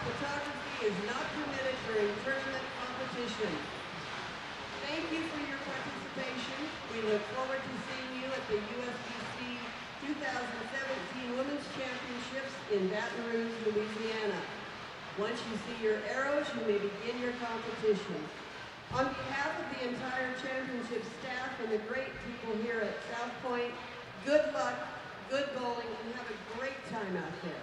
photography is not permitted during tournament competition. Thank you for your participation. We look forward to seeing you at the USBC 2017 Women's Championships in Baton Rouge, Louisiana. Once you see your arrows, you may begin your competition. On behalf of the entire championship staff and the great people here at South Point, good luck, good bowling, and have a great time out there.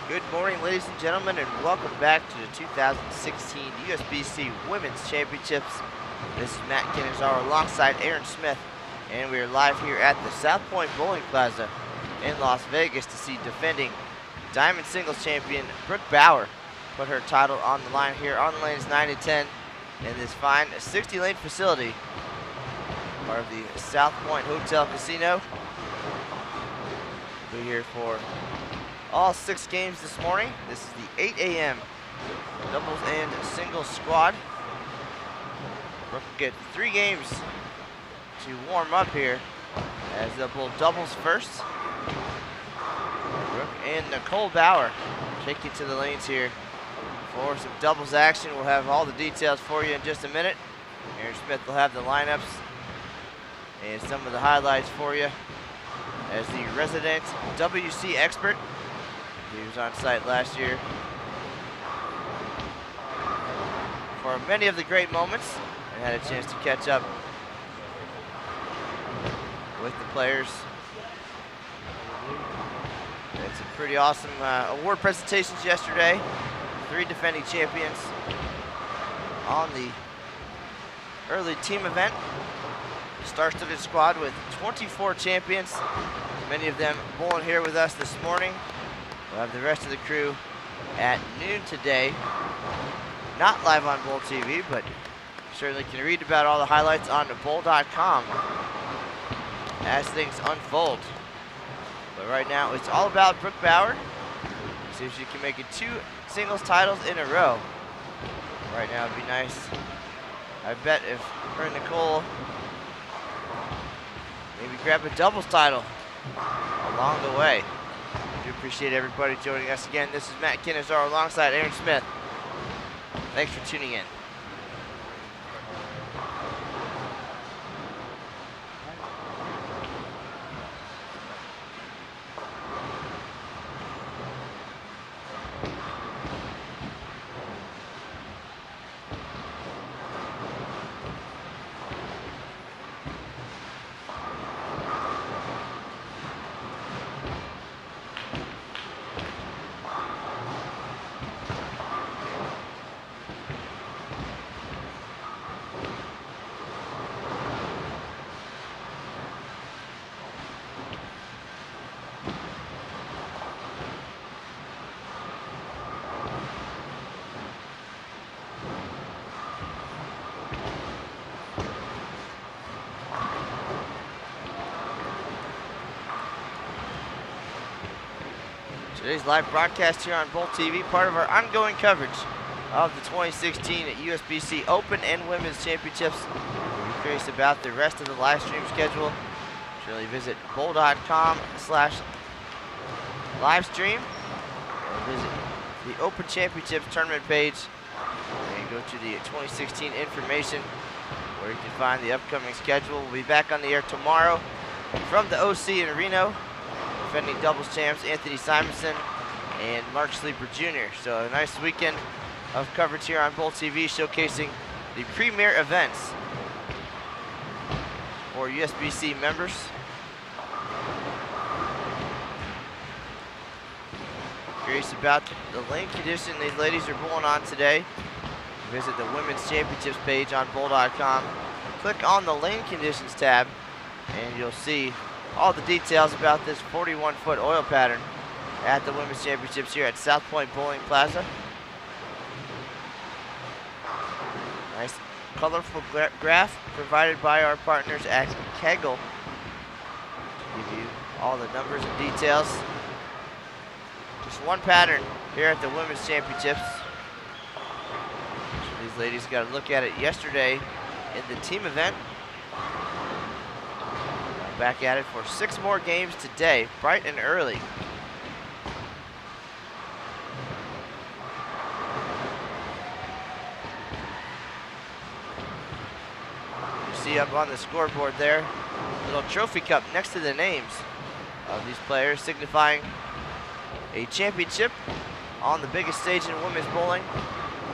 Good morning, ladies and gentlemen, and welcome back to the 2016 USBC Women's Championships. This is Matt Kinnerzauer alongside Aaron Smith, and we are live here at the South Point Bowling Plaza in Las Vegas to see defending Diamond Singles champion Brooke Bower put her title on the line here on lanes 9 and 10 in this fine 60-lane facility, part of the South Point Hotel Casino. We're here for all 6 games this morning. This is the 8 a.m. doubles and singles squad. Brooke will get 3 games to warm up here as they'll bowl doubles first. Brooke and Nicole Bower take you to the lanes here for some doubles action. We'll have all the details for you in just a minute. Aaron Smith will have the lineups and some of the highlights for you as the resident WC expert. He was on site last year for many of the great moments and had a chance to catch up with the players. Had some pretty awesome award presentations yesterday. 3 defending champions on the early team event. Star-studded squad with 24 champions, many of them bowling here with us this morning. We'll have the rest of the crew at noon today. Not live on Bowl TV, but certainly can read about all the highlights on bowl.com as things unfold. But right now, it's all about Brooke Bower. See if she can make it 2 singles titles in a row. Right now, it'd be nice. I bet if her and Nicole maybe grab a doubles title along the way. I do appreciate everybody joining us again. This is Matt Kinnerzauer alongside Aaron Smith. Thanks for tuning in. Today's live broadcast here on Bowl TV, part of our ongoing coverage of the 2016 USBC Open and Women's Championships. If you're curious about the rest of the live stream schedule, surely visit bowl.com/. live stream. Visit the Open Championships tournament page and go to the 2016 information where you can find the upcoming schedule. We'll be back on the air tomorrow from the OC in Reno. Defending doubles champs Anthony Simonson and Mark Sleeper Jr. So a nice weekend of coverage here on Bowl TV showcasing the premier events for USBC members. Curious about the lane condition these ladies are bowling on today. Visit the Women's Championships page on bowl.com. Click on the lane conditions tab and you'll see all the details about this 41-foot oil pattern at the Women's Championships here at South Point Bowling Plaza. Nice colorful graph provided by our partners at Kegel to give you all the numbers and details. Just one pattern here at the Women's Championships. These ladies got a look at it yesterday in the team event. Back at it for 6 more games today, bright and early. You see up on the scoreboard there, little trophy cup next to the names of these players, signifying a championship on the biggest stage in women's bowling.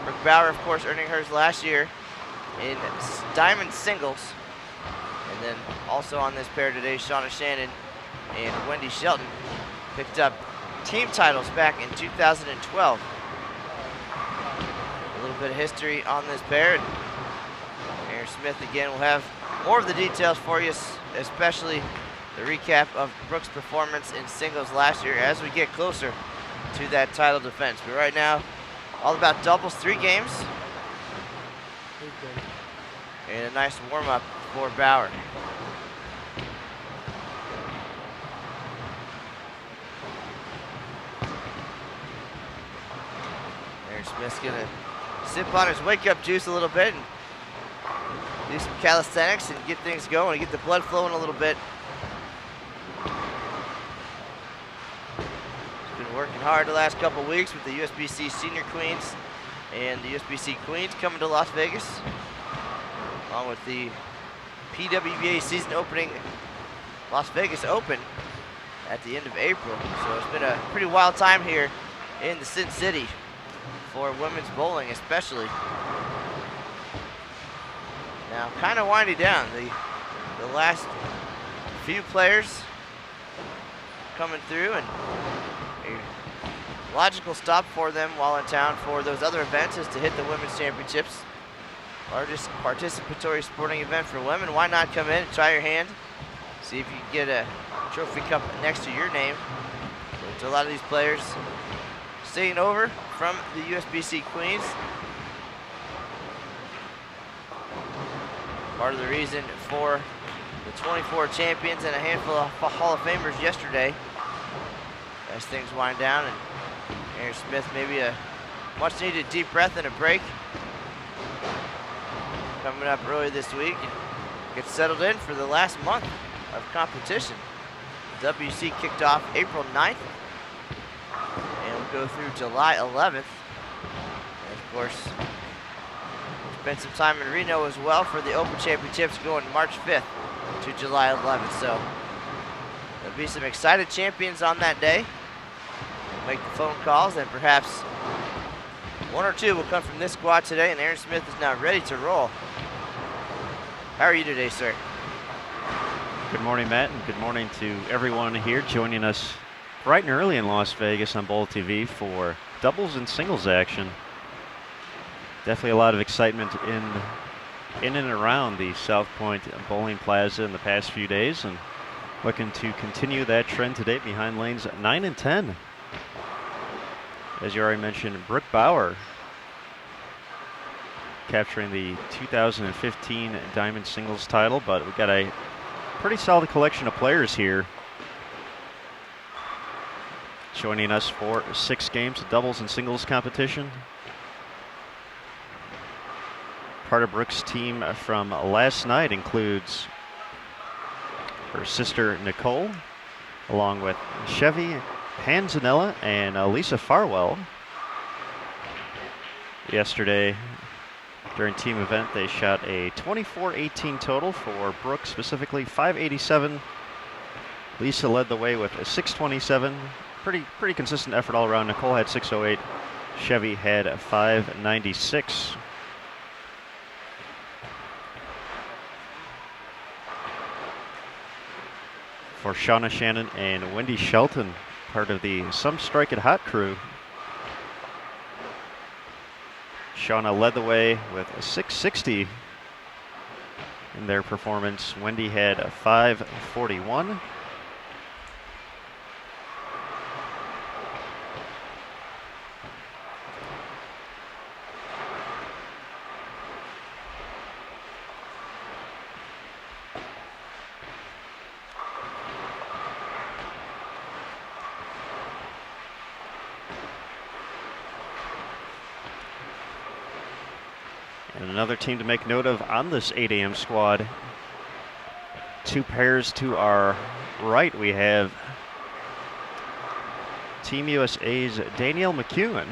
Brooke Bower, of course, earning hers last year in diamond singles. And then also on this pair today, Shauna Shannon and Wendy Shelton picked up team titles back in 2012. A little bit of history on this pair. And Aaron Smith again will have more of the details for you, especially the recap of Brooke's performance in singles last year as we get closer to that title defense. But right now, all about doubles, 3 games. And a nice warm-up for Bower. Aaron Smith's gonna sip on his wake-up juice a little bit and do some calisthenics and get things going and get the blood flowing a little bit. He's been working hard the last couple weeks with the USBC Senior Queens and the USBC Queens coming to Las Vegas, along with the PWBA season opening Las Vegas Open at the end of April. So it's been a pretty wild time here in the Sin City for women's bowling especially. Now kind of winding down. The last few players coming through, and a logical stop for them while in town for those other events is to hit the Women's Championships. Largest participatory sporting event for women. Why not come in and try your hand? See if you can get a trophy cup next to your name. To a lot of these players staying over from the USBC Queens. Part of the reason for the 24 champions and a handful of Hall of Famers yesterday. As things wind down, and Aaron Smith maybe a much needed deep breath and a break. Coming up early this week and get settled in for the last month of competition. The WC kicked off April 9th and will go through July 11th. And of course, spent some time in Reno as well for the Open Championships going March 5th to July 11th. So there'll be some excited champions on that day. We'll make the phone calls, and perhaps 1 or 2 will come from this squad today, and Aaron Smith is now ready to roll. How are you today, sir? Good morning, Matt, and good morning to everyone here joining us bright and early in Las Vegas on Bowl TV for doubles and singles action. Definitely a lot of excitement in and around the South Point Bowling Plaza in the past few days, and looking to continue that trend today behind lanes 9 and 10. As you already mentioned, Brooke Bower capturing the 2015 Diamond Singles title, but we've got a pretty solid collection of players here joining us for 6 games of doubles and singles competition. Part of Brooke's team from last night includes her sister Nicole, along with Chevy Panzanella and Lisa Farwell. Yesterday, during team event, they shot a 24-18 total for Brooke, specifically 587. Lisa led the way with a 627. Pretty consistent effort all around. Nicole had 608. Chevy had 596. For Shauna Shannon and Wendy Shelton, part of the Some Strike It Hot crew. Shauna led the way with a 660 in their performance. Wendy had a 541. And another team to make note of on this 8 a.m. squad. Two pairs to our right, we have Team USA's Danielle McEwan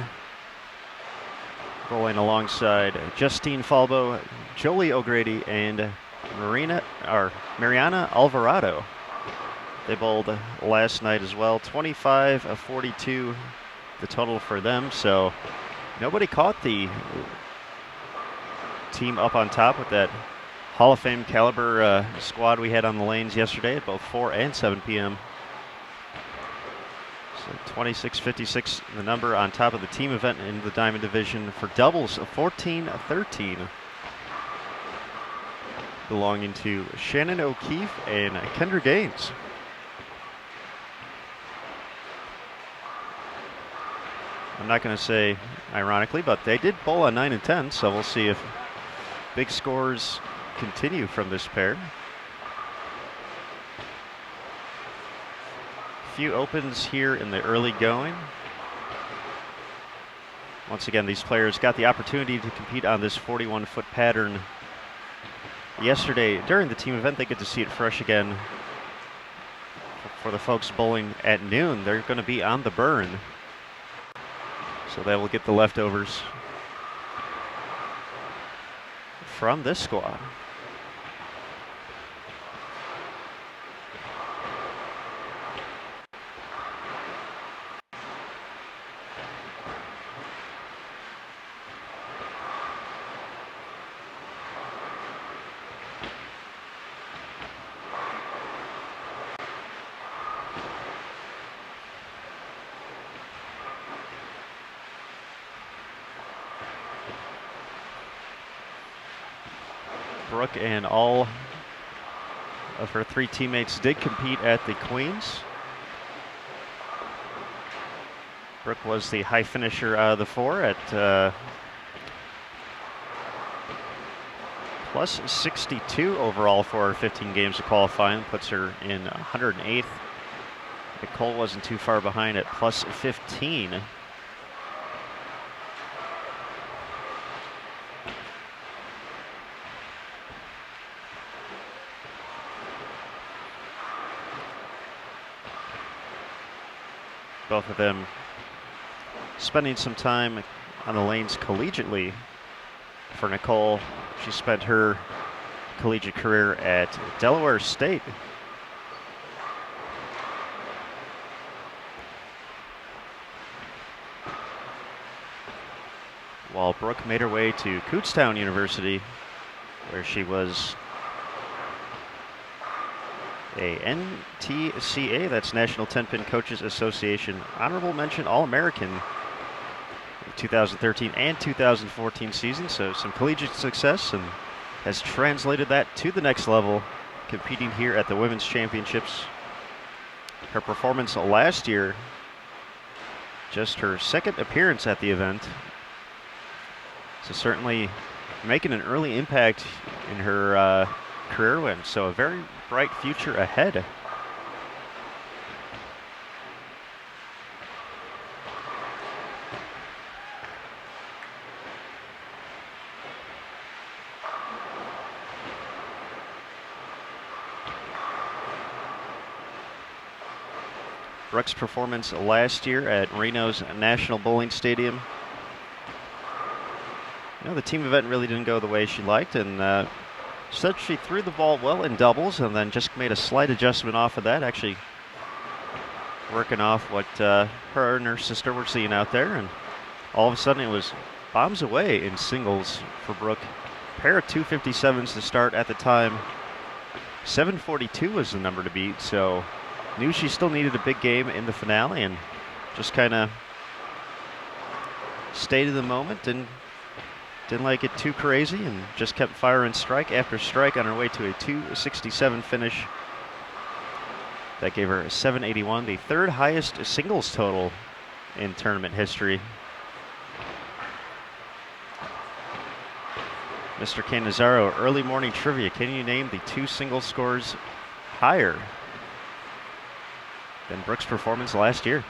bowling alongside Justine Falbo, Jolie O'Grady, and Mariana Alvarado. They bowled last night as well. 25-42 the total for them, so nobody caught the team up on top with that Hall of Fame caliber squad we had on the lanes yesterday at both 4 and 7 p.m. So 26-56 the number on top of the team event in the Diamond Division. For doubles, 14-13 belonging to Shannon O'Keefe and Kendra Gaines. I'm not going to say ironically, but they did bowl on 9 and 10, so we'll see if big scores continue from this pair. Few opens here in the early going. Once again, these players got the opportunity to compete on this 41-foot pattern yesterday during the team event. They get to see it fresh again. For the folks bowling at noon, they're going to be on the burn, so they will get the leftovers from this squad. Brooke and all of her 3 teammates did compete at the Queens. Brooke was the high finisher out of the 4 at plus 62 overall for her 15 games of qualifying, puts her in 108th. Nicole wasn't too far behind at plus 15. Both of them spending some time on the lanes collegiately. For Nicole, she spent her collegiate career at Delaware State. While Brooke made her way to Kutztown University, where she was a NTCA, that's National 10-Pin Coaches Association, honorable mention All-American in 2013 and 2014 season, so some collegiate success, and has translated that to the next level, competing here at the Women's Championships. Her performance last year, just her second appearance at the event, so certainly making an early impact in her career win, so a very bright future ahead. Brooke's performance last year at Reno's National Bowling Stadium. The team event really didn't go the way she liked, and said she threw the ball well in doubles and then just made a slight adjustment off of that, actually working off what her and her sister were seeing out there, and all of a sudden it was bombs away in singles for Brooke. Pair of 257s to start at the time. 742 was the number to beat, so knew she still needed a big game in the finale and just kind of stayed in the moment and didn't like it too crazy and just kept firing strike after strike on her way to a 267 finish. That gave her a 781, the third highest singles total in tournament history. Mr. Canizaro, early morning trivia. Can you name the two single scores higher than Brooke's performance last year?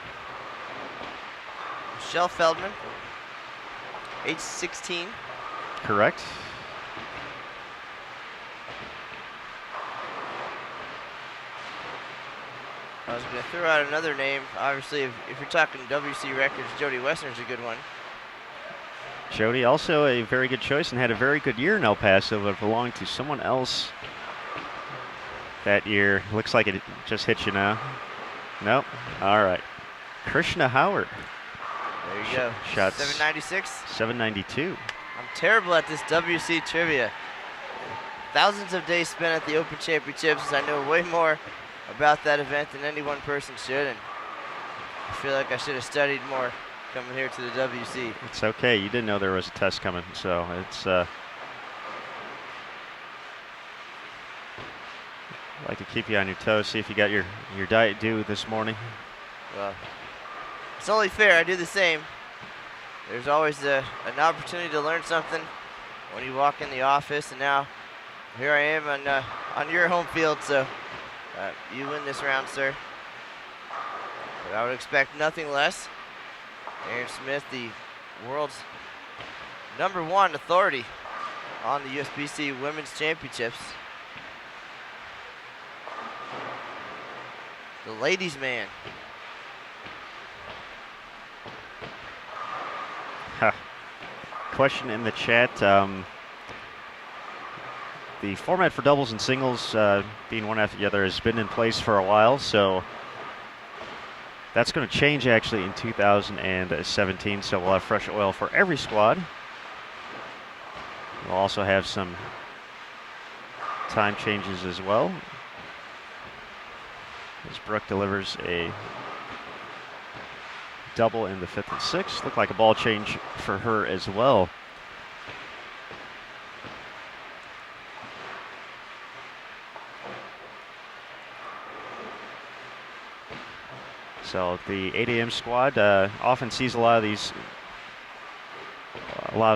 Michelle Feldman, age 16. Correct. I was going to throw out another name. Obviously, if you're talking WC records, Jody Wessner's a good one. Jody, also a very good choice and had a very good year in El Paso, but belonged to someone else that year. Looks like it just hit you now. Nope. All right. Krishna Howard. There you go. Shots. 796. 792. I'm terrible at this WC trivia. Thousands of days spent at the Open Championships. I know way more about that event than any one person should, and I feel like I should have studied more coming here to the WC. It's okay. You didn't know there was a test coming, so it's like to keep you on your toes, see if you got your diet due this morning. Well, it's only fair. I do the same. There's always an opportunity to learn something when you walk in the office, and now here I am on your home field, so you win this round, sir. But I would expect nothing less. Aaron Smith, the world's #1 authority on the USBC Women's Championships. The ladies' man. Question in the chat. The format for doubles and singles being one after the other has been in place for a while, so that's going to change actually in 2017, so we'll have fresh oil for every squad. We'll also have some time changes as well, as Brooke delivers a double in the 5th and 6th. Looked like a ball change for her as well. So the 8 a.m. squad often sees a lot of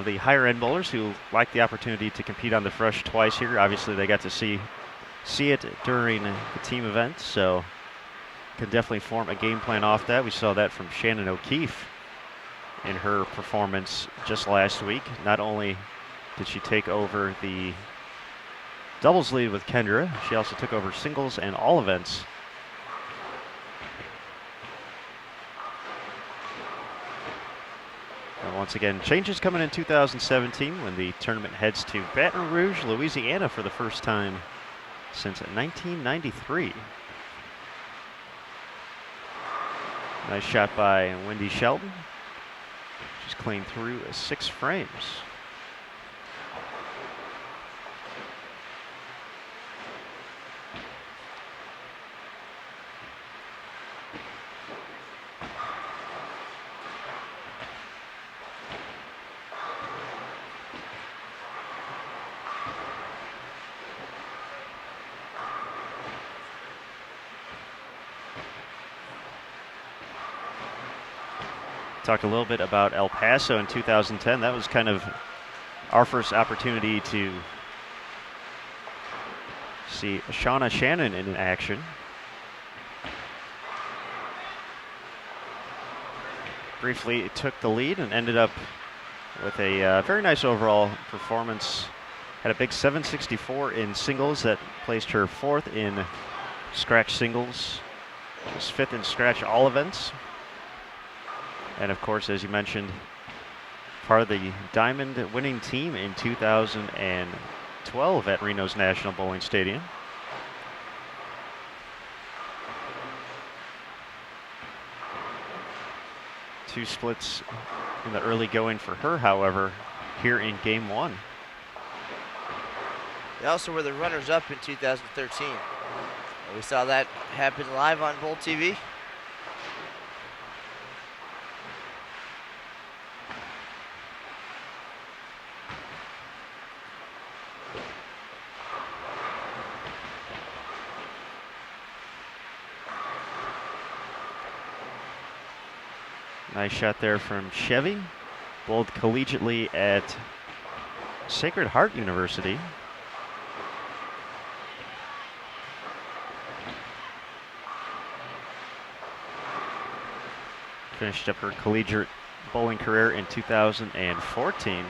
the higher end bowlers who like the opportunity to compete on the fresh twice here. Obviously, they got to see it during the team event, so can definitely form a game plan off that. We saw that from Shannon O'Keefe in her performance just last week. Not only did she take over the doubles lead with Kendra, she also took over singles and all events. And once again, changes coming in 2017 when the tournament heads to Baton Rouge, Louisiana for the first time since 1993. Nice shot by Wendy Shelton. She's clean through 6 frames. Talked a little bit about El Paso in 2010. That was kind of our first opportunity to see Shauna Shannon in action. Briefly took the lead and ended up with a very nice overall performance. Had a big 764 in singles that placed her 4th in scratch singles was 5th in scratch all events. And of course, as you mentioned, part of the Diamond winning team in 2012 at Reno's National Bowling Stadium. Two splits in the early going for her, however, here in game 1. They also were the runners-up in 2013. We saw that happen live on Bowl TV. Nice shot there from Chevy. Bowled collegiately at Sacred Heart University. Finished up her collegiate bowling career in 2014.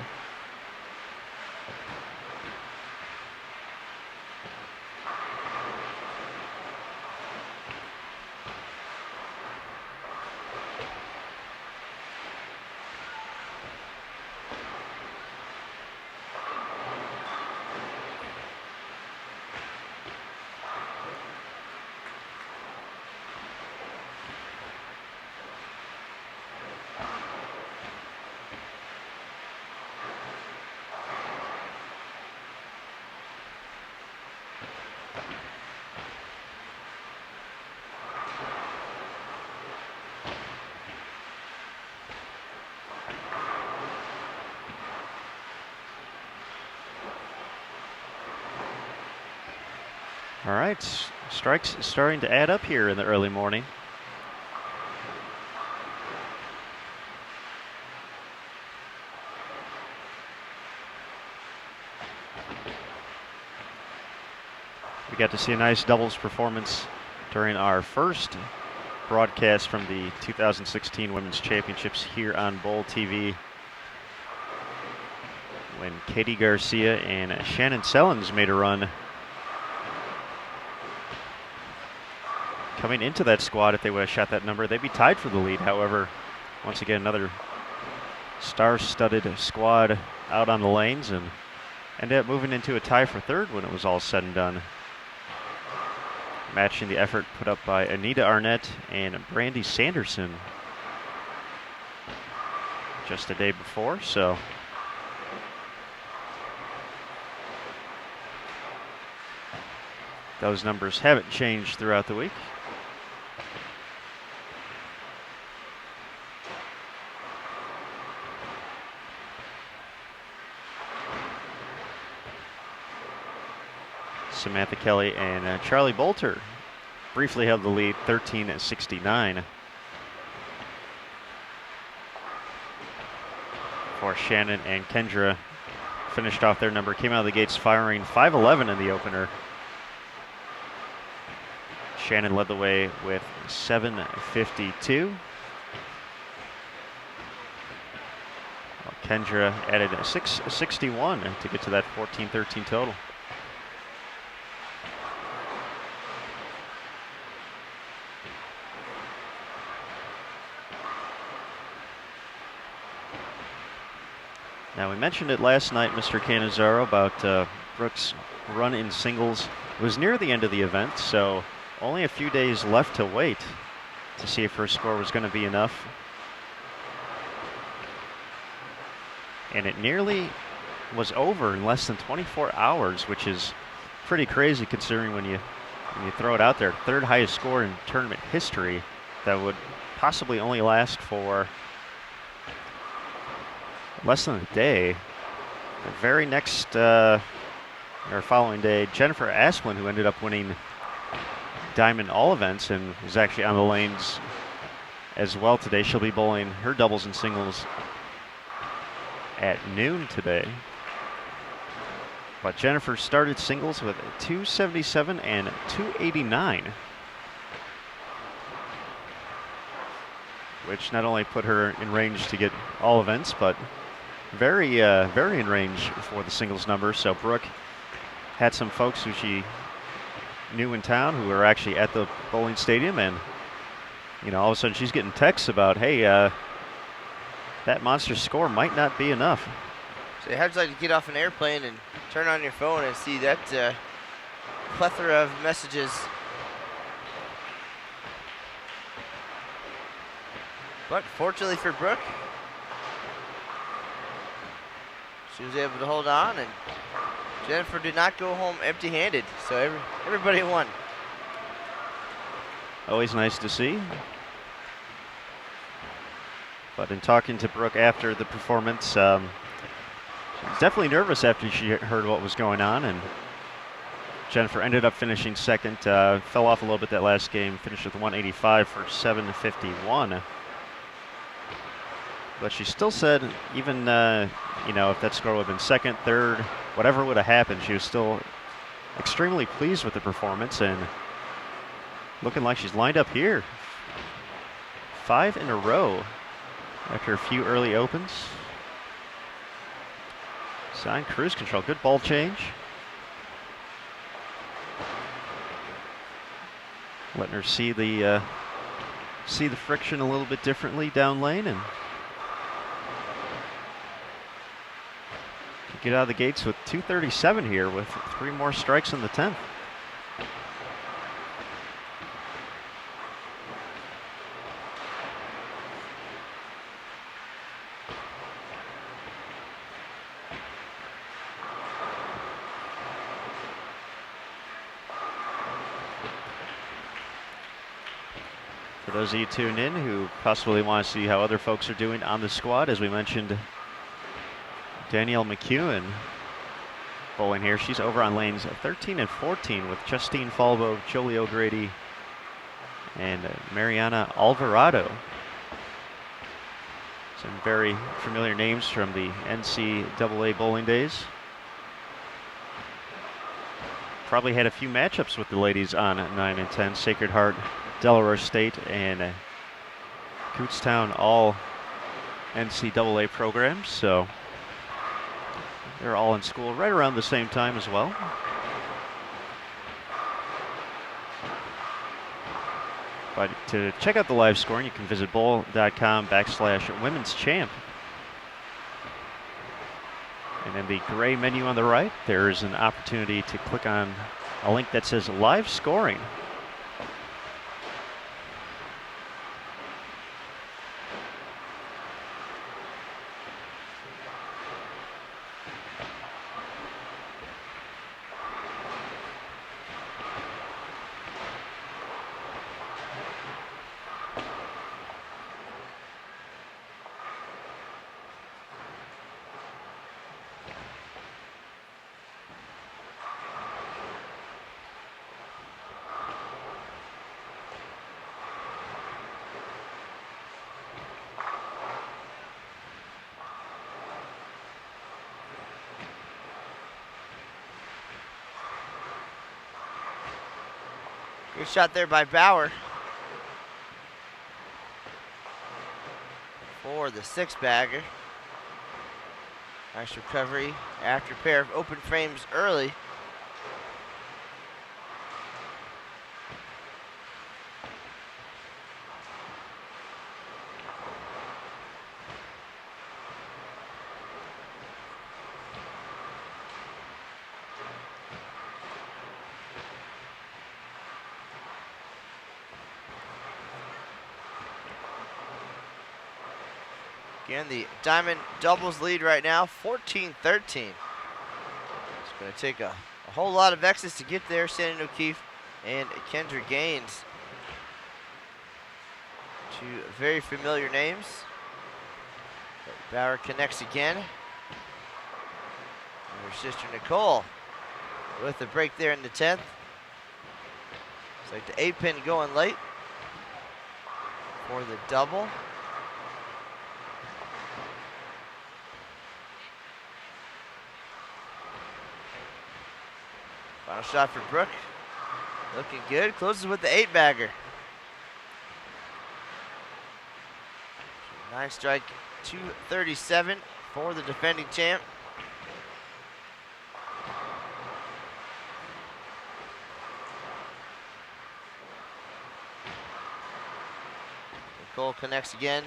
All right, strikes starting to add up here in the early morning. We got to see a nice doubles performance during our first broadcast from the 2016 Women's Championships here on Bowl TV, when Katie Garcia and Shannon Sellens made a run. Coming into that squad, if they would have shot that number, they'd be tied for the lead. However, once again, another star-studded squad out on the lanes and ended up moving into a tie for third when it was all said and done. Matching the effort put up by Anita Arnett and Brandy Sanderson just a day before, so those numbers haven't changed throughout the week. Samantha Kelly and Charlie Bolter briefly held the lead, 13-69. For Shannon and Kendra finished off their number, came out of the gates firing 5-11 in the opener. Shannon led the way with 7:52. Kendra added 6:61 to get to that 14-13 total. Now, we mentioned it last night, Mr. Cannizzaro, about Brooke's run in singles. It was near the end of the event, so only a few days left to wait to see if her score was going to be enough. And it nearly was over in less than 24 hours, which is pretty crazy considering when you throw it out there. Third highest score in tournament history that would possibly only last for less than a day. The very next, or following day, Jennifer Asplin, who ended up winning Diamond all events and was actually on the lanes as well today. She'll be bowling her doubles and singles at noon today. But Jennifer started singles with 277 and 289, which not only put her in range to get all events, but very in range for the singles number. So Brooke had some folks who she knew in town who were actually at the bowling stadium and you know, all of a sudden she's getting texts about, hey, that monster score might not be enough. So how'd you like to get off an airplane and turn on your phone and see that plethora of messages? But fortunately for Brooke, she was able to hold on, and Jennifer did not go home empty-handed. So everybody won. Always nice to see. But in talking to Brooke after the performance, she was definitely nervous after she heard what was going on, and Jennifer ended up finishing second. Fell off a little bit that last game, finished with 185 for 751. But she still said, even you know, if that score would have been second, third, whatever would have happened, she was still extremely pleased with the performance and looking like she's lined up here. 5 in a row after a few early opens. Sign cruise control, good ball change. Letting her see the friction a little bit differently down lane, and get out of the gates with 237 here with 3 more strikes in the 10th. For those of you tuned in who possibly want to see how other folks are doing on the squad, as we mentioned, Danielle McEwan bowling here. She's over on lanes 13 and 14 with Justine Falbo, Jolie O'Grady, and Mariana Alvarado. Some very familiar names from the NCAA bowling days. Probably had a few matchups with the ladies on 9 and 10. Sacred Heart, Delaware State, and Kutztown, all NCAA programs. So they're all in school right around the same time as well. But to check out the live scoring, you can visit bowl.com/women's champ. And in the gray menu on the right, there is an opportunity to click on a link that says live scoring. Good shot there by Bower for the 6-bagger. Nice recovery after a pair of open frames early. Again, the Diamond doubles lead right now, 14-13. It's going to take a whole lot of X's to get there. Shannon O'Keefe and Kendra Gaines. 2 very familiar names. Bower connects again. And her sister Nicole with the break there in the 10th. It's like the 8-pin going late for the double. Final shot for Brooke. Looking good. Closes with the 8-bagger. 9-strike, 237 for the defending champ. Nicole connects again.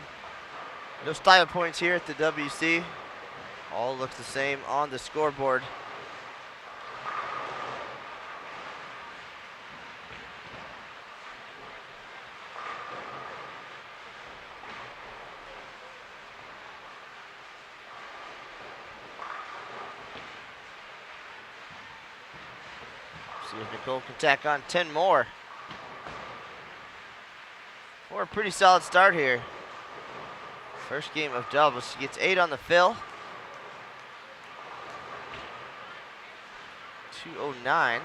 No style points here at the WC. All looks the same on the scoreboard. See if Nicole can tack on 10 more. For a pretty solid start here. First game of doubles. She gets 8 on the fill. 209.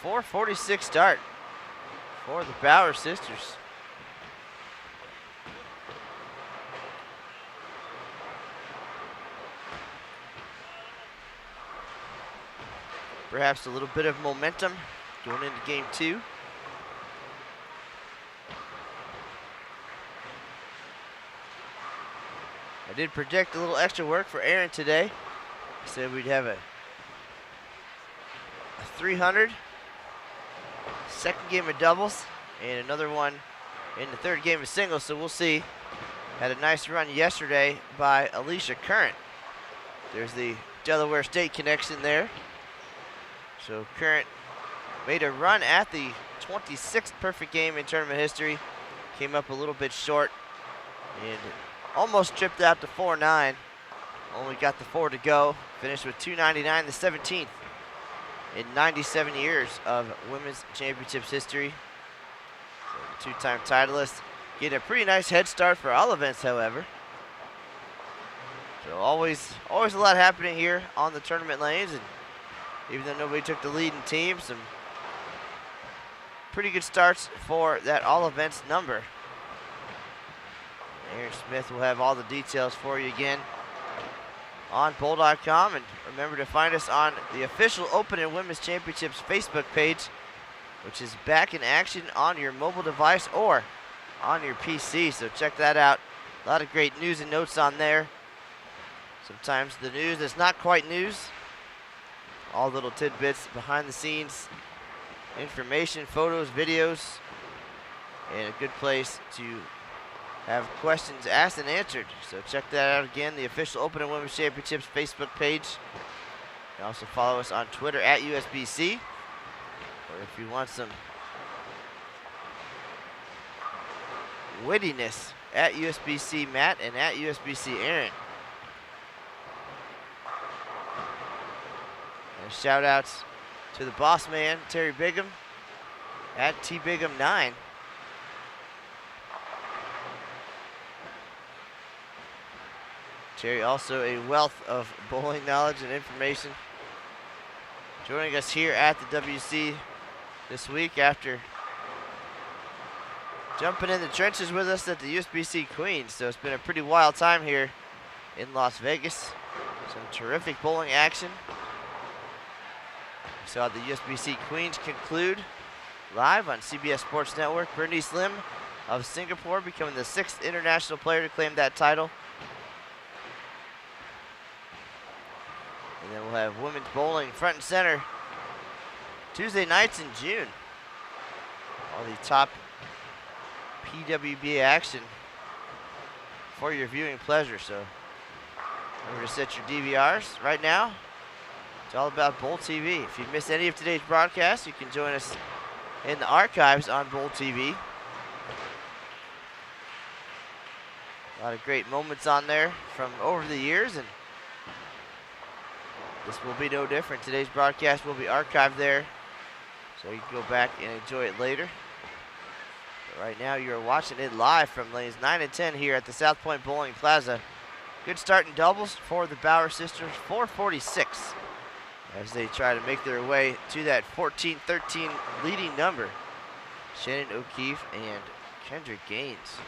So 4:46 start for the Bower sisters. Perhaps a little bit of momentum going into game 2. I did predict a little extra work for Aaron today. I said we'd have a 300, second game of doubles, and another one in the third game of singles, so we'll see. Had a nice run yesterday by Alicia Current. There's the Delaware State connection there. So Current made a run at the 26th perfect game in tournament history. Came up a little bit short and almost tripped out to 4-9. Only got the 4 to go. Finished with 299, the 17th in 97 years of women's championships history. So the 2-time titleist. Getting a pretty nice head start for all events, however. So always a lot happening here on the tournament lanes, and even though nobody took the lead in team, some pretty good starts for that all events number. Aaron Smith will have all the details for you again on bowl.com, and remember to find us on the official Open and Women's Championships Facebook page, which is back in action on your mobile device or on your PC, so check that out. A lot of great news and notes on there. Sometimes the news that's not quite news. All little tidbits, behind the scenes, information, photos, videos, and a good place to have questions asked and answered. So check that out again, the official Open and Women's Championships Facebook page. You can also follow us on Twitter at USBC. Or if you want some wittiness, at USBC Matt and at USBC Aaron. And shout outs to the boss man, Terry Bigham, at TBigham9. Terry, also a wealth of bowling knowledge and information. Joining us here at the WC this week after jumping in the trenches with us at the USBC Queens. So it's been a pretty wild time here in Las Vegas. Some terrific bowling action. We saw the USBC Queens conclude live on CBS Sports Network. Bernice Lim of Singapore becoming the 6th international player to claim that title. And then we'll have women's bowling front and center Tuesday nights in June. All the top PWBA action for your viewing pleasure. So remember to set your DVRs. Right now, it's all about Bowl TV. If you missed any of today's broadcast, you can join us in the archives on Bowl TV. A lot of great moments on there from over the years, and this will be no different. Today's broadcast will be archived there, so you can go back and enjoy it later. But right now, you're watching it live from lanes 9 and 10 here at the South Point Bowling Plaza. Good start in doubles for the Bower sisters, 446, as they try to make their way to that 14-13 leading number. Shannon O'Keefe and Kendrick Gaines.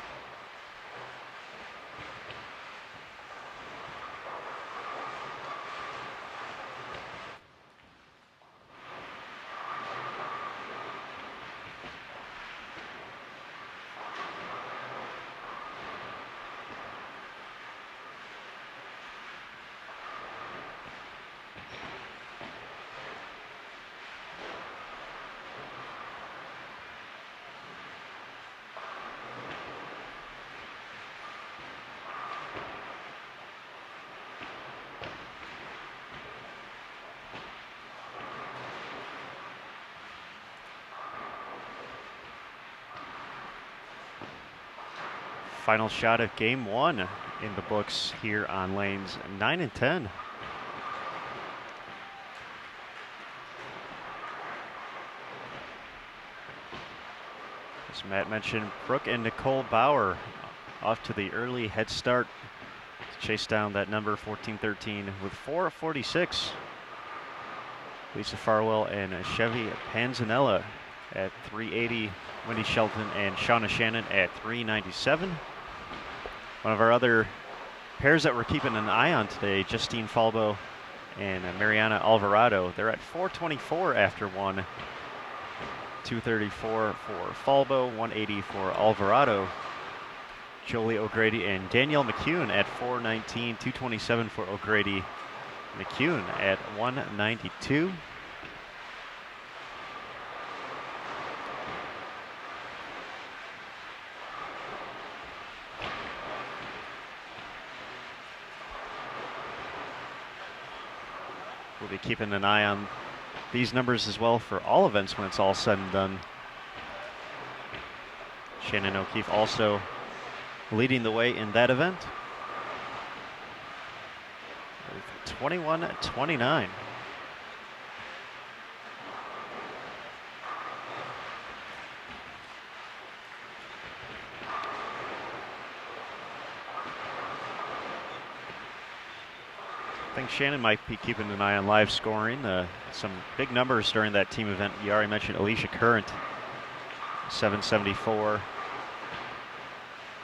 Final shot of game 1 in the books here on lanes 9 and 10. As Matt mentioned, Brooke and Nicole Bower off to the early head start to chase down that number 14-13 with 4:46. Lisa Farwell and Chevy Panzanella at 3:80. Wendy Shelton and Shauna Shannon at 3:97. One of our other pairs that we're keeping an eye on today, Justine Falbo and Mariana Alvarado. They're at 4:24 after one. 2:34 for Falbo, 1:80 for Alvarado. Jolie O'Grady and Danielle McEwan at 4:19, 2:27 for O'Grady. McEwan at 1:92. We'll be keeping an eye on these numbers as well for all events when it's all said and done. Shannon O'Keefe also leading the way in that event. 21-29. I think Shannon might be keeping an eye on live scoring. Some big numbers during that team event. You already mentioned Alicia Current, 774.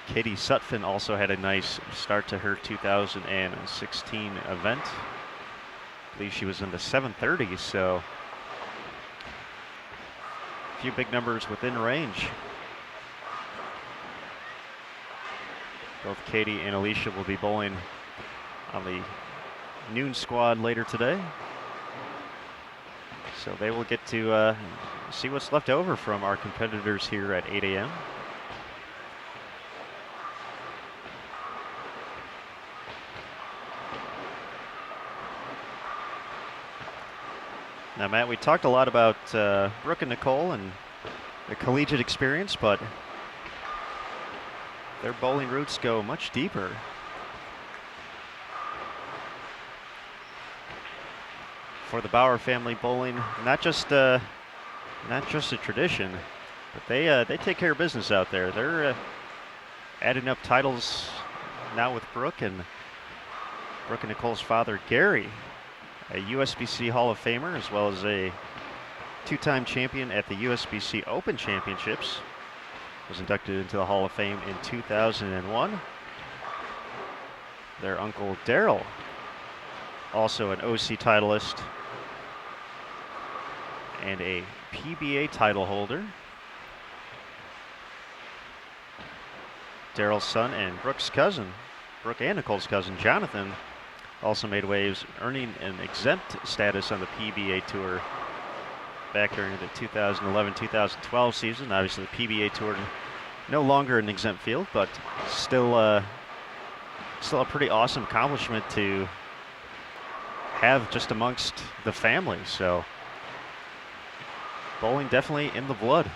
Katie Sutphin also had a nice start to her 2016 event. I believe she was in the 730s, so a few big numbers within range. Both Katie and Alicia will be bowling on the noon squad later today. So they will get to see what's left over from our competitors here at 8 a.m. Now, Matt, we talked a lot about Brooke and Nicole and the collegiate experience, but their bowling roots go much deeper. For the Bower family, bowling not just a tradition, but they take care of business out there. They're adding up titles now with Brooke and Nicole's father, Gary, a USBC Hall of Famer, as well as a two-time champion at the USBC Open Championships. Was inducted into the Hall of Fame in 2001. Their uncle, Daryl, also an OC titleist and a PBA title holder. Daryl's son and Brooke and Nicole's cousin, Jonathan, also made waves, earning an exempt status on the PBA Tour back during the 2011-2012 season. Obviously, the PBA Tour no longer an exempt field, but still a pretty awesome accomplishment to have just amongst the family. So bowling definitely in the blood.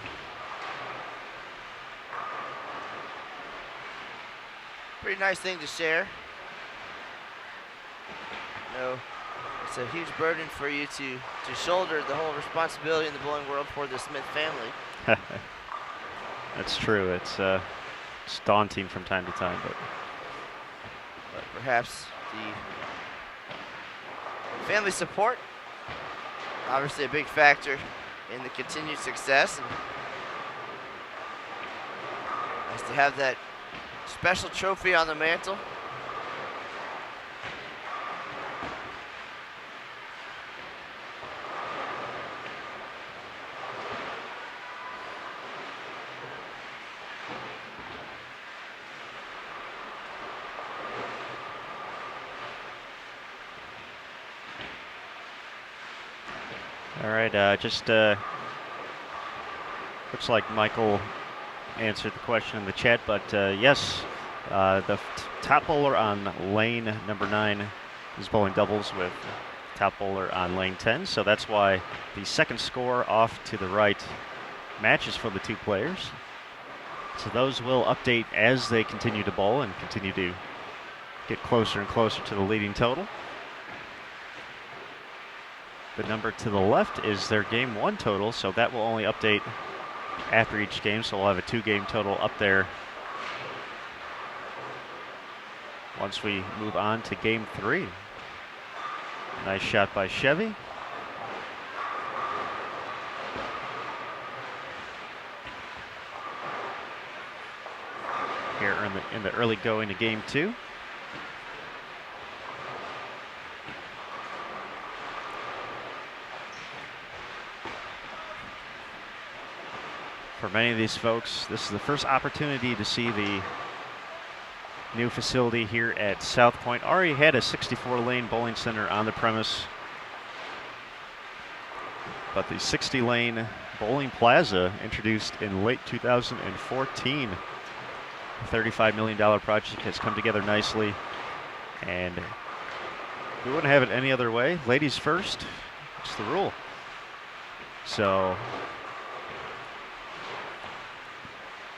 Pretty nice thing to share. No, it's a huge burden for you to shoulder the whole responsibility in the bowling world for the Smith family. That's true. It's daunting from time to time, but perhaps the family support, obviously a big factor in the continued success. And nice to have that special trophy on the mantle. all right, just looks like Michael answered the question in the chat, but yes, the top bowler on lane number 9 is bowling doubles with top bowler on lane 10, so that's why the second score off to the right matches for the two players. So those will update as they continue to bowl and continue to get closer and closer to the leading total. The number to the left is their game 1 total, so that will only update after each game, so we'll have a 2-game total up there once we move on to game 3. Nice shot by Chevy. Here in the early going to game 2. For many of these folks, this is the first opportunity to see the new facility here at South Point. Already had a 64-lane bowling center on the premise, but the 60-lane bowling plaza introduced in late 2014. The $35 million project has come together nicely, and we wouldn't have it any other way. Ladies first, it's the rule. So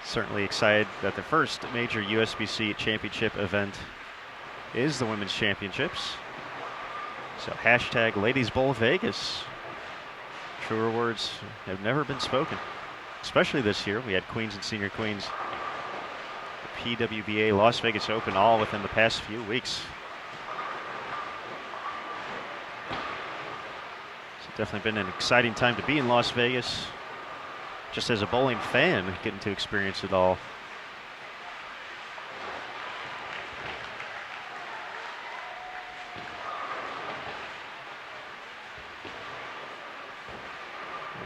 certainly excited that the first major USBC championship event is the Women's Championships. So hashtag Ladies Bowl Vegas. Truer words have never been spoken, especially this year. We had Queens and Senior Queens, the PWBA Las Vegas Open, all within the past few weeks. It's definitely been an exciting time to be in Las Vegas. Just as a bowling fan, getting to experience it all.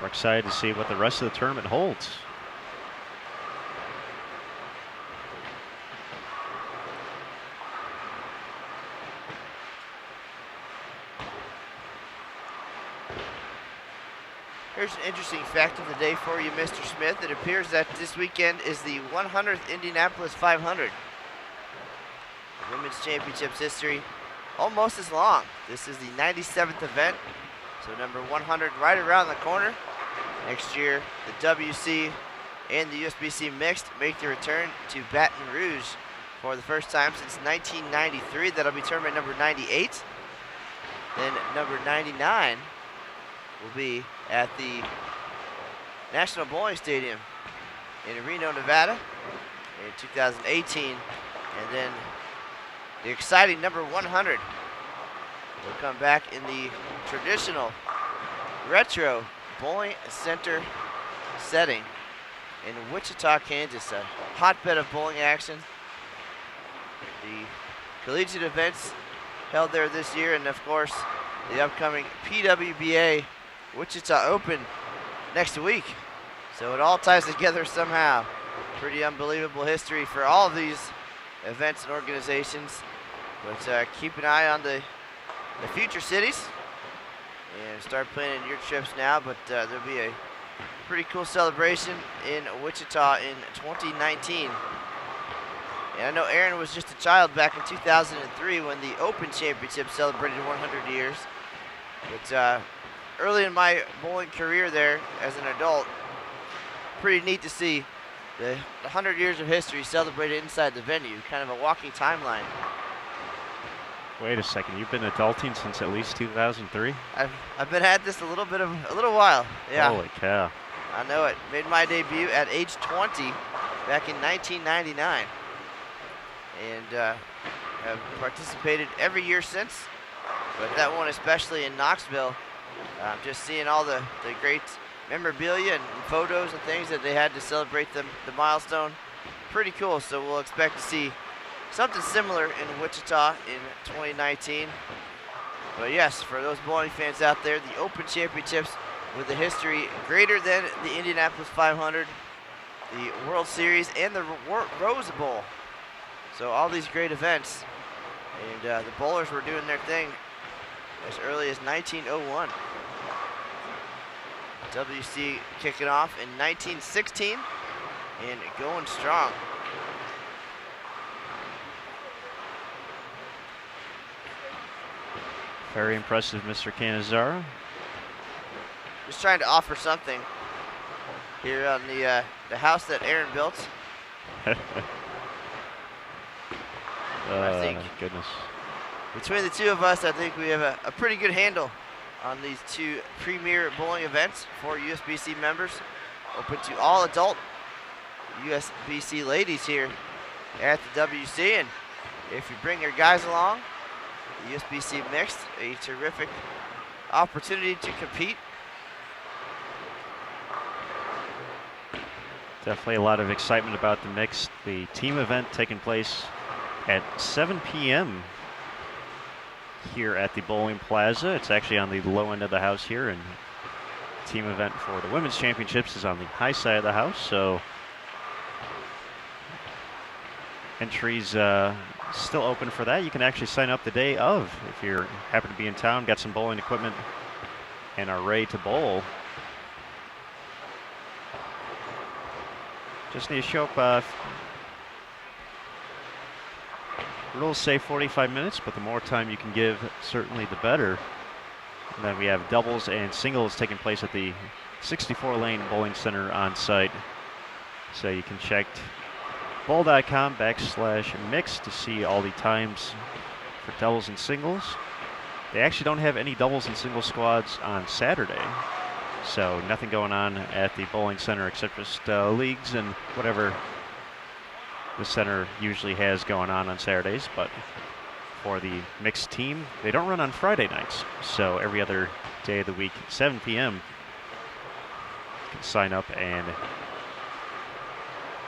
We're excited to see what the rest of the tournament holds. Here's an interesting fact of the day for you, Mr. Smith. It appears that this weekend is the 100th Indianapolis 500. The Women's Championships history almost as long. This is the 97th event, so number 100 right around the corner. Next year, the WC and the USBC Mixed make their return to Baton Rouge for the first time since 1993. That'll be tournament number 98. Then number 99 will be at the National Bowling Stadium in Reno, Nevada in 2018. And then the exciting number 100 will come back in the traditional retro bowling center setting in Wichita, Kansas, a hotbed of bowling action. The collegiate events held there this year, and of course the upcoming PWBA Wichita Open next week. So it all ties together somehow. Pretty unbelievable history for all of these events and organizations. But keep an eye on the future cities and start planning your trips now. But there'll be a pretty cool celebration in Wichita in 2019. And I know Aaron was just a child back in 2003 when the Open Championship celebrated 100 years. But early in my bowling career there as an adult, pretty neat to see the 100 years of history celebrated inside the venue, kind of a walking timeline. Wait a second, you've been adulting since at least 2003? I've been at this a little while. Yeah. Holy cow. I know it. Made my debut at age 20 back in 1999. And have participated every year since. But that one especially in Knoxville, just seeing all the great memorabilia and photos and things that they had to celebrate the milestone. Pretty cool, so we'll expect to see something similar in Wichita in 2019. But yes, for those bowling fans out there, the Open Championships with a history greater than the Indianapolis 500, the World Series, and the Rose Bowl. So all these great events, and the bowlers were doing their thing as early as 1901. WC kicking off in 1916 and going strong. Very impressive, Mr. Cannizzaro. Just trying to offer something here on the house that Aaron built. I think Goodness. between the two of us, I think we have a pretty good handle on these two premier bowling events for USBC members. Open to all adult USBC ladies here at the WC. And if you bring your guys along, the USBC Mixed, a terrific opportunity to compete. Definitely a lot of excitement about the mixed. The team event taking place at 7 p.m. here at the Bowling Plaza. It's actually on the low end of the house here, and the team event for the women's championships is on the high side of the house. So entries still open for that. You can actually sign up the day of if you happen to be in town, got some bowling equipment, and are ready to bowl. Just need to show up. Rules say 45 minutes, but the more time you can give, certainly the better. And then we have doubles and singles taking place at the 64-lane bowling center on site. So you can check bowl.com/mix to see all the times for doubles and singles. They actually don't have any doubles and single squads on Saturday. So nothing going on at the bowling center except just leagues and whatever the center usually has going on Saturdays. But for the mixed team, they don't run on Friday nights. So every other day of the week, 7 p.m., you can sign up and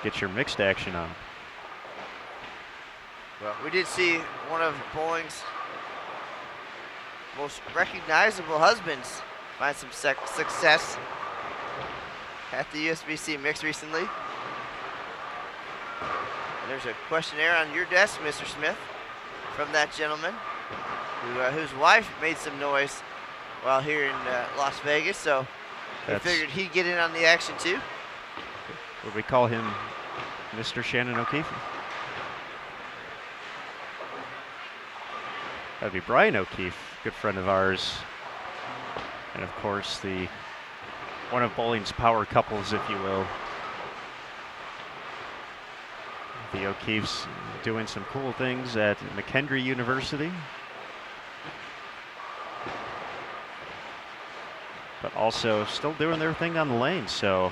get your mixed action on. Well, we did see one of bowling's most recognizable husbands find some success at the USBC Mix recently. And there's a questionnaire on your desk, Mr. Smith, from that gentleman whose wife made some noise while here in Las Vegas. So I figured he'd get in on the action too. Would we call him Mr. Shannon O'Keefe? That'd be Brian O'Keefe, good friend of ours. And of course, one of bowling's power couples, if you will. The O'Keefes doing some cool things at McKendree University. But also still doing their thing on the lane. So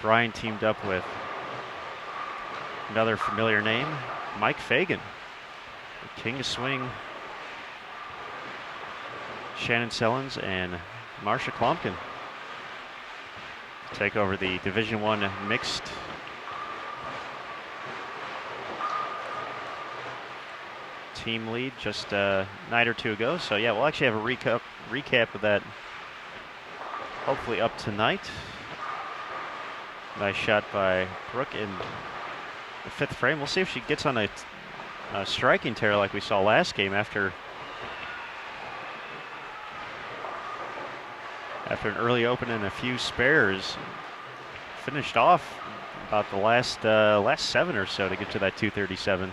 Brian teamed up with another familiar name, Mike Fagan, the king of swing. Shannon Sellens and Marsha Klompkin take over the Division I mixed team lead just a night or two ago. So yeah, we'll actually have a recap of that hopefully up tonight. Nice shot by Brooke in the 5th frame. We'll see if she gets on a striking tear like we saw last game after an early open and a few spares. Finished off about the last 7 or so to get to that 237.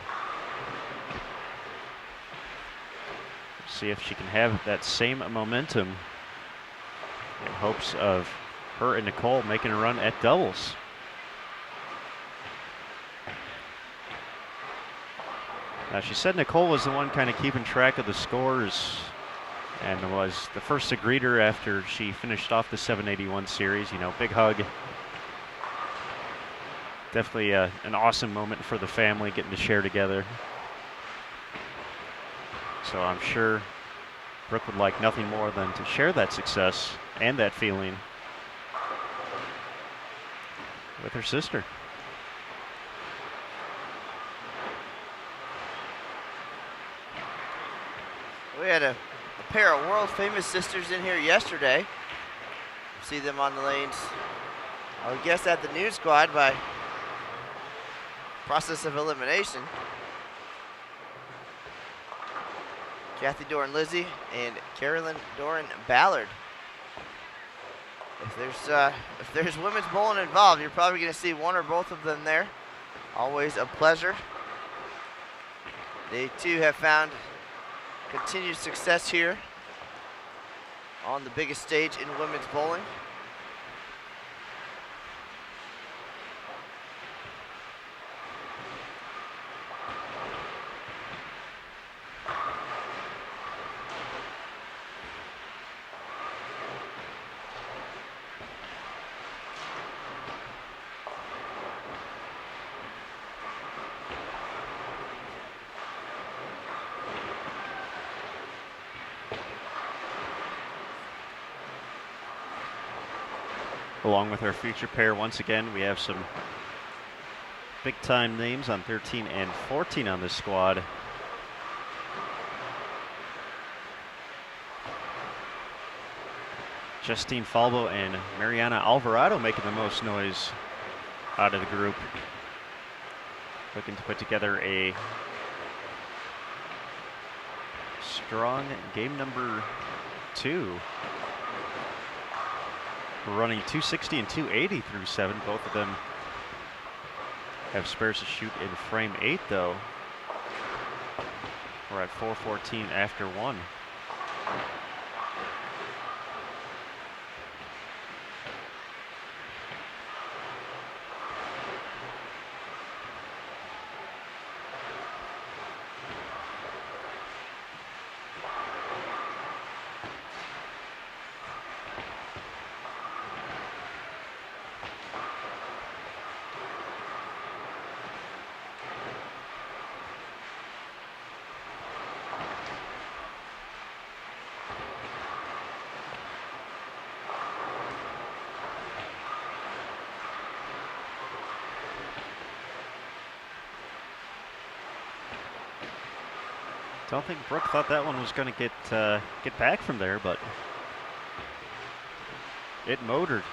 See if she can have that same momentum in hopes of her and Nicole making a run at doubles. Now, she said Nicole was the one kind of keeping track of the scores and was the first to greet her after she finished off the 781 series. You know, big hug. Definitely an awesome moment for the family getting to share together. So I'm sure Brooke would like nothing more than to share that success and that feeling with her sister. We had a pair of world famous sisters in here yesterday. See them on the lanes, I would guess at the noon squad by process of elimination. Kathy Doran Lizzie and Carolyn Doran Ballard. If there's women's bowling involved, you're probably going to see one or both of them there. Always a pleasure. They too have found continued success here on the biggest stage in women's bowling. along with our future pair. Once again, we have some big-time names on 13 and 14 on this squad. Justine Falbo and Mariana Alvarado making the most noise out of the group. Looking to put together a strong game number 2. We're running 260 and 280 through 7. Both of them have spares to shoot in frame 8, though. We're at 414 after 1. Don't think Brooke thought that one was going to get back from there, but it motored.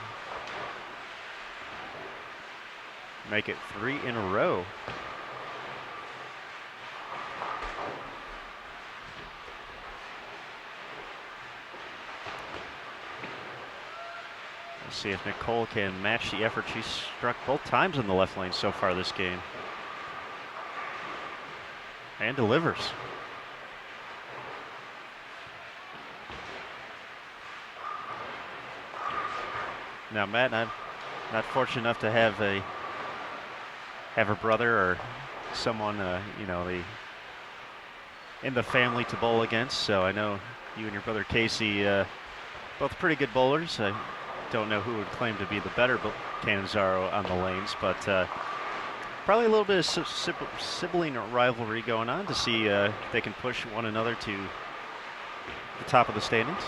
Make it 3 in a row. Let's see if Nicole can match the effort she struck both times in the left lane so far this game. And delivers. Now, Matt, I'm not fortunate enough to have a brother or someone, in the family to bowl against. So I know you and your brother Casey, both pretty good bowlers. I don't know who would claim to be the better Canizaro on the lanes, but probably a little bit of sibling rivalry going on to see if they can push one another to the top of the standings.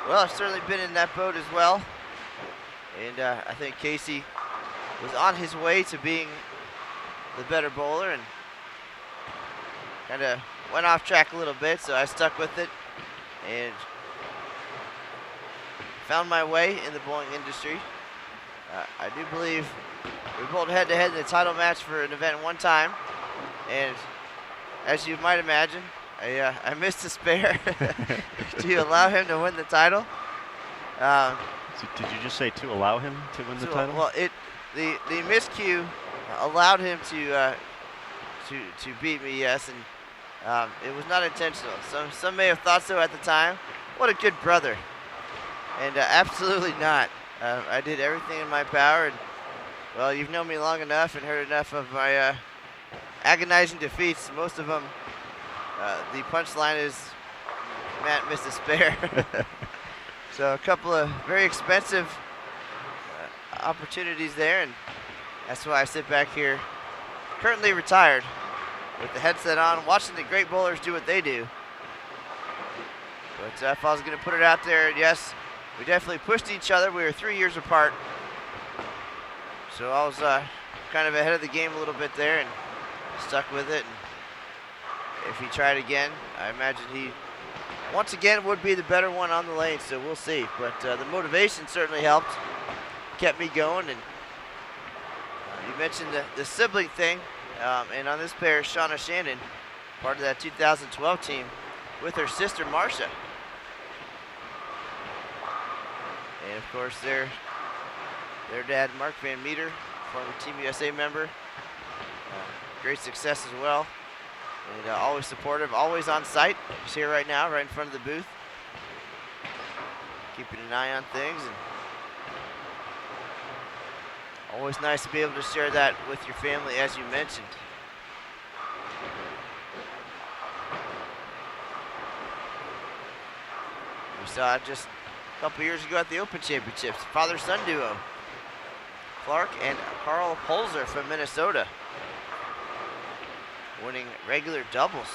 Well, I've certainly been in that boat as well. And I think Casey was on his way to being the better bowler and kind of went off track a little bit, so I stuck with it and found my way in the bowling industry. I do believe we bowled head-to-head in the title match for an event one time, and as you might imagine, I missed a spare to allow him to win the title. So did you just say to allow him to win the title? Well, the miscue allowed him to beat me, yes, and it was not intentional. Some may have thought so at the time. What a good brother, and absolutely not. I did everything in my power, and well, you've known me long enough and heard enough of my agonizing defeats. Most of them. The punchline is Matt missed a spare. So a couple of very expensive opportunities there, and that's why I sit back here, currently retired, with the headset on, watching the great bowlers do what they do. But if I was going to put it out there, yes, we definitely pushed each other. We were 3 years apart. So I was kind of ahead of the game a little bit there and stuck with it. And if he tried again, I imagine he, once again, would be the better one on the lane, so we'll see. But the motivation certainly helped, kept me going. And you mentioned the sibling thing, and on this pair, Shauna Shannon, part of that 2012 team, with her sister, Marcia. And, of course, their dad, Mark Van Meter, former Team USA member. Great success as well. And always supportive, always on site. He's here right now, right in front of the booth. Keeping an eye on things. And always nice to be able to share that with your family, as you mentioned. We saw it just a couple years ago at the Open Championships. Father-son duo. Clark and Carl Holzer from Minnesota, winning regular doubles.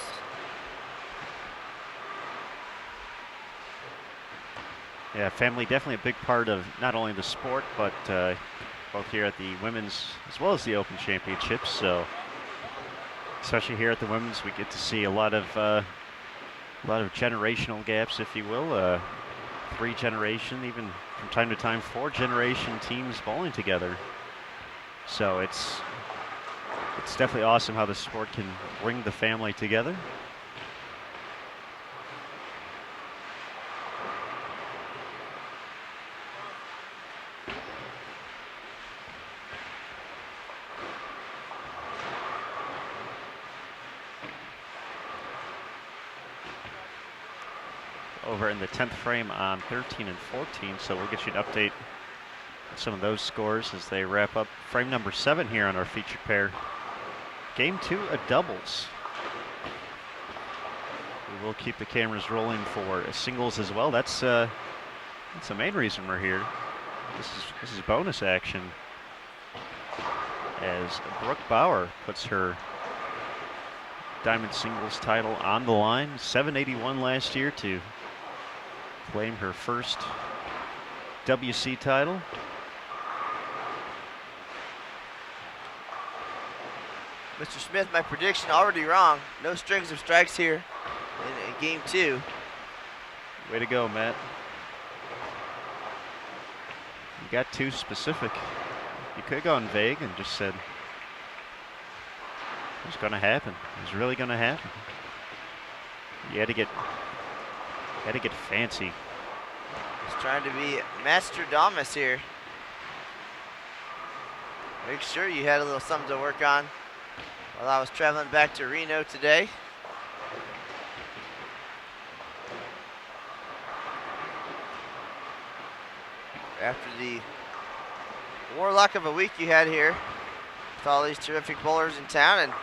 Yeah, family definitely a big part of not only the sport, but both here at the women's as well as the Open Championships. So, especially here at the women's, we get to see a lot of generational gaps, if you will. 3 generation, even from time to time 4 generation teams bowling together. So it's definitely awesome how the sport can bring the family together. Over in the 10th frame on 13 and 14, so we'll get you an update on some of those scores as they wrap up frame number 7 here on our featured pair. Game 2, a doubles. We will keep the cameras rolling for singles as well. That's the main reason we're here. This is bonus action as Brooke Bower puts her diamond singles title on the line. 781 last year to claim her first WC title. Mr. Smith, my prediction already wrong. No strings of strikes here in game 2. Way to go, Matt. You got too specific. You could have gone vague and just said, it's going to happen. It's really going to happen. You had to get fancy. Just trying to be Mastradamus here. Make sure you had a little something to work on while I was traveling back to Reno today. After the warlock of a week you had here with all these terrific bowlers in town, and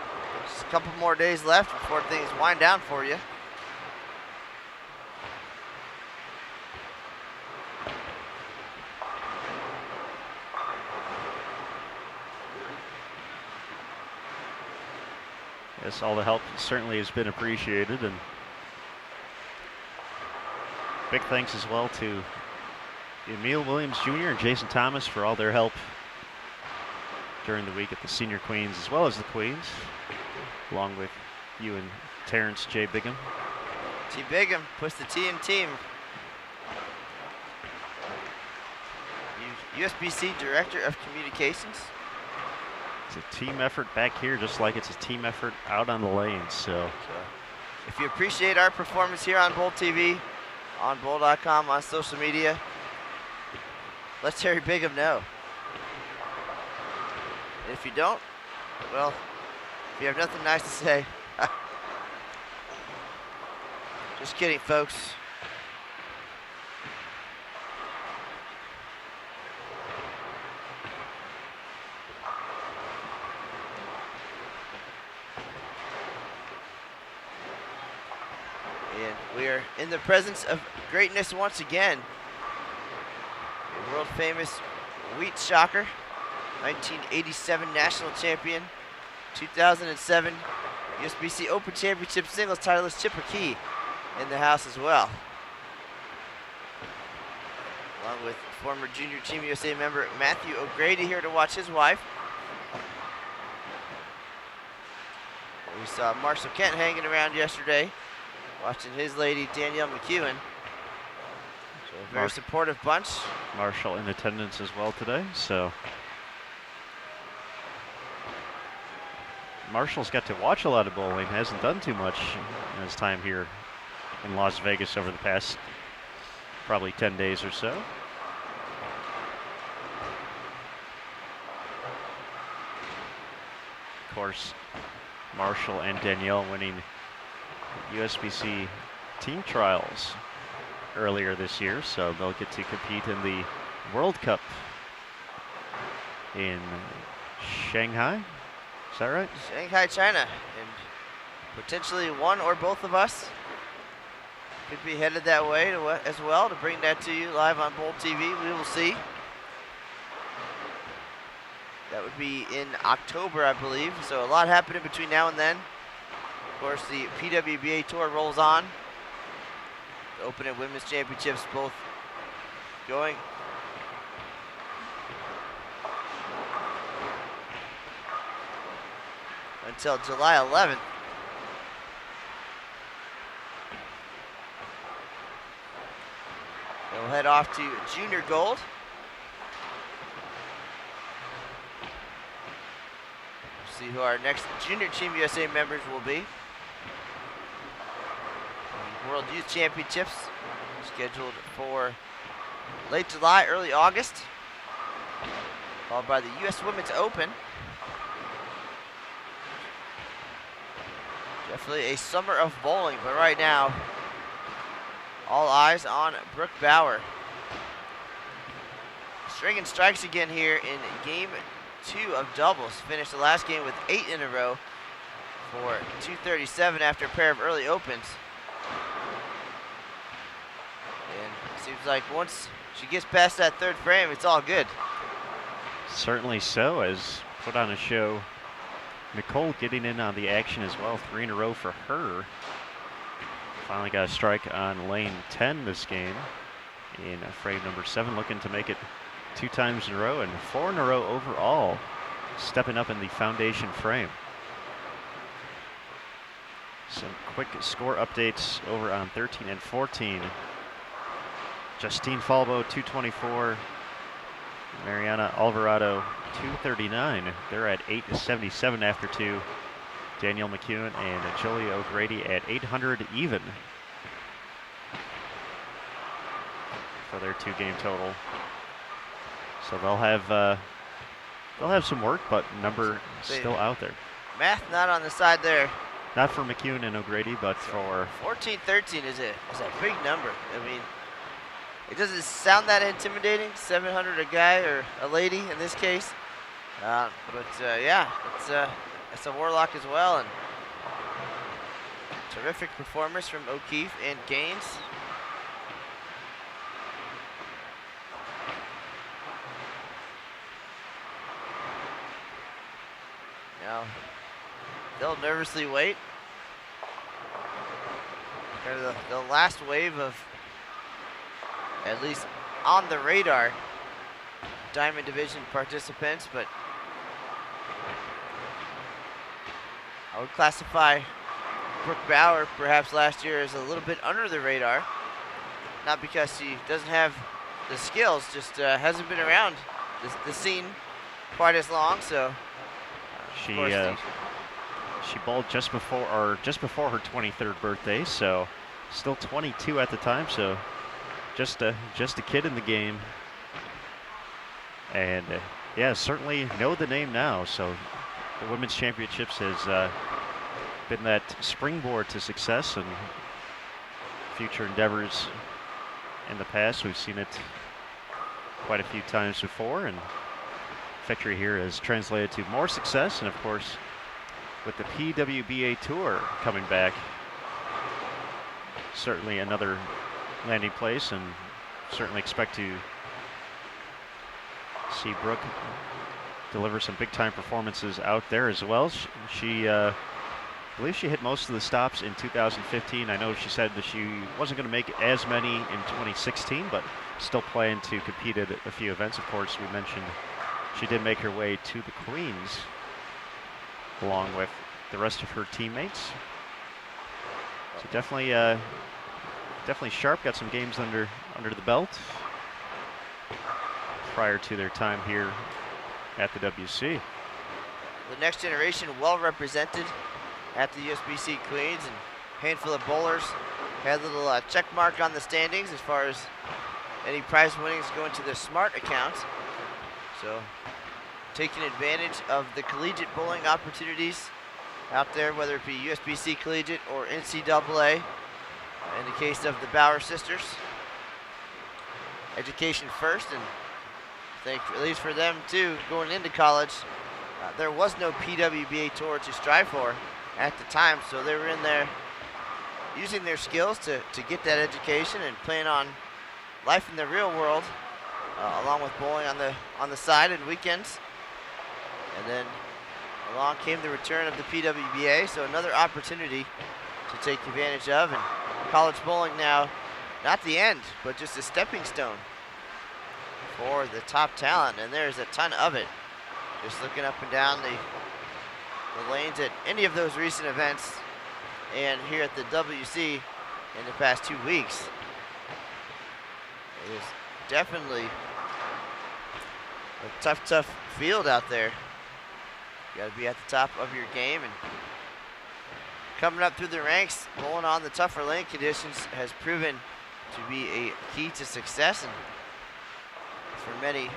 just a couple more days left before things wind down for you. Yes, all the help certainly has been appreciated, and big thanks as well to Emil Williams Jr. and Jason Thomas for all their help during the week at the Senior Queens as well as the Queens, along with you and Terrence J. Bigham. T. Bigham puts the T in team. USBC Director of Communications. It's a team effort back here, just like it's a team effort out on the lanes. So if you appreciate our performance here on Bowl TV, on bowl.com, on social media, let Terry Bigham know. And if you don't, well, if you have nothing nice to say, just kidding, folks. And we are in the presence of greatness once again. The world famous Wheat Shocker, 1987 national champion, 2007 USBC Open Championship singles titleist Chipper Key in the house as well. Along with former Junior Team USA member Matthew O'Grady here to watch his wife. We saw Marshall Kent hanging around yesterday, watching his lady Danielle McEwan. So a very supportive bunch. Marshall in attendance as well today, so Marshall's got to watch a lot of bowling, hasn't done too much in his time here in Las Vegas over the past probably 10 days or so. Of course, Marshall and Danielle winning USBC team trials earlier this year, so they'll get to compete in the World Cup in Shanghai. Is that right? Shanghai, China, and potentially one or both of us could be headed that way as well to bring that to you live on Bowl TV. We will see. That would be in October, I believe. So a lot happening between now and then. Of course, the PWBA Tour rolls on. The Open and Women's Championships both going. Until July 11th. We'll head off to Junior Gold. See who our next Junior Team USA members will be. World Youth Championships scheduled for late July, early August, followed by the U.S. Women's Open. Definitely a summer of bowling, but right now, all eyes on Brooke Bower. Stringing strikes again here in game 2 of doubles. Finished the last game with 8 in a row for 237 after a pair of early opens. And it seems like once she gets past that third frame, it's all good. Certainly so, as put on a show. Nicole getting in on the action as well, 3 in a row for her. Finally got a strike on lane 10 this game in frame number 7, looking to make it 2 times in a row and 4 in a row overall, stepping up in the foundation frame. Some quick score updates over on 13 and 14. Justine Falbo, 224. Mariana Alvarado, 239. They're at 877 after 2. Danielle McEwan and Julia O'Grady at 800 even for their 2-game total. So they'll have some work, but number still out there. Math not on the side there. Not for McEwan and O'Grady, but for 14-13 is a big number. I mean, it doesn't sound that intimidating. 700 a guy or a lady in this case, but yeah, it's a Warlock as well, and terrific performance from O'Keefe and Gaines. Now they'll nervously wait. They're the last wave of, at least on the radar, Diamond Division participants, but I would classify Brooke Bower perhaps last year as a little bit under the radar. Not because she doesn't have the skills, just hasn't been around the scene quite as long. So she bowled just before her 23rd birthday, so still 22 at the time. So just a kid in the game, and yeah, certainly know the name now. So the Women's Championships has been that springboard to success and future endeavors in the past. We've seen it quite a few times before, and victory here has translated to more success. And of course, with the PWBA Tour coming back, certainly another landing place, and certainly expect to see Brooke deliver some big time performances out there as well. She I believe she hit most of the stops in 2015. I know she said that she wasn't going to make as many in 2016, but still plan to compete at a few events. Of course, we mentioned she did make her way to the Queens along with the rest of her teammates. So definitely sharp. Got some games under the belt prior to their time here at the WC. The next generation well represented at the USBC Queens, and a handful of bowlers had a little check mark on the standings as far as any prize winnings going to their SMART account. So taking advantage of the collegiate bowling opportunities out there, whether it be USBC Collegiate or NCAA. In the case of the Bower sisters, education first, and I think at least for them too, going into college, there was no PWBA tour to strive for at the time, so they were in there using their skills to get that education and playing on life in the real world, along with bowling on the side and weekends. And then along came the return of the PWBA, so another opportunity to take advantage of. And college bowling now, not the end, but just a stepping stone for the top talent, and there's a ton of it. Just looking up and down the lanes at any of those recent events and here at the WC in the past 2 weeks. It is definitely a tough field out there. You got to be at the top of your game, and coming up through the ranks, rolling on the tougher lane conditions has proven to be a key to success, and for many,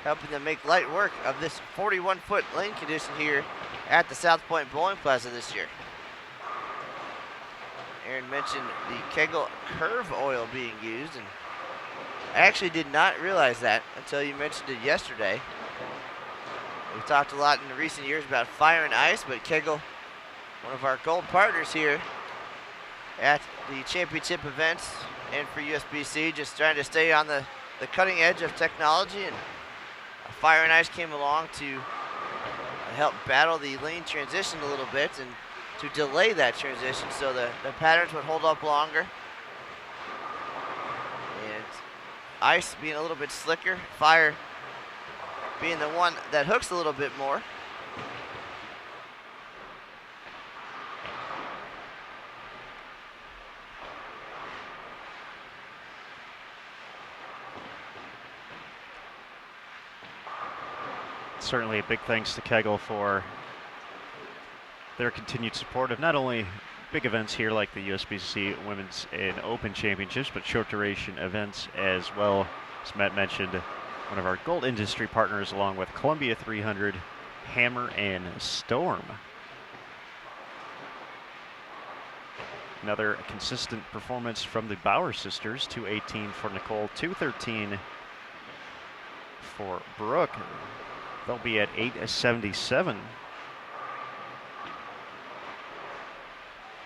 helping them make light work of this 41-foot lane condition here at the South Point Bowling Plaza this year. Aaron mentioned the Kegel curve oil being used, and I actually did not realize that until you mentioned it yesterday. We've talked a lot in the recent years about fire and ice, but Kegel, one of our gold partners here at the championship events and for USBC, just trying to stay on the cutting edge of technology, and fire and ice came along to help battle the lane transition a little bit and to delay that transition so the patterns would hold up longer. And ice being a little bit slicker, fire being the one that hooks a little bit more. Certainly a big thanks to Kegel for their continued support of not only big events here like the USBC Women's and Open Championships, but short duration events as well. As Matt mentioned, one of our gold industry partners along with Columbia 300, Hammer, and Storm. Another consistent performance from the Bower sisters, 218 for Nicole, 213 for Brooke. They'll be at 877.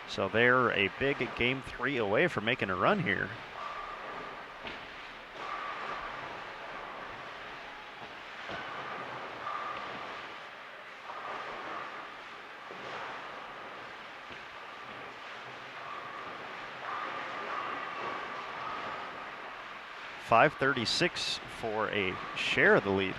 So they're a big game 3 away from making a run here. .536 for a share of the lead.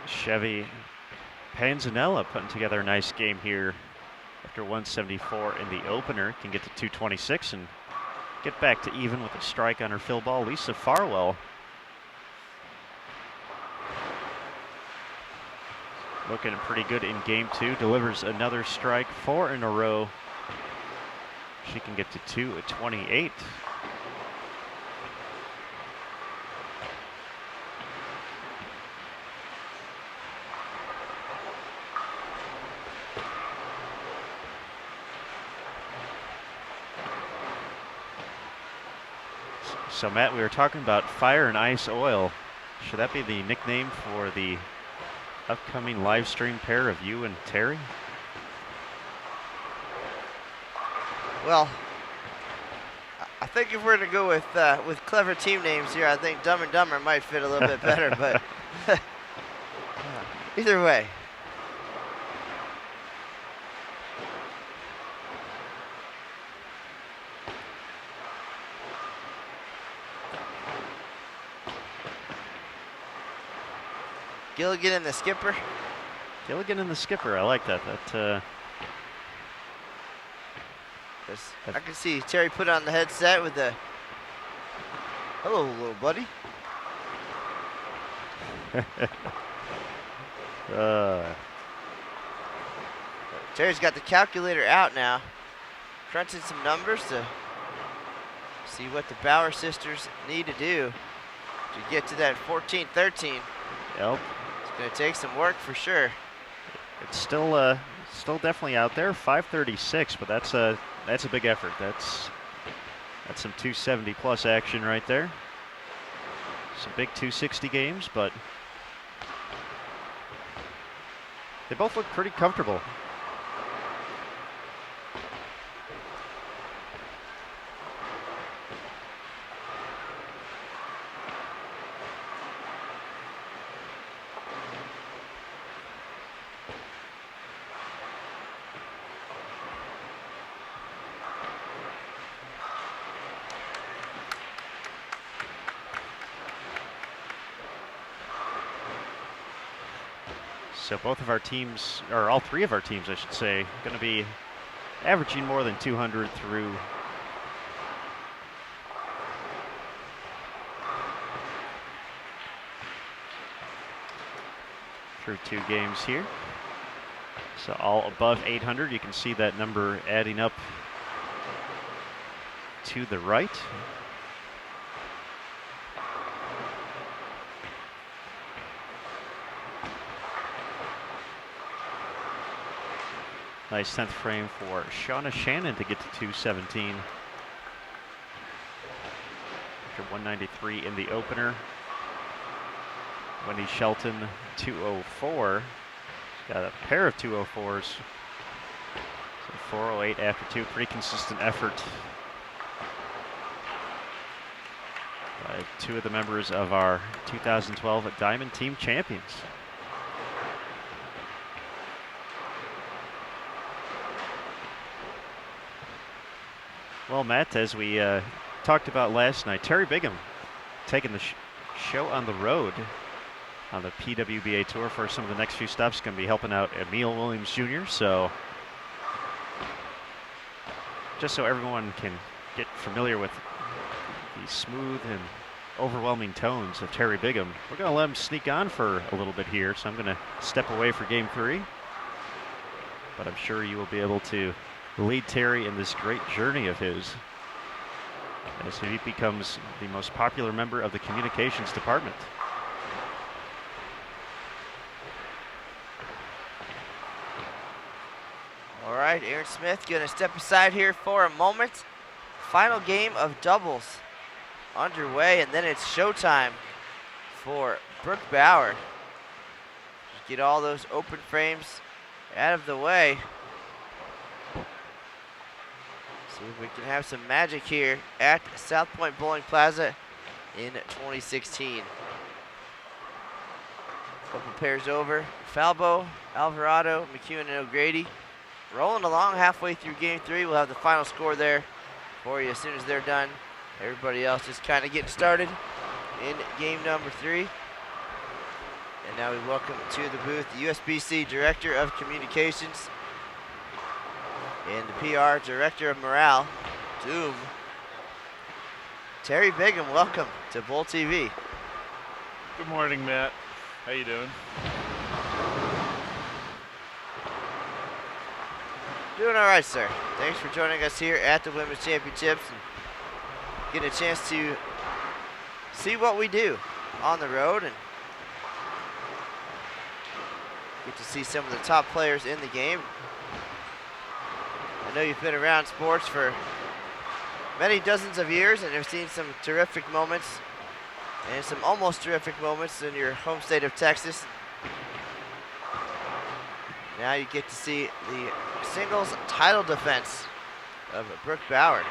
Chevy Panzanella putting together a nice game here after 174 in the opener. Can get to 226 and get back to even with a strike on her fill ball. Lisa Farwell looking pretty good in game 2. Delivers another strike, 4 in a row. She can get to 228. So Matt, we were talking about fire and ice oil. Should that be the nickname for the upcoming live stream pair of you and Terry? Well, I think if we're to go with clever team names here, I think Dumb and Dumber might fit a little bit better, but either way. Gilligan and the skipper. Gilligan and the skipper. I like that. I can see Terry put on the headset with the "Hello, little buddy." Terry's got the calculator out now, crunching some numbers to see what the Bower sisters need to do to get to that 14-13. Yep. It's going to take some work for sure. It's still definitely out there. 5:36, but that's a big effort. That's some 270 plus action right there. Some big 260 games, but they both look pretty comfortable. So both of our teams, or all three of our teams, I should say, going to be averaging more than 200 through two games here. So all above 800. You can see that number adding up to the right. Nice 10th frame for Shauna Shannon to get to 217. After 193 in the opener. Wendy Shelton, 204. She's got a pair of 204s. So 408 after two. Pretty consistent effort by two of the members of our 2012 Diamond Team champions. Well, Matt, as we talked about last night, Terry Bigham taking the show on the road on the PWBA Tour for some of the next few stops. Going to be helping out Emil Williams Jr. So just so everyone can get familiar with the smooth and overwhelming tones of Terry Bigham, we're going to let him sneak on for a little bit here. So I'm going to step away for game 3. But I'm sure you will be able to lead Terry in this great journey of his as he becomes the most popular member of the communications department. All right, Aaron Smith going to step aside here for a moment. Final game of doubles underway, and then it's showtime for Brooke Bower. Just get all those open frames out of the way. See if we can have some magic here at South Point Bowling Plaza in 2016. Couple pairs over. Falbo, Alvarado, McEwen, and O'Grady. Rolling along halfway through game 3. We'll have the final score there for you as soon as they're done. Everybody else just kind of getting started in game number 3. And now we welcome to the booth the USBC Director of Communications and the PR Director of Morale, Doom. Terry Bigham, welcome to Bowl TV. Good morning, Matt. How you doing? Doing all right, sir. Thanks for joining us here at the Women's Championships and getting a chance to see what we do on the road and get to see some of the top players in the game. I know you've been around sports for many dozens of years and have seen some terrific moments and some almost terrific moments in your home state of Texas. Now you get to see the singles title defense of Brooke Bower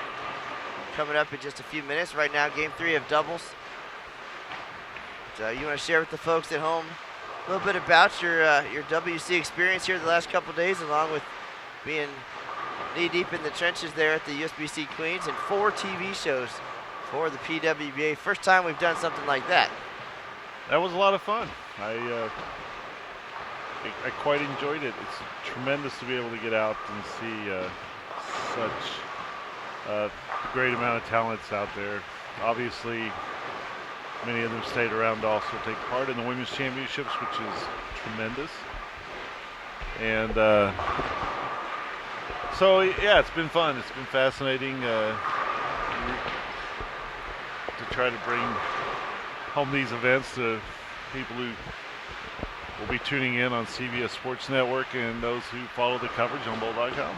coming up in just a few minutes. Right now, game 3 of doubles. So you want to share with the folks at home a little bit about your WC experience here the last couple of days, along with being knee-deep in the trenches there at the USBC Queens and 4 TV shows for the PWBA. First time we've done something like that. That was a lot of fun. I quite enjoyed it. It's tremendous to be able to get out and see such a great amount of talents out there. Obviously, many of them stayed around to also take part in the Women's Championships, which is tremendous. And so, yeah, it's been fun. It's been fascinating to try to bring home these events to people who we'll be tuning in on CBS Sports Network and those who follow the coverage on Bowl.com.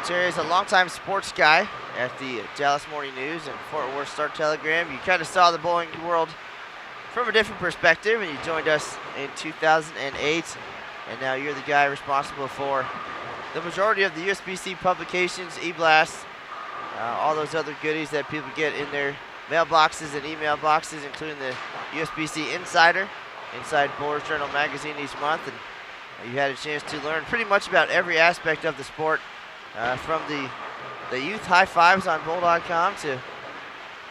Terry is a longtime sports guy at the Dallas Morning News and Fort Worth Star-Telegram. You kind of saw the bowling world from a different perspective, and you joined us in 2008, and now you're the guy responsible for the majority of the USBC publications, e-blasts, all those other goodies that people get in their mailboxes and email boxes, including the USBC Insider, Inside Bowlers Journal magazine each month, and you had a chance to learn pretty much about every aspect of the sport, from the youth high fives on Bowl.com to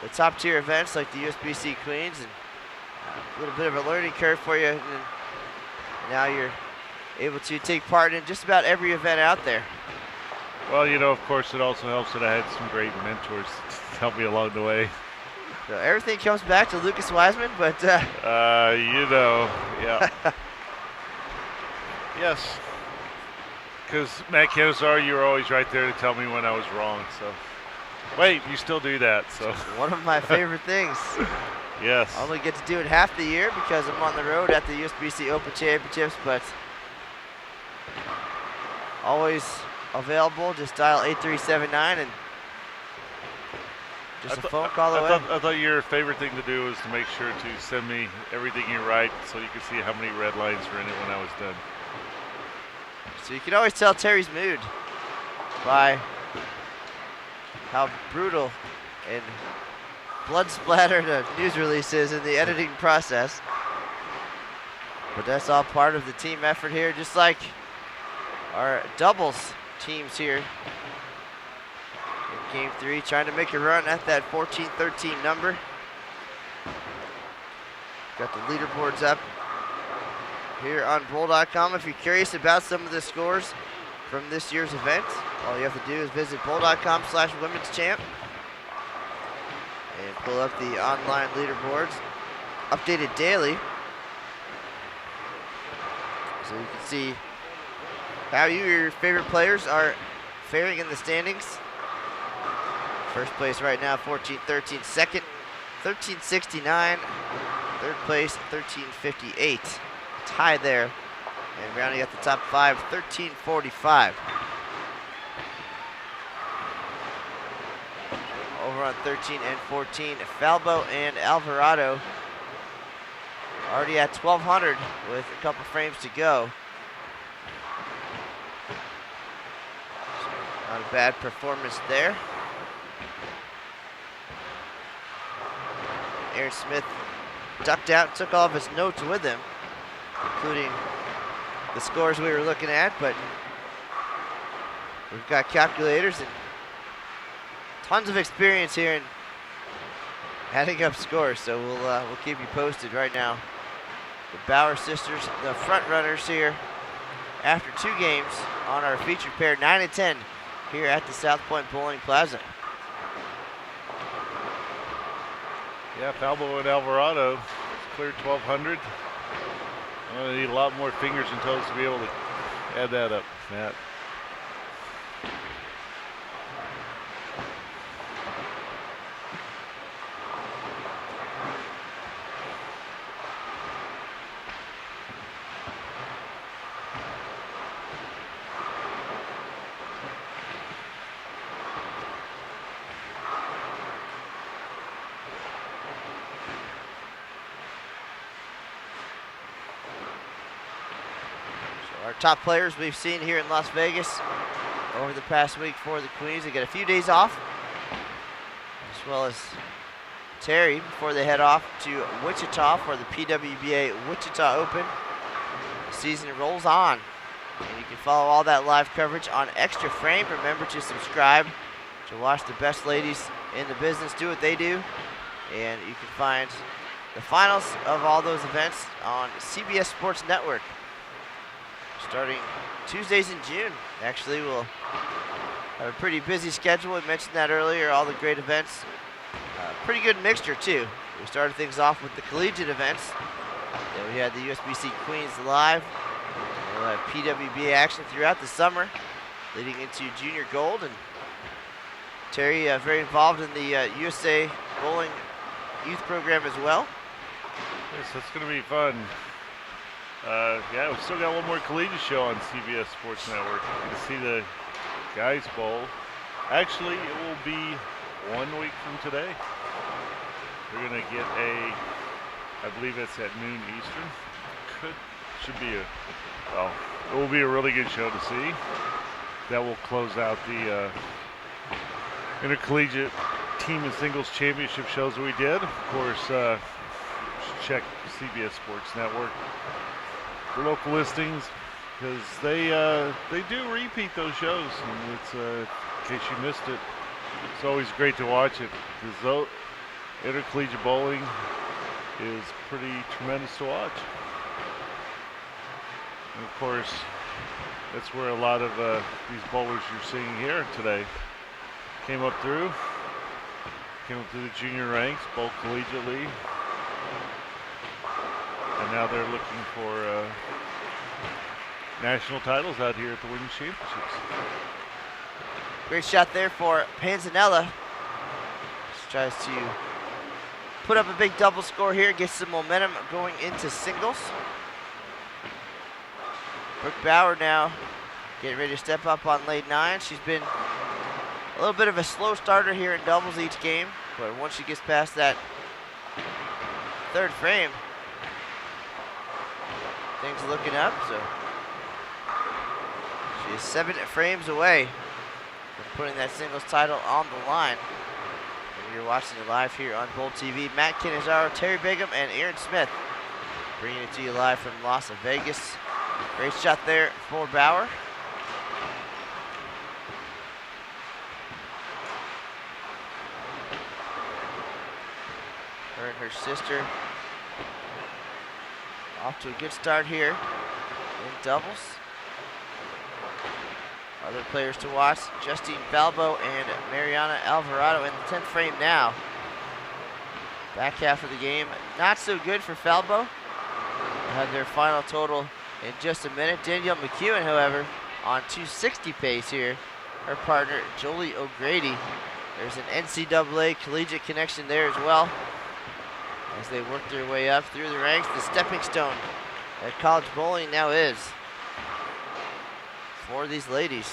the top tier events like the USBC Queens, and a little bit of a learning curve for you. And now you're able to take part in just about every event out there. Well, of course, it also helps that I had some great mentors to help me along the way. So everything comes back to Lucas Wiseman, but yeah. Yes. Because Matt Kenazar, you were always right there to tell me when I was wrong. So, wait, you still do that. So one of my favorite things. Yes. I only get to do it half the year because I'm on the road at the USBC Open Championships, but always available. Just dial 8379 and just a phone call away. I thought your favorite thing to do was to make sure to send me everything you write so you could see how many red lines were in it when I was done. So you can always tell Terry's mood by how brutal and blood-splattered a news release is in the editing process. But that's all part of the team effort here, just like our doubles teams here in Game 3, trying to make a run at that 14-13 number. Got the leaderboards up here on Bowl.com. If you're curious about some of the scores from this year's event, all you have to do is visit bowl.com/women's-champ and pull up the online leaderboards, updated daily, so you can see how your favorite players are faring in the standings. First place right now, 14-13. Second, 13-69. Third place, 13-58. Tie there. And rounding out the top 5, 13-45. Over on 13 and 14, Falbo and Alvarado already at 1,200 with a couple frames to go. Not a bad performance there. Aaron Smith ducked out and took all of his notes with him, including the scores we were looking at, but we've got calculators and tons of experience here in adding up scores, so we'll keep you posted right now. The Bower sisters, the front runners here after 2 games on our featured pair, 9 and 10 here at the South Point Bowling Plaza. Yeah, Falbo and Alvarado cleared 1,200. I'm gonna need a lot more fingers and toes to be able to add that up, Matt. Our top players we've seen here in Las Vegas over the past week for the Queens. They get a few days off, as well as Terry before they head off to Wichita for the PWBA Wichita Open. The season rolls on, and you can follow all that live coverage on Extra Frame. Remember to subscribe to watch the best ladies in the business do what they do, and you can find the finals of all those events on CBS Sports Network. Starting Tuesdays in June. Actually, we'll have a pretty busy schedule. We mentioned that earlier, all the great events. Pretty good mixture, too. We started things off with the collegiate events. Then we had the USBC Queens Live. We'll have PWBA action throughout the summer, leading into Junior Gold. And Terry, very involved in the USA Bowling Youth Program as well. Yes, that's going to be fun. Yeah, we still got one more collegiate show on CBS Sports Network. You can see the guys bowl. Actually, it will be 1 week from today. We're going to get I believe it's at noon Eastern. It will be a really good show to see. That will close out the intercollegiate team and singles championship shows that we did. Of course, check CBS Sports Network for local listings, because they do repeat those shows, and it's in case you missed it, it's always great to watch it, because intercollegiate bowling is pretty tremendous to watch. And of course, that's where a lot of these bowlers you're seeing here today came up through the junior ranks, both collegiately, and now they're looking for national titles out here at the Women's Championships. Great shot there for Panzanella. Just tries to put up a big double score here, get some momentum going into singles. Brooke Bower now getting ready to step up on lane 9. She's been a little bit of a slow starter here in doubles each game, but once she gets past that third frame, things are looking up. So she is 7 frames away from putting that singles title on the line. And you're watching it live here on Bowl TV. Matt Canizaro, Terry Bigham, and Aaron Smith bringing it to you live from Las Vegas. Great shot there for Bower. Her and her sister off to a good start here in doubles. Other players to watch, Justine Falbo and Mariana Alvarado in the 10th frame now. Back half of the game, not so good for Falbo. Had their final total in just a minute. Danielle McEwan, however, on 260 pace here. Her partner, Jolie O'Grady. There's an NCAA collegiate connection there as well, as they work their way up through the ranks. The stepping stone that college bowling now is for these ladies.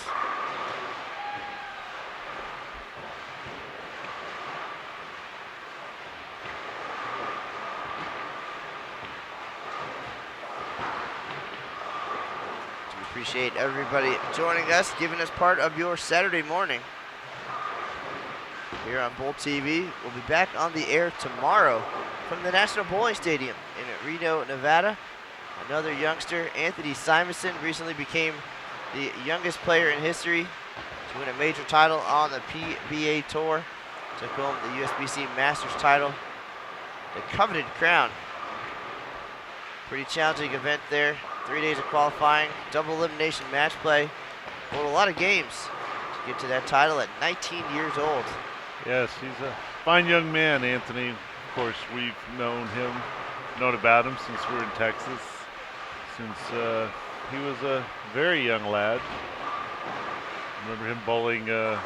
Appreciate everybody joining us, giving us part of your Saturday morning here on Bowl TV. We'll be back on the air tomorrow from the National Bowling Stadium in Reno, Nevada. Another youngster, Anthony Simonson, recently became the youngest player in history to win a major title on the PBA Tour. Took home the USBC Masters title, the coveted crown. Pretty challenging event there. 3 days of qualifying, double elimination match play. Bowled a lot of games to get to that title at 19 years old. Yes, he's a fine young man, Anthony. Of course, we've known about him since we were in Texas, since he was a very young lad. I remember him bowling a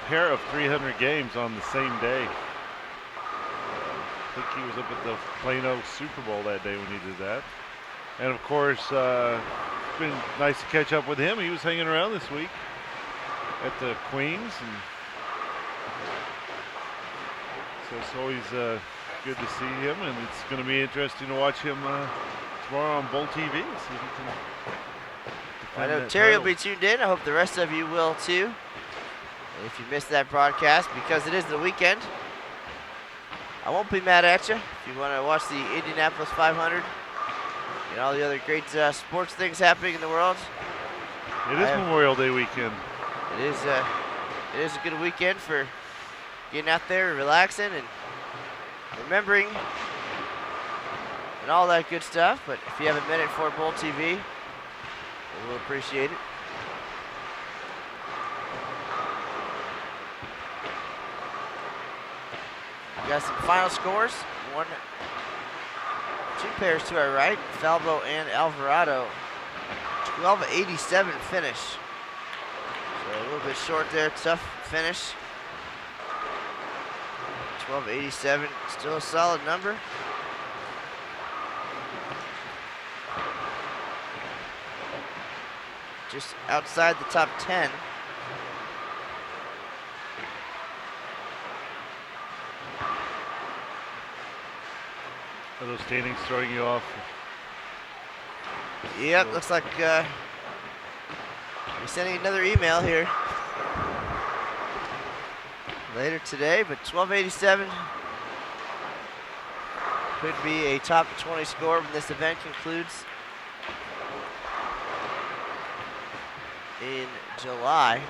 pair of 300 games on the same day. I think he was up at the Plano Super Bowl that day when he did that. And of course, it's been nice to catch up with him. He was hanging around this week at the Queens, and so it's always good to see him, and it's going to be interesting to watch him tomorrow on Bowl TV. See if he can. I know Terry will be tuned in. I hope the rest of you will too. And if you missed that broadcast, because it is the weekend, I won't be mad at you. If you want to watch the Indianapolis 500 and all the other great sports things happening in the world. It is Memorial Day weekend. It is a good weekend for getting out there, relaxing, and remembering, and all that good stuff. But if you have a minute for Bowl TV, we'll appreciate it. We got some final scores. Two pairs to our right, Falbo and Alvarado. 12:87 finish. So a little bit short there, tough finish. 12:87, still a solid number. just outside the top 10. Are those standings throwing you off? Yep, looks like we're sending another email here later today, but 1287 could be a top 20 score when this event concludes in July.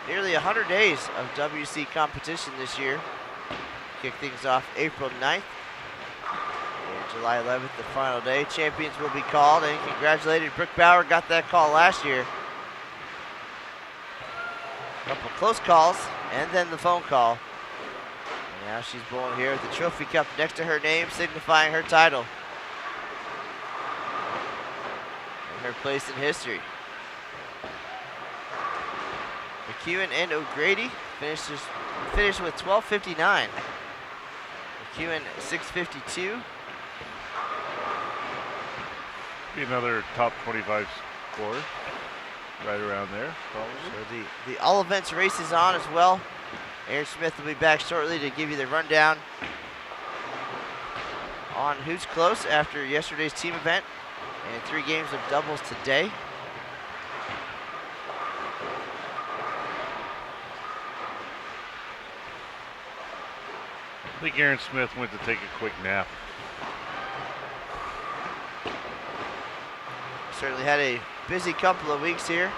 Nearly 100 days of WC competition this year. Kick things off April 9th. And July 11th, the final day. Champions will be called and congratulated. Brooke Bower got that call last year. A couple close calls and then the phone call. And now she's bowling here with the trophy cup next to her name, signifying her title and her place in history. McEwan and O'Grady finished with 12:59. McEwan 6:52. Be another top 25 score, right around there, probably. So the all events race is on as well. Aaron Smith will be back shortly to give you the rundown on who's close after yesterday's team event and 3 games of doubles today. I think Aaron Smith went to take a quick nap. Certainly had a busy couple of weeks here.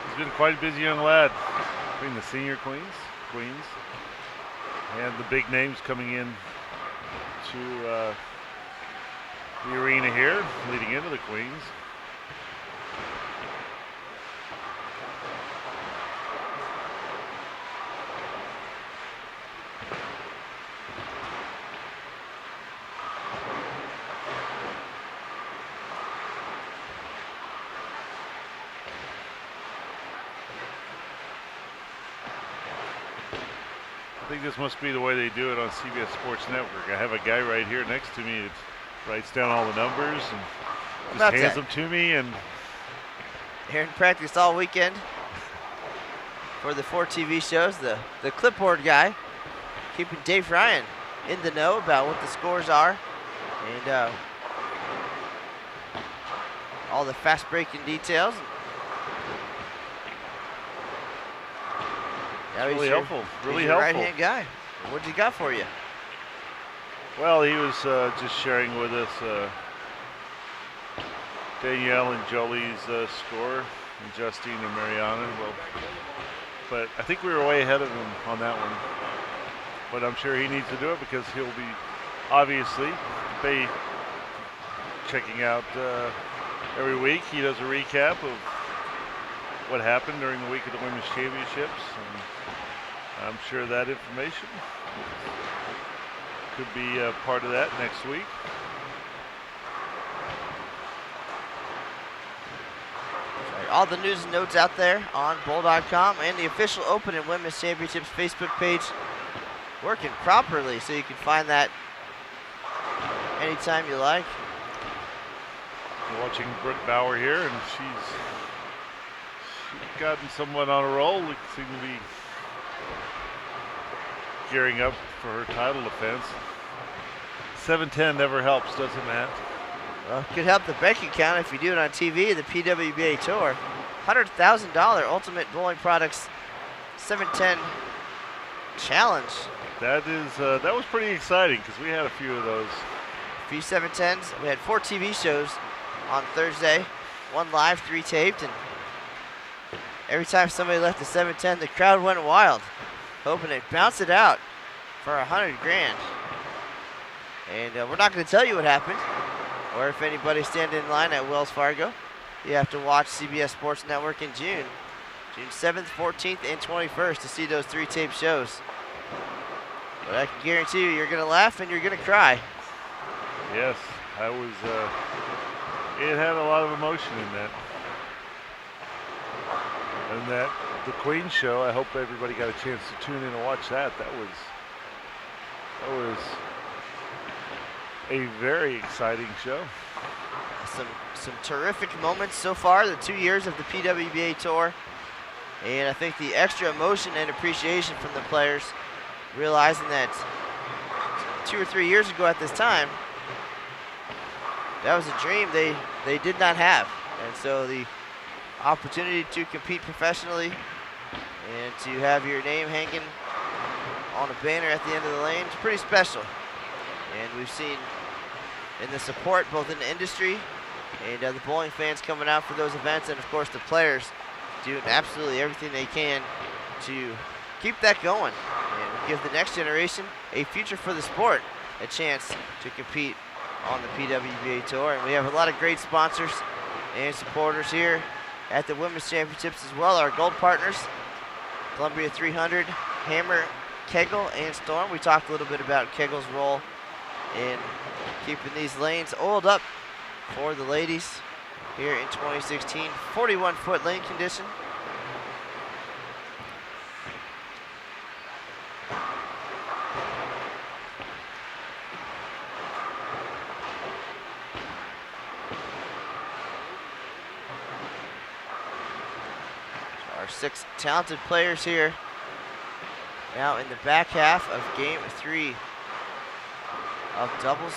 He's been quite a busy young lad between the senior queens, and the big names coming in to the arena here, leading into the queens. I think this must be the way they do it on CBS Sports Network. I have a guy right here next to me that writes down all the numbers and just hands them to me. And Aaron practiced all weekend for the 4 TV shows. The clipboard guy, keeping Dave Ryan in the know about what the scores are and all the fast-breaking details. Really helpful. Really helpful. helpful. Right-hand guy. What'd you got for you? Well, he was just sharing with us Danielle and Jolie's score, and Justine and Mariana. Well, but I think we were way ahead of him on that one. But I'm sure he needs to do it because he'll be obviously checking out every week. He does a recap of what happened during the week of the Women's Championships. And I'm sure that information could be a part of that next week. All the news and notes out there on bowl.com and the official Open and Women's Championships Facebook page working properly, so you can find that anytime you like. We're watching Brooke Bower here, and she's gotten somewhat on a roll. Looks to be gearing up for her title defense. 7-10 never helps, does it, Matt? Well, could help the bank account if you do it on TV, the PWBA Tour. $100,000 Ultimate Bowling Products 7-10 Challenge. That was pretty exciting because we had a few of those. A few 7-10s. We had 4 TV shows on Thursday, 1 live, 3 taped, and every time somebody left the 7-10, the crowd went wild, hoping to bounce it out for $100,000. And we're not going to tell you what happened, or if anybody's standing in line at Wells Fargo. You have to watch CBS Sports Network in June 7th, 14th, and 21st to see those 3 tape shows. But I can guarantee you, you're going to laugh and you're going to cry. Yes, it had a lot of emotion in that. And the Queen show, I hope everybody got a chance to tune in and watch that. That was a very exciting show. some terrific moments so far, the 2 years of the PWBA Tour. And I think the extra emotion and appreciation from the players, realizing that 2 or 3 years ago at this time, that was a dream they did not have. And so the opportunity to compete professionally and to have your name hanging on a banner at the end of the lane is pretty special. And we've seen in the support both in the industry and the bowling fans coming out for those events, and of course the players doing absolutely everything they can to keep that going and give the next generation a future for the sport, a chance to compete on the PWBA Tour. And we have a lot of great sponsors and supporters here at the Women's Championships as well. Our gold partners, Columbia 300, Hammer, Kegel, and Storm. We talked a little bit about Kegel's role in keeping these lanes oiled up for the ladies here in 2016. 41-foot lane condition. Our 6 talented players here now in the back half of game 3 of doubles,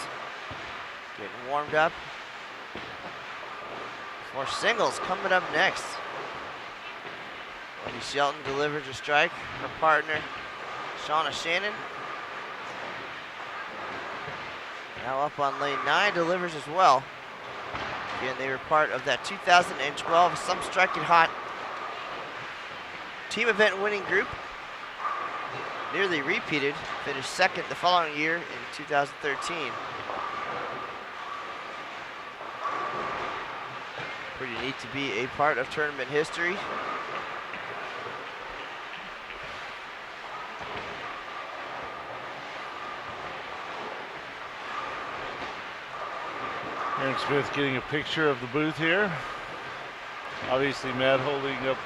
getting warmed up for singles coming up next. Wendy Shelton delivers a strike. Her partner, Shauna Shannon, now up on lane 9, delivers as well. Again, they were part of that 2012 Some Strike It Hot team event winning group. Nearly repeated, finished second the following year in 2013. Pretty neat to be a part of tournament history. Aaron Smith getting a picture of the booth here. Obviously Matt holding up,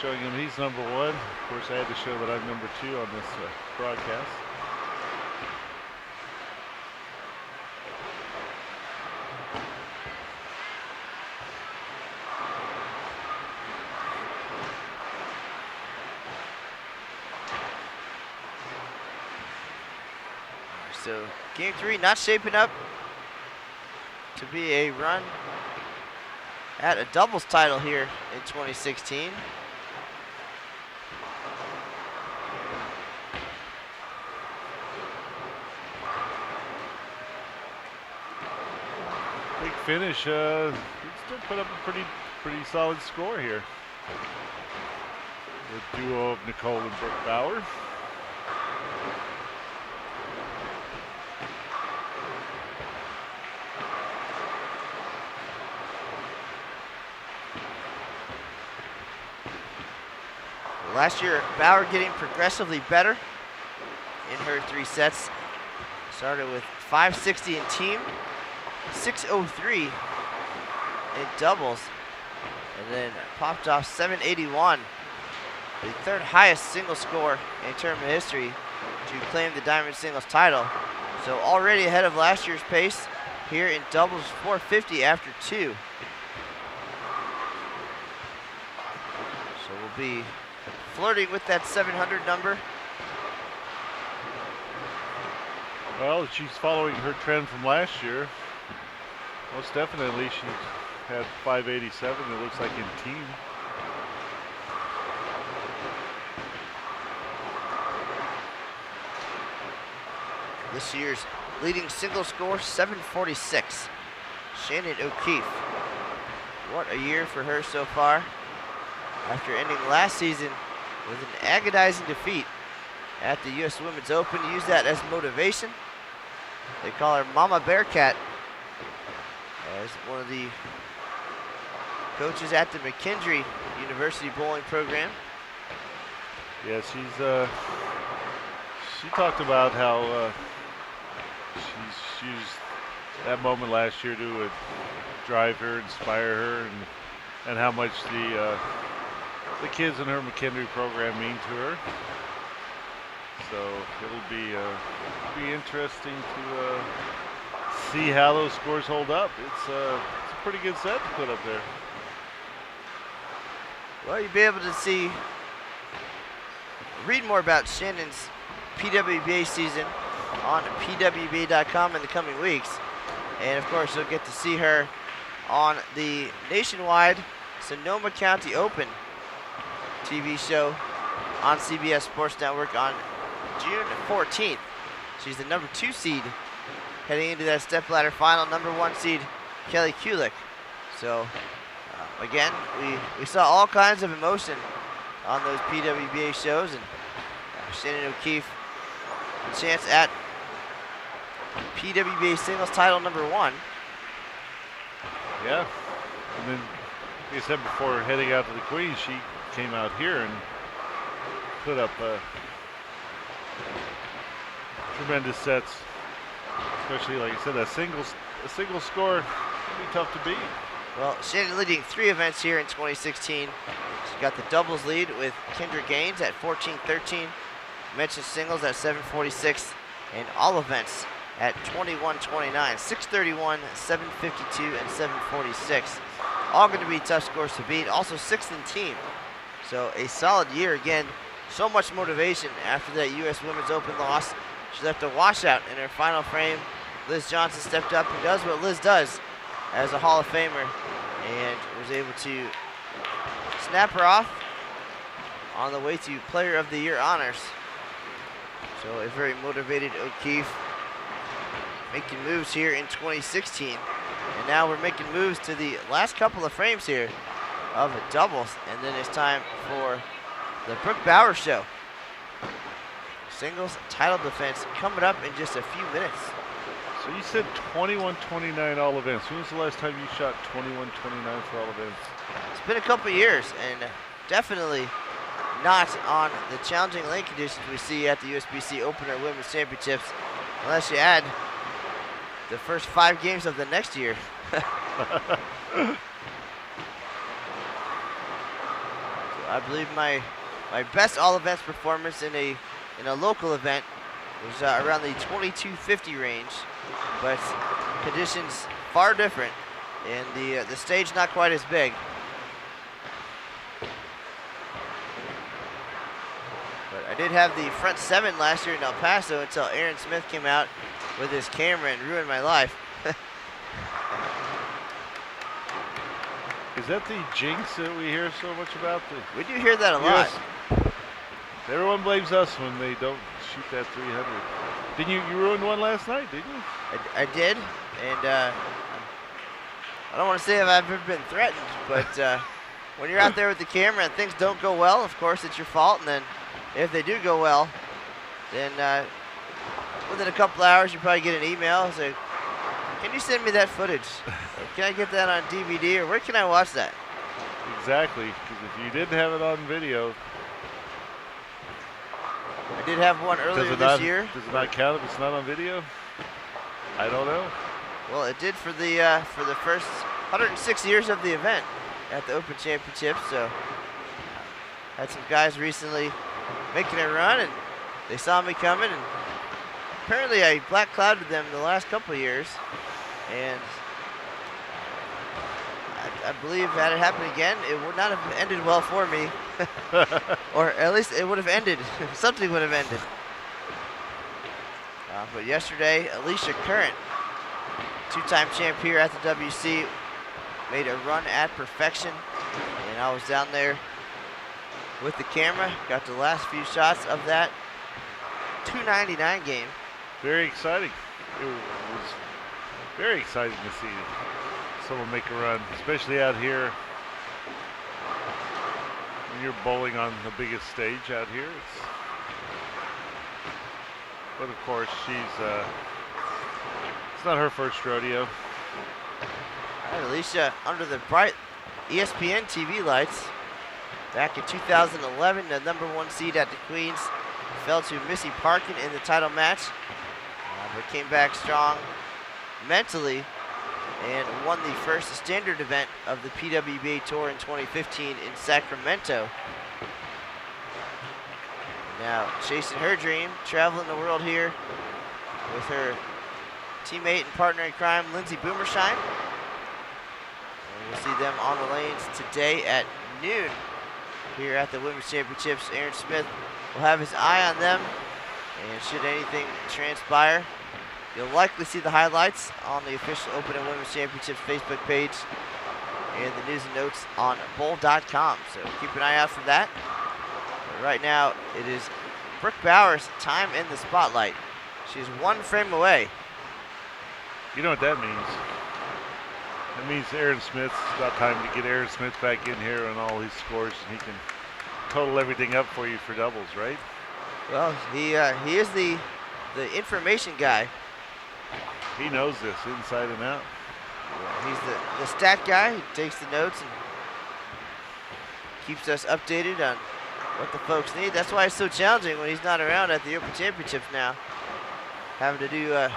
showing him he's number 1. Of course, I had to show that I'm number 2 on this broadcast. So game 3 not shaping up to be a run at a doubles title here in 2016. Big finish. He still put up a pretty solid score here. The duo of Nicole and Brooke Bower. Last year, Bauer getting progressively better in her 3 sets. Started with 560 in team, 603 in doubles, and then popped off 781, the 3rd highest single score in tournament history to claim the Diamond Singles title. So already ahead of last year's pace here in doubles, 450 after 2. So we'll be flirting with that 700 number. Well, she's following her trend from last year. Most definitely, she had 587, it looks like, in team. This year's leading single score, 746. Shannon O'Keefe. What a year for her so far. After ending last season with an agonizing defeat at the U.S. Women's Open, use that as motivation. They call her Mama Bearcat, as one of the coaches at the McKendree University bowling program. Yeah, she talked about how she's used that moment last year to drive her, inspire her, and how much the kids in her McKendree program mean to her. So it'll be interesting to see how those scores hold up. It's a pretty good set to put up there. Well, you'll be able to read more about Shannon's PWBA season on pwba.com in the coming weeks. And of course, you'll get to see her on the nationwide Sonoma County Open TV show on CBS Sports Network on June 14th. She's the number 2 seed heading into that stepladder final, number 1 seed Kelly Kulik. So again, we saw all kinds of emotion on those PWBA shows, and Shannon O'Keefe a chance at PWBA singles title number 1. Yeah, and then like I said before, heading out to the Queens, she came out here and put up tremendous sets, especially like I said, a single score can be tough to beat. Well, Shannon leading 3 events here in 2016. She got the doubles lead with Kendra Gaines at 14-13, mentioned singles at 7:46, and all events at 21-29, 6:31, 7:52, and 7:46. All going to be tough scores to beat. Also 6th in team. So a solid year again. So much motivation after that U.S. Women's Open loss. She left a washout in her final frame. Liz Johnson stepped up and does what Liz does as a Hall of Famer, and was able to snap her off on the way to Player of the Year honors. So a very motivated O'Keefe making moves here in 2016. And now we're making moves to the last couple of frames here of doubles, and then it's time for the Brooke Bower show. Singles title defense coming up in just a few minutes. So you said 21-29 all events. When was the last time you shot 21-29 for all events? It's been a couple years, and definitely not on the challenging lane conditions we see at the USBC Open or Women's Championships, unless you add the first 5 games of the next year. So I believe my best all events performance in a local event was around the 2250 range, but conditions far different, and the stage not quite as big. But I did have the front 7 last year in El Paso until Aaron Smith came out with his camera and ruined my life. Is that the jinx that we hear so much about? We do hear that a lot. Everyone blames us when they don't shoot that 300. Didn't you ruined one last night, didn't you? I did, and I don't want to say if I've ever been threatened, but when you're out there with the camera and things don't go well, of course it's your fault, and then if they do go well, then within a couple hours you probably get an email and say, can you send me that footage? Can I get that on DVD, or where can I watch that? Exactly, because if you didn't have it on video, I did have one earlier this year. Does it not count if it's not on video? I don't know. Well, it did for the first 106 years of the event at the Open Championship. So had some guys recently making a run, and they saw me coming, and apparently I black clouded them the last couple of years, and I believe had it happened again, it would not have ended well for me. Or at least it would have ended. Something would have ended. But yesterday, Alicia Current, 2-time champ here at the WC, made a run at perfection. And I was down there with the camera, got the last few shots of that 299 game. Very exciting. It was very exciting to see someone make a run, especially out here. When you're bowling on the biggest stage out here, but of course it's not her first rodeo. All right, Alicia under the bright ESPN TV lights. Back in 2011, the number 1 seed at the Queens fell to Missy Parkin in the title match, but came back strong mentally and won the first standard event of the PWBA Tour in 2015 in Sacramento. Now chasing her dream, traveling the world here with her teammate and partner in crime, Lindsay Boomersheim. We'll see them on the lanes today at noon here at the Women's Championships. Aaron Smith will have his eye on them, and should anything transpire, you'll likely see the highlights on the official Open and Women's Championships Facebook page and the news and notes on bowl.com. So keep an eye out for that. But right now, it is Brooke Bower's time in the spotlight. She's one frame away. You know what that means? That means Aaron Smith, it's about time to get Aaron Smith back in here on all his scores, and he can total everything up for you for doubles, right? Well, he is the information guy. He knows this inside and out. Yeah, he's the stat guy. He takes the notes and keeps us updated on what the folks need. That's why it's so challenging when he's not around at the Open Championships now, having to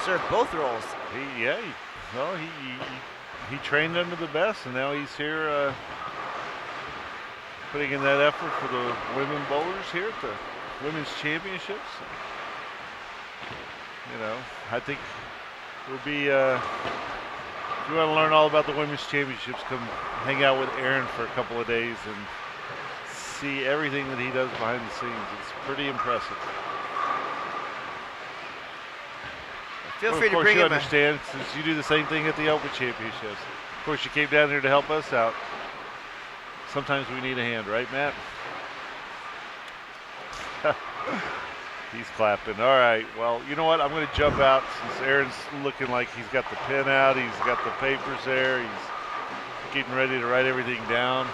serve both roles. He trained under the best, and now he's here putting in that effort for the women bowlers here at the Women's Championships. You know, I think it would be, if you want to learn all about the Women's Championships, come hang out with Aaron for a couple of days and see everything that he does behind the scenes. It's pretty impressive. Feel free to bring him. Of course, you understand, since you do the same thing at the Open Championships. Of course, you came down here to help us out. Sometimes we need a hand, right, Matt? He's clapping. All right, well, you know what? I'm going to jump out since Aaron's looking like he's got the pen out. He's got the papers there. He's getting ready to write everything down.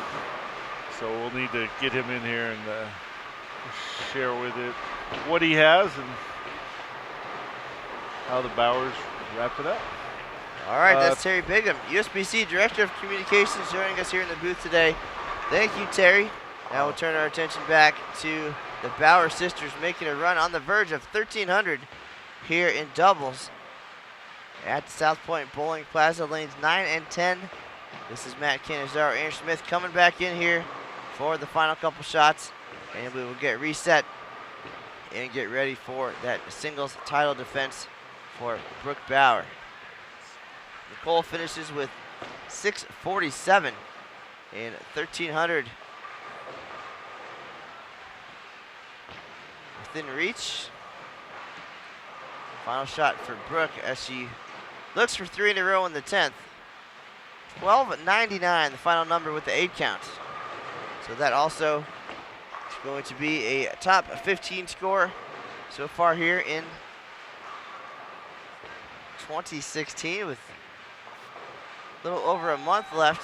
So we'll need to get him in here and share with it what he has and how the Bowers wrap it up. All right, that's Terry Bigham, USBC Director of Communications, joining us here in the booth today. Thank you, Terry. Now we'll turn our attention back to the Bower sisters making a run on the verge of 1,300 here in doubles at the South Point Bowling Plaza, lanes 9 and 10. This is Matt Canizaro, Aaron Smith coming back in here for the final couple shots, and we will get reset and get ready for that singles title defense for Brooke Bower. Nicole finishes with 647 in 1,300 within reach. Final shot for Brooke as she looks for 3 in a row in the 10th. 12.99, the final number with the 8 count. So that also is going to be a top 15 score so far here in 2016, with a little over a month left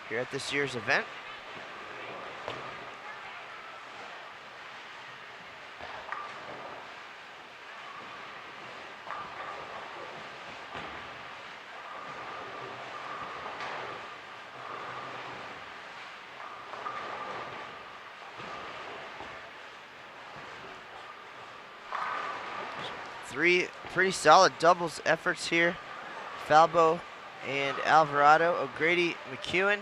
here at this year's event. Three pretty solid doubles efforts here. Falbo and Alvarado, O'Grady, McEwan,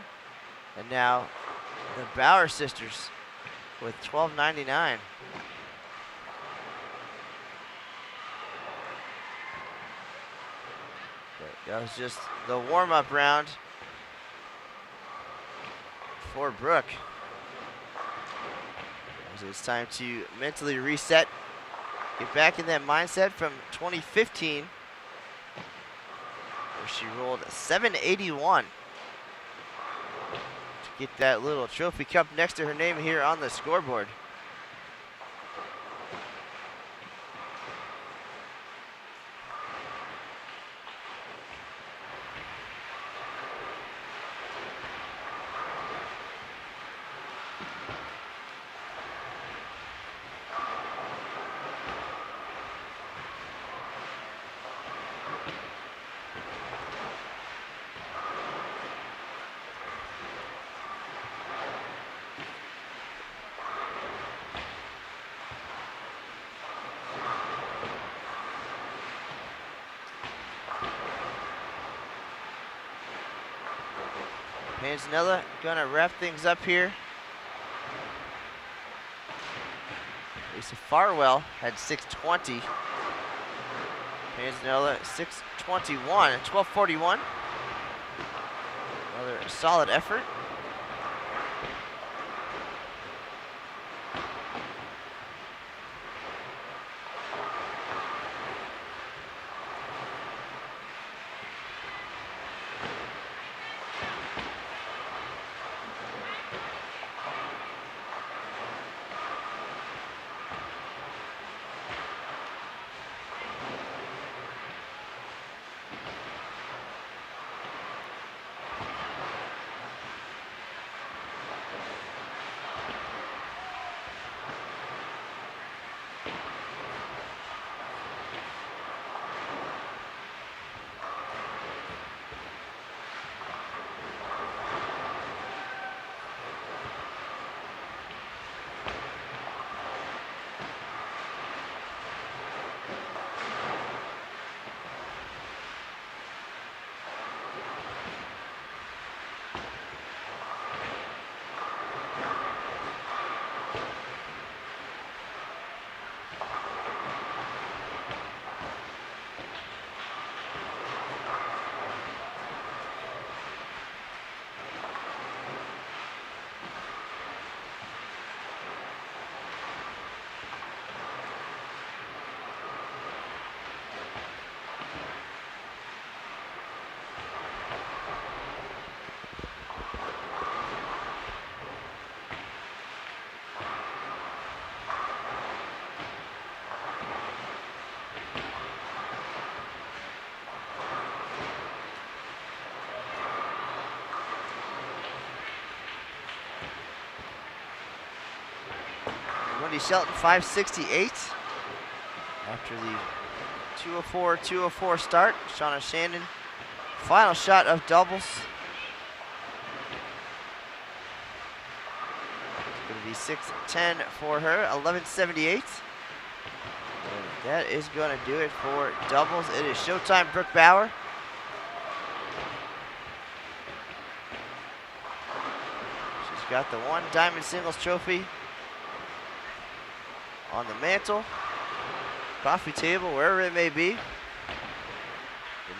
and now the Bower sisters with 12.99. That was just the warm-up round for Brooke. So it's time to mentally reset. Get back in that mindset from 2015, where she rolled 781 to get that little trophy cup next to her name here on the scoreboard. Panzanella gonna wrap things up here. Lisa Farwell had 620. Panzanella 621 and 1241. Another solid effort. Wendy Shelton 568 after the 204-204 start. Shauna Shandon, final shot of doubles. It's going to be 6-10 for her, 1178. And that is going to do it for doubles. It is showtime. Brooke Bower. She's got the one diamond singles trophy on the mantle, coffee table, wherever it may be. Be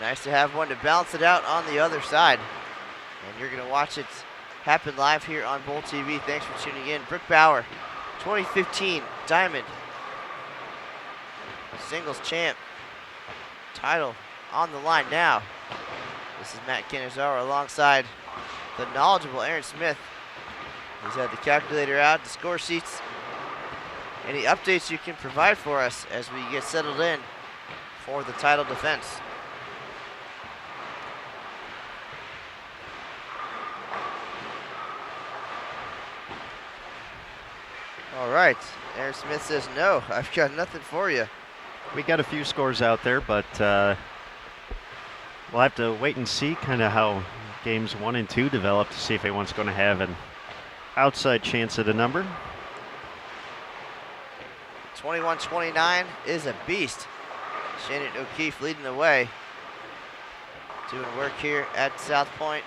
nice to have one to balance it out on the other side. And you're going to watch it happen live here on Bowl TV. Thanks for tuning in. Brooke Bower, 2015 Diamond Singles Champ. Title on the line now. This is Matt Canizaro alongside the knowledgeable Aaron Smith. He's had the calculator out, the score sheets. Any updates you can provide for us as we get settled in for the title defense? All right, Aaron Smith says no, I've got nothing for you. We got a few scores out there, but we'll have to wait and see kind of how games 1 and 2 develop to see if anyone's going to have an outside chance at a number. 21-29 is a beast. Shannon O'Keefe leading the way. Doing work here at South Point.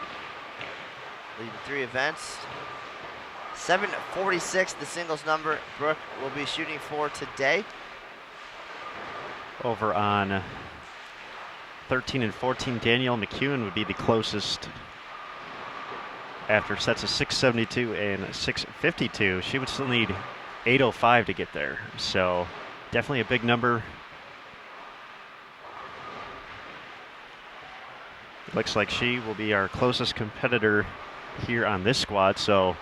Leading 3 events. 746, the singles number Brooke will be shooting for today. Over on 13 and 14, Danielle McEwan would be the closest. After sets of 672 and 652, she would still need 805 to get there, so definitely a big number. Looks like she will be our closest competitor here on this squad, so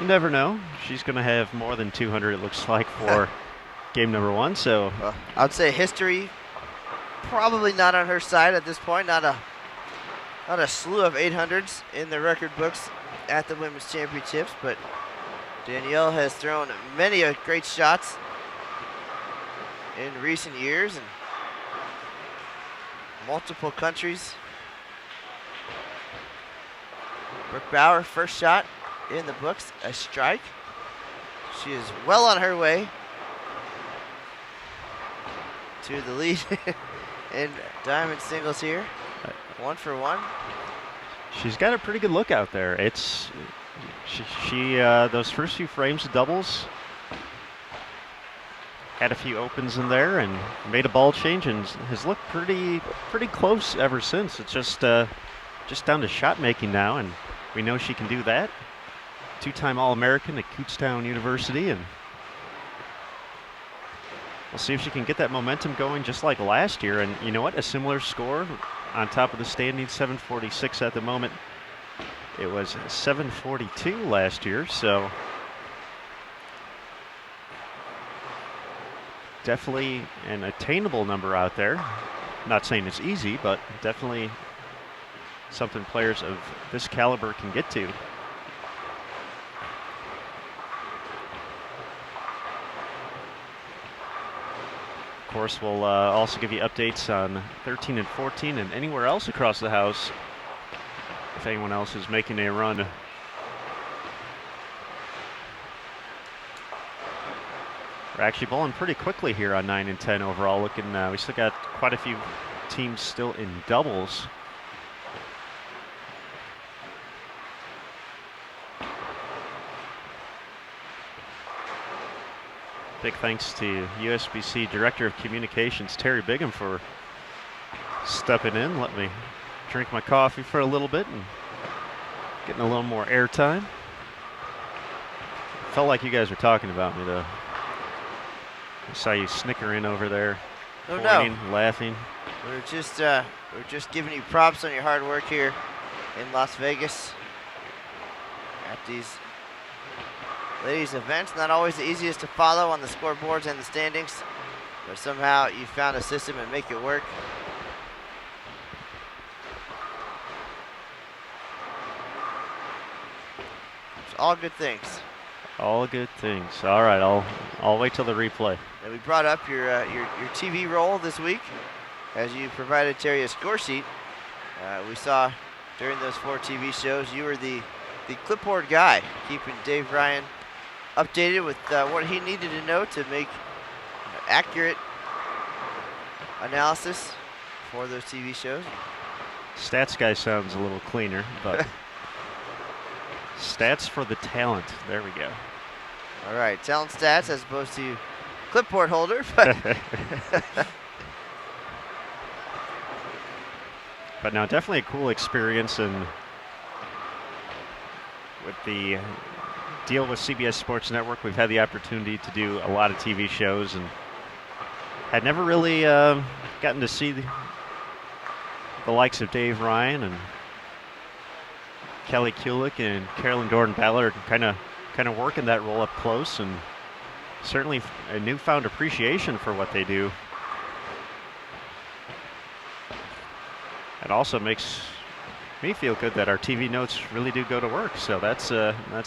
you never know. She's going to have more than 200, it looks like, for game number 1. So I'd say history probably not on her side at this point. Not a slew of 800s in the record books at the Women's Championships, but Danielle has thrown many great shots in recent years in multiple countries. Brooke Bower, first shot in the books, a strike. She is well on her way to the lead in diamond singles here. 1 for 1. She's got a pretty good look out there. It's she those first few frames of doubles had a few opens in there and made a ball change and has looked pretty close ever since. It's just just down to shot making now, and we know she can do that. Two-time All-American at Kutztown University, and we'll see if she can get that momentum going just like last year. And you know what? A similar score on top of the standings, 746 at the moment. It was 742 last year, so definitely an attainable number out there. Not saying it's easy, but definitely something players of this caliber can get to. Of course, we'll also give you updates on 13 and 14 and anywhere else across the house if anyone else is making a run. We're actually bowling pretty quickly here on 9 and 10 overall. Looking, we still got quite a few teams still in doubles. Big thanks to USBC Director of Communications, Terry Bigham, for stepping in. Let me drink my coffee for a little bit and getting a little more airtime. Felt like you guys were talking about me, though. I saw you snickering over there, pointing, laughing. We're just giving you props on your hard work here in Las Vegas at these ladies' events. Not always the easiest to follow on the scoreboards and the standings, but somehow you found a system and make it work. It's all good things. All good things. All right, I'll wait till the replay. And we brought up your TV role this week as you provided Terry a score sheet. We saw during those 4 TV shows you were the clipboard guy, keeping Dave Ryan updated with what he needed to know to make accurate analysis for those TV shows. Stats guy sounds a little cleaner, but stats for the talent. There we go. All right, talent stats as opposed to clipboard holder. But but now definitely a cool experience, and with the deal with CBS Sports Network, we've had the opportunity to do a lot of TV shows and had never really gotten to see the likes of Dave Ryan and Kelly Kulick and Carolyn Gordon-Ballard kind of working that role up close, and certainly a newfound appreciation for what they do. It also makes me feel good that our TV notes really do go to work, so that's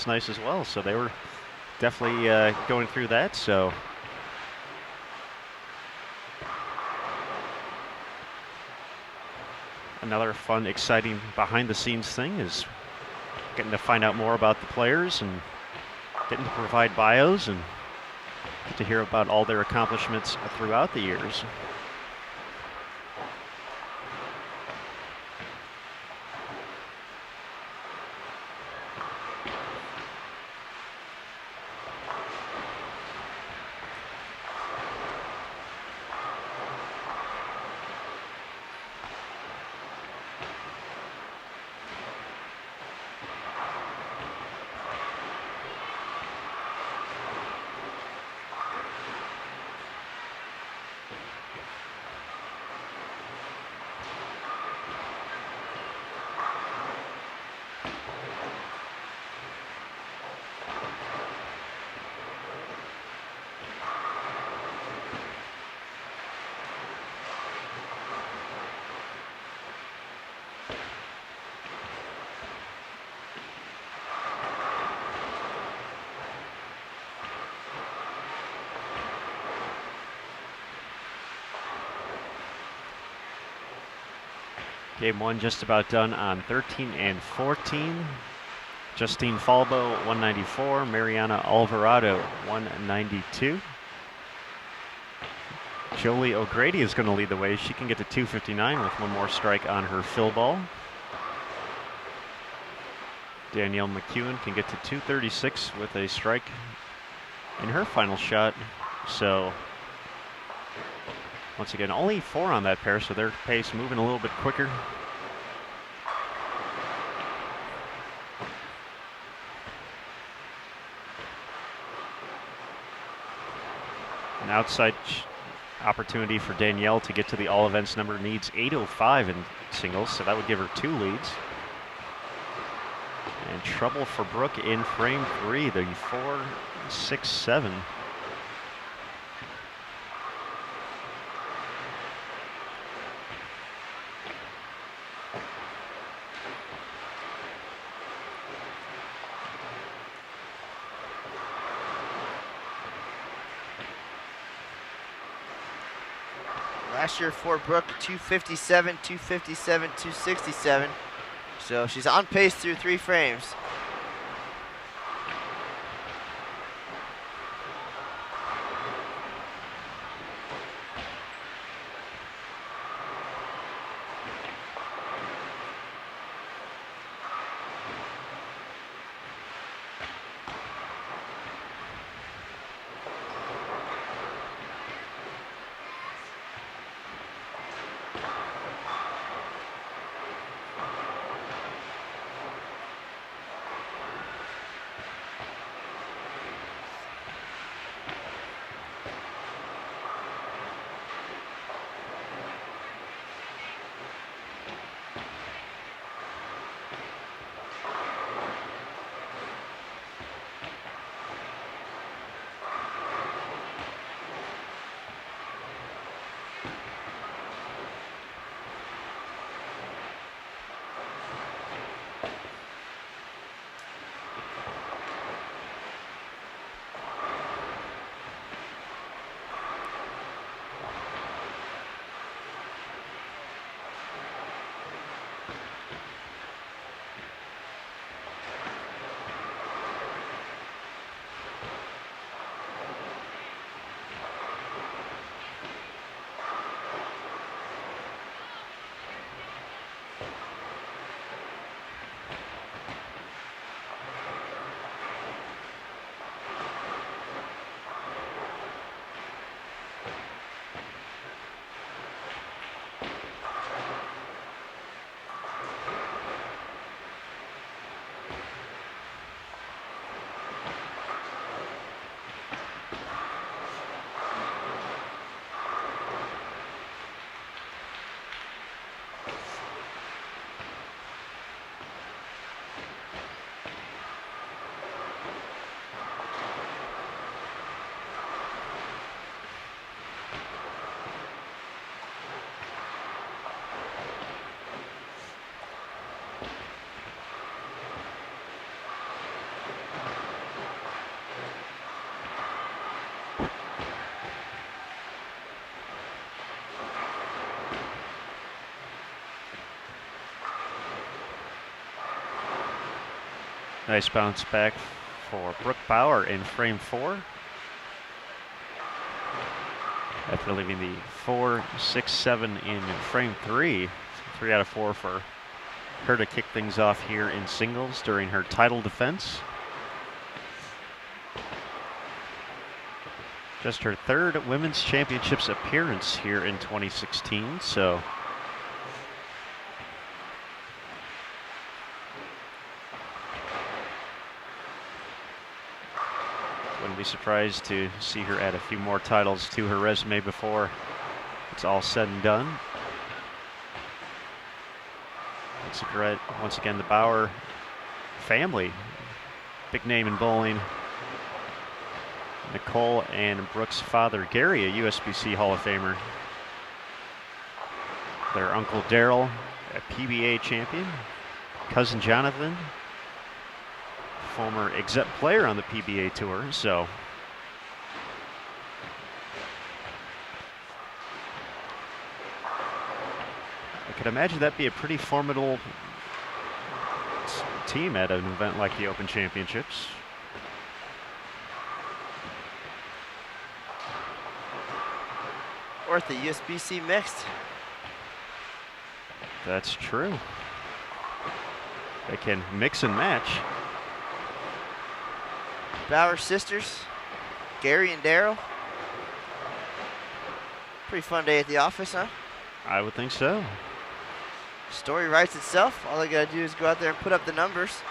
nice as well. So they were definitely going through that. So another fun, exciting behind-the-scenes thing is getting to find out more about the players and getting to provide bios and get to hear about all their accomplishments throughout the years. Game 1 just about done on 13 and 14. Justine Falbo, 194. Mariana Alvarado, 192. Jolie O'Grady is going to lead the way. She can get to 259 with one more strike on her fill ball. Danielle McEwan can get to 236 with a strike in her final shot. So once again, only 4 on that pair, so their pace moving a little bit quicker. outside opportunity for Danielle to get to the all events number. Needs 8:05 in singles, so that would give her 2 leads. And trouble for Brooke in frame 3, the 4-6-7. Last year for Brooke, 257, 257, 267. So she's on pace through 3 frames. Nice bounce back for Brooke Bower in frame 4. After leaving the 4-6-7 in frame 3. 3 out of 4 for her to kick things off here in singles during her title defense. Just her 3rd Women's Championships appearance here in 2016, so wouldn't be surprised to see her add a few more titles to her resume before it's all said and done. Once again, the Bower family, big name in bowling. Nicole and Brooke's father, Gary, a USBC Hall of Famer. Their uncle, Daryl, a PBA champion. Cousin Jonathan, former exec player on the PBA Tour, so I could imagine that'd be a pretty formidable team at an event like the Open Championships. Or at the USBC Mixed. That's true. They can mix and match. Bower sisters, Gary and Daryl. Pretty fun day at the office, huh? I would think so. Story writes itself. All they gotta do is go out there and put up the numbers.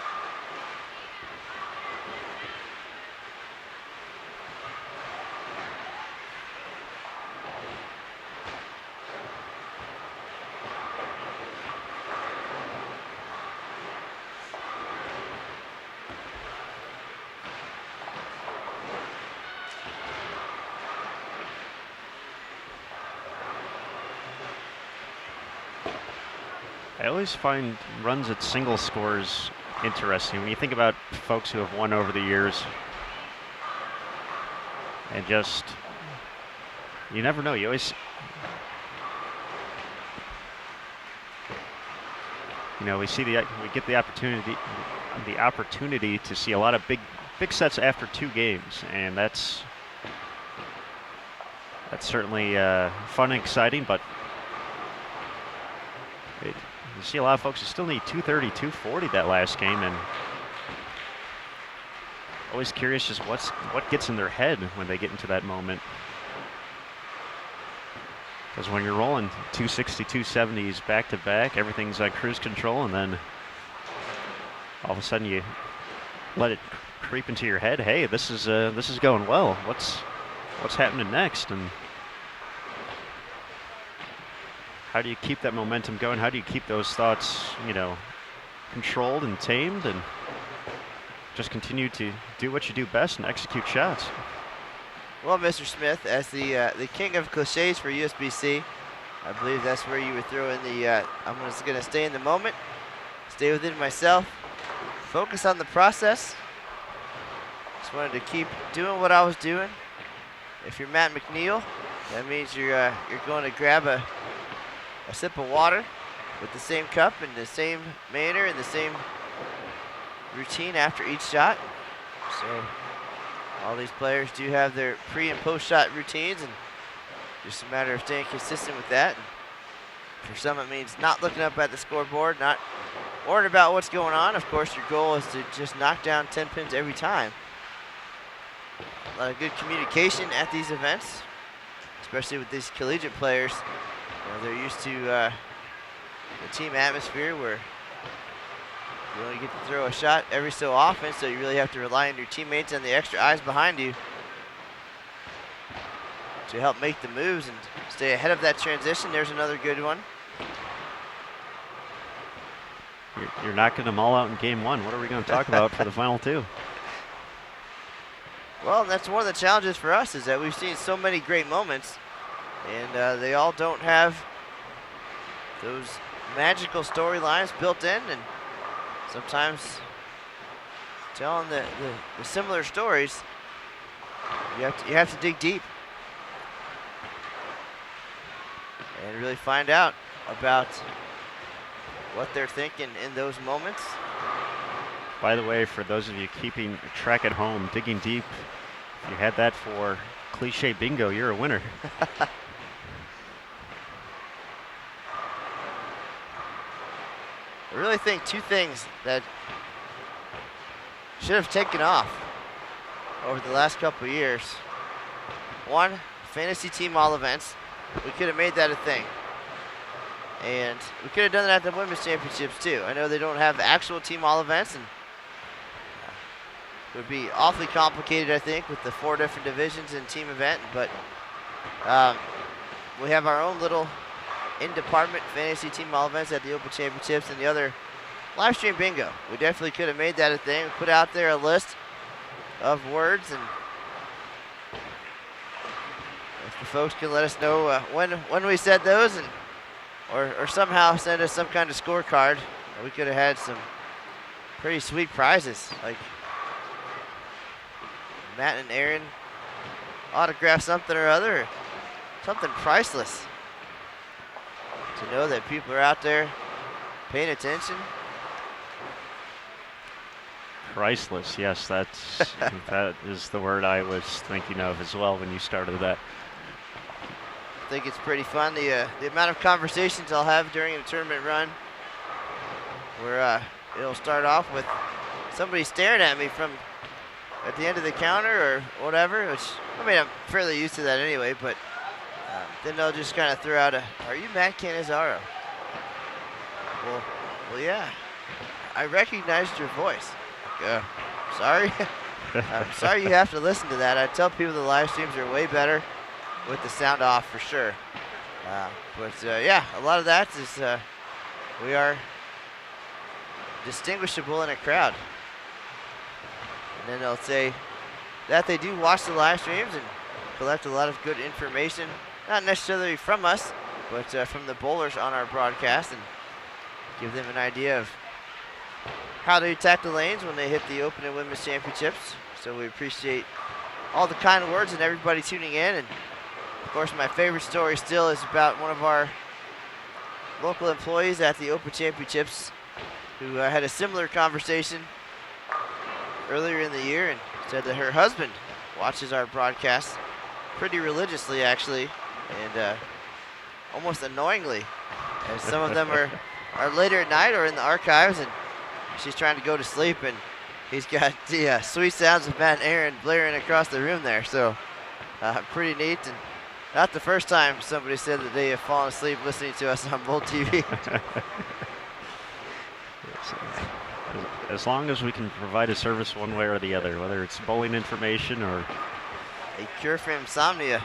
I always find runs at single scores interesting. When you think about folks who have won over the years, and just, you never know. You always, we get the opportunity to see a lot of big sets after 2 games, and that's certainly fun and exciting. But you see a lot of folks who still need 230, 240 that last game, and always curious just what gets in their head when they get into that moment. Because when you're rolling 260, 270s back to back, everything's on cruise control, and then all of a sudden you let it creep into your head. Hey, this is going well. What's happening next? And how do you keep that momentum going? How do you keep those thoughts, controlled and tamed, and just continue to do what you do best and execute shots? Well, Mr. Smith, as the king of cliches for USBC, I believe that's where you would throw in the, I'm just going to stay in the moment, stay within myself, focus on the process. Just wanted to keep doing what I was doing. If you're Matt McNeil, that means you're going to grab a sip of water with the same cup in the same manner and the same routine after each shot. So all these players do have their pre and post shot routines, and just a matter of staying consistent with that. And for some, it means not looking up at the scoreboard, not worrying about what's going on. Of course, your goal is to just knock down 10 pins every time. A lot of good communication at these events, especially with these collegiate players. They're used to the team atmosphere where you only get to throw a shot every so often, so you really have to rely on your teammates and the extra eyes behind you to help make the moves and stay ahead of that transition. There's another good one. You're knocking them all out in game 1. What are we going to talk about for the final 2? Well, that's one of the challenges for us, is that we've seen so many great moments, and they all don't have those magical storylines built in, and sometimes telling the similar stories, you have to dig deep and really find out about what they're thinking in those moments. By the way, for those of you keeping track at home, digging deep, if you had that for cliche bingo, you're a winner. I really think 2 things that should have taken off over the last couple of years. 1, fantasy team all events. We could have made that a thing. And we could have done that at the women's championships too. I know they don't have actual team all events, and it would be awfully complicated, I think, with the 4 different divisions and team event, but we have our own little in-department fantasy team all events at the Open Championships and the other live stream bingo. We definitely could have made that a thing. We put out there a list of words, and if the folks can let us know when we said those, and or somehow send us some kind of scorecard, we could have had some pretty sweet prizes, like Matt and Aaron autograph something or other, something priceless. To know that people are out there paying attention. Priceless, yes, that is the word I was thinking of as well when you started that. I think it's pretty fun, the amount of conversations I'll have during the tournament run, where it'll start off with somebody staring at me from at the end of the counter or whatever, which, I mean, I'm fairly used to that anyway, but then they'll just kind of throw out "Are you Matt Cannizzaro?" Well, yeah. I recognized your voice. Sorry. I'm sorry you have to listen to that. I tell people the live streams are way better with the sound off for sure. Yeah, a lot of that is we are distinguishable in a crowd. And then they'll say that they do watch the live streams and collect a lot of good information, not necessarily from us, but from the bowlers on our broadcast. And give them an idea of how to attack the lanes when they hit the Open and Women's Championships. So we appreciate all the kind words and everybody tuning in. And of course, my favorite story still is about one of our local employees at the Open Championships who had a similar conversation earlier in the year and said that her husband watches our broadcast pretty religiously, actually, and almost annoyingly, as some of them are later at night or in the archives, and she's trying to go to sleep, and he's got the sweet sounds of Matt and Aaron blaring across the room there. So pretty neat, and not the first time somebody said that they have fallen asleep listening to us on Bull TV. As long as we can provide a service one way or the other, whether it's bowling information or a cure for insomnia.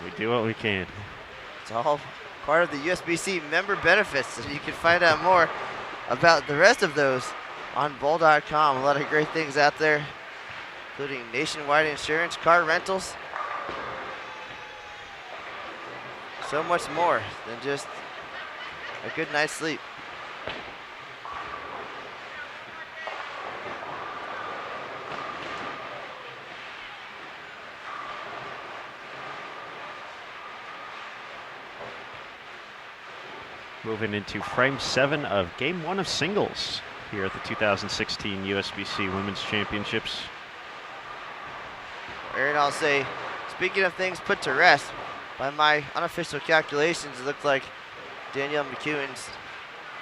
We do what we can. It's all part of the USBC member benefits, and you can find out more about the rest of those on bowl.com. A lot of great things out there, including nationwide insurance, car rentals, so much more than just a good night's sleep. Moving into frame 7 of game 1 of singles here at the 2016 USBC Women's Championships. Aaron, I'll say, speaking of things put to rest, by my unofficial calculations, it looked like Danielle McEwan's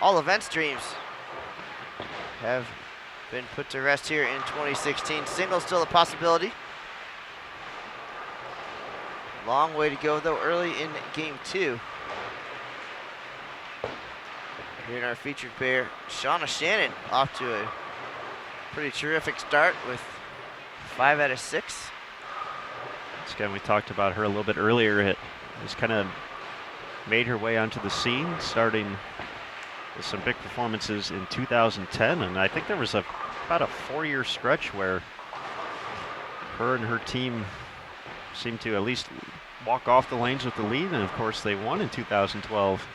all event streams have been put to rest here in 2016. Singles still a possibility. Long way to go, though, early in game 2. Here in our featured pair, Shauna Shannon off to a pretty terrific start with 5 out of 6. Again, we talked about her a little bit earlier. It has kind of made her way onto the scene, starting with some big performances in 2010. And I think there was about a 4-year stretch where her and her team seemed to at least walk off the lanes with the lead. And of course, they won in 2012.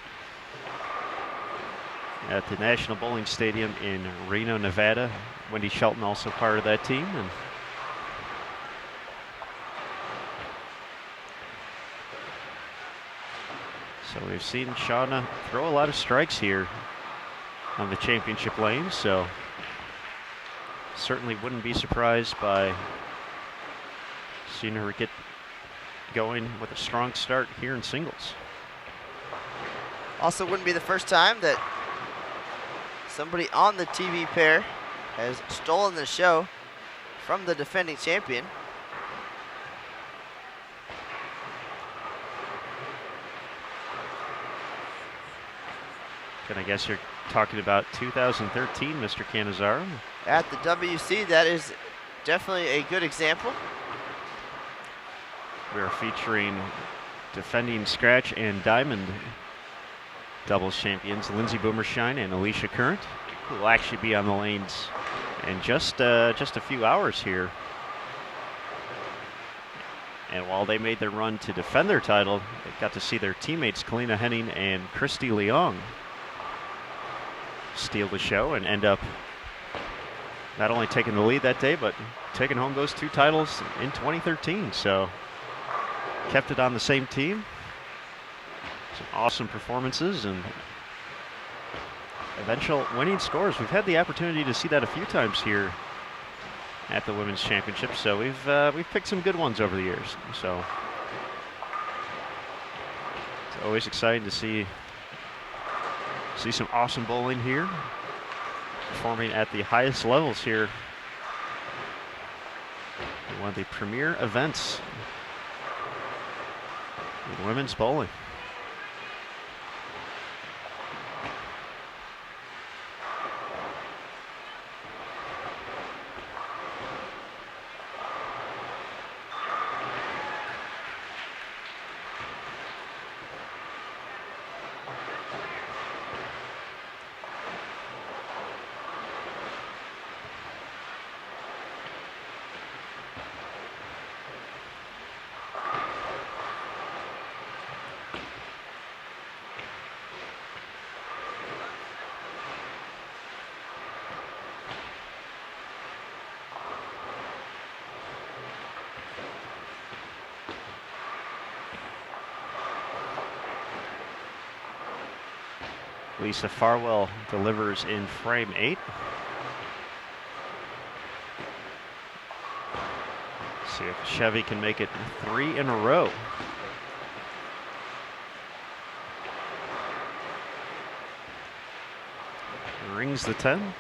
At the National Bowling Stadium in Reno, Nevada. Wendy Shelton also part of that team. And so we've seen Shauna throw a lot of strikes here on the championship lane, so certainly wouldn't be surprised by seeing her get going with a strong start here in singles. Also wouldn't be the first time that somebody on the TV pair has stolen the show from the defending champion. And I guess you're talking about 2013, Mr. Canizaro. At the WC, that is definitely a good example. We are featuring defending scratch and diamond doubles champions Lindsay Boomershine and Alicia Current, who will actually be on the lanes in just a few hours here. And while they made their run to defend their title, they got to see their teammates Kalina Henning and Christy Leong steal the show and end up not only taking the lead that day, but taking home those 2 titles in 2013. So kept it on the same team. Some awesome performances and eventual winning scores. We've had the opportunity to see that a few times here at the Women's Championship, so we've picked some good ones over the years. So it's always exciting to see some awesome bowling here, performing at the highest levels here in one of the premier events in women's bowling. Lisa Farwell delivers in frame 8. See if Chevy can make it 3 in a row. Rings the 10.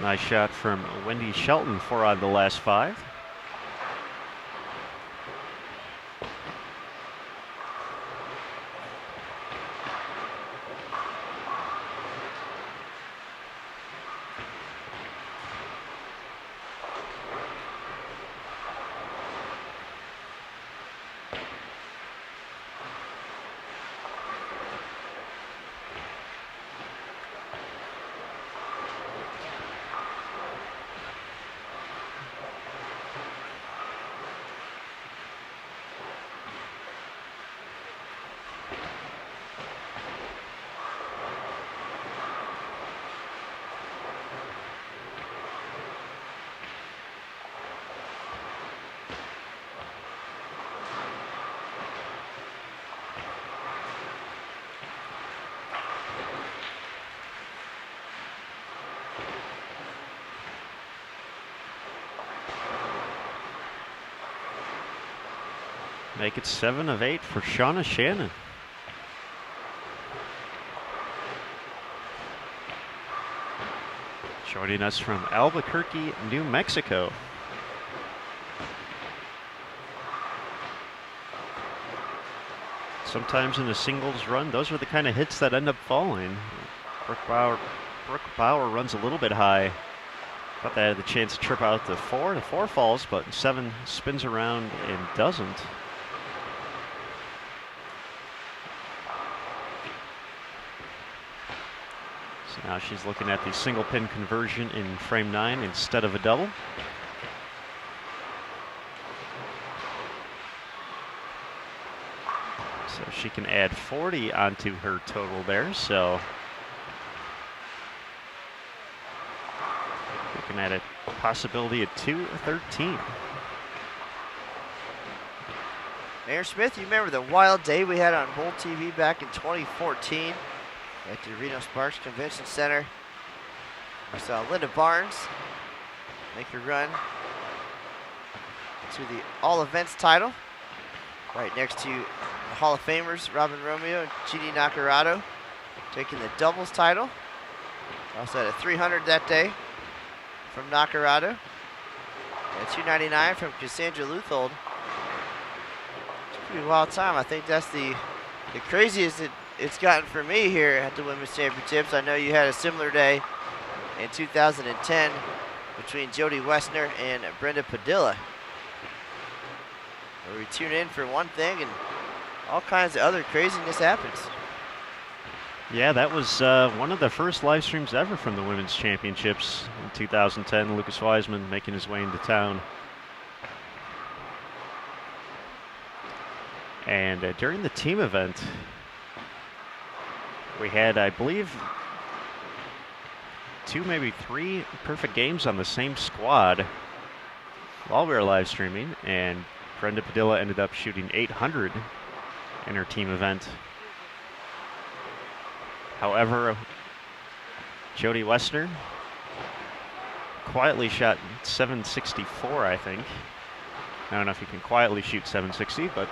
Nice shot from Wendy Shelton, 4 out of the last 5. Make it 7 of 8 for Shauna Shannon. Joining us from Albuquerque, New Mexico. Sometimes in a singles run, those are the kind of hits that end up falling. Brooke Bower runs a little bit high. Thought they had the chance to trip out the 4. The 4 falls, but 7 spins around and doesn't. So now she's looking at the single pin conversion in frame 9 instead of a double. So she can add 40 onto her total there. So looking at a possibility of 213. Mayor Smith, you remember the wild day we had on Bowl TV back in 2014 at the Reno Sparks Convention Center? We saw Linda Barnes make her run to the All Events title, right next to Hall of Famers Robin Romeo and Jeannie Nacarado taking the doubles title. Also had a 300 that day from Nacarado and a 299 from Cassandra Luthold. It's a pretty wild time. I think that's the craziest it's gotten for me here at the Women's Championships. I know you had a similar day in 2010 between Jody Westner and Brenda Padilla, where we tune in for one thing and all kinds of other craziness happens. Yeah, that was one of the first live streams ever from the Women's Championships in 2010. Lucas Wiseman making his way into town. And during the team event, we had, I believe, 2, maybe 3 perfect games on the same squad while we were live streaming, and Brenda Padilla ended up shooting 800 in her team event. However, Jody Westner quietly shot 764, I think. I don't know if you can quietly shoot 760, but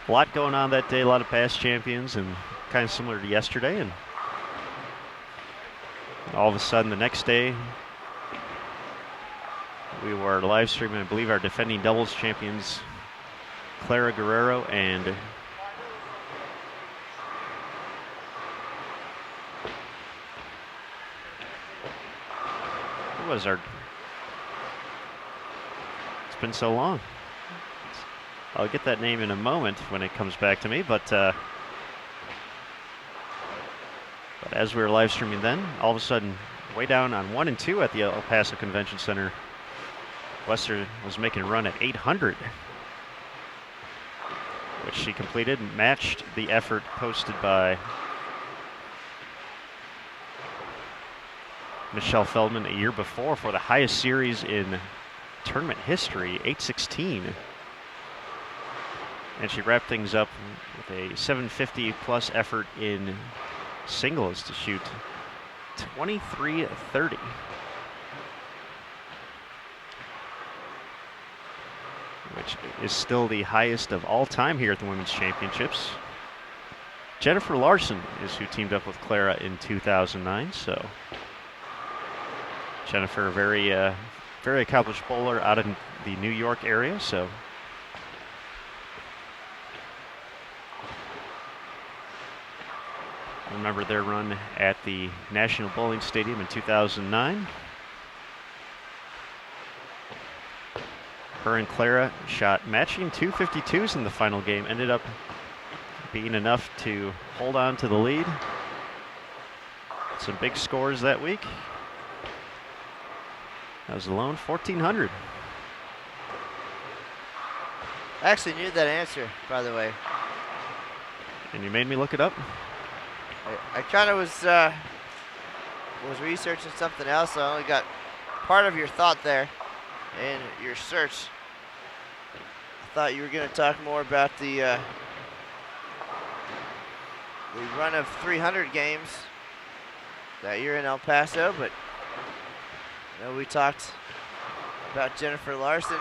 a lot going on that day, a lot of past champions, and kind of similar to yesterday. And all of a sudden, the next day, we were live streaming, I believe, our defending doubles champions, Clara Guerrero and who was our? It's been so long. I'll get that name in a moment when it comes back to me, but as we were live streaming then, all of a sudden, way down on 1 and 2 at the El Paso Convention Center Wester was making a run at 800, which she completed and matched the effort posted by Michelle Feldman a year before for the highest series in tournament history, 816. And she wrapped things up with a 750 plus effort in singles to shoot 23-30. Which is still the highest of all time here at the Women's Championships. Jennifer Larson is who teamed up with Clara in 2009, so Jennifer, a very accomplished bowler out in the New York area, so remember their run at the National Bowling Stadium in 2009. Her and Clara shot matching 252s in the final game, ended up being enough to hold on to the lead. Some big scores that week. That was alone 1,400. I actually knew that answer, by the way. And you made me look it up? I kind of was researching something else, so I only got part of your thought there in your search. I thought you were going to talk more about the run of 300 games that year in El Paso, but you know, we talked about Jennifer Larson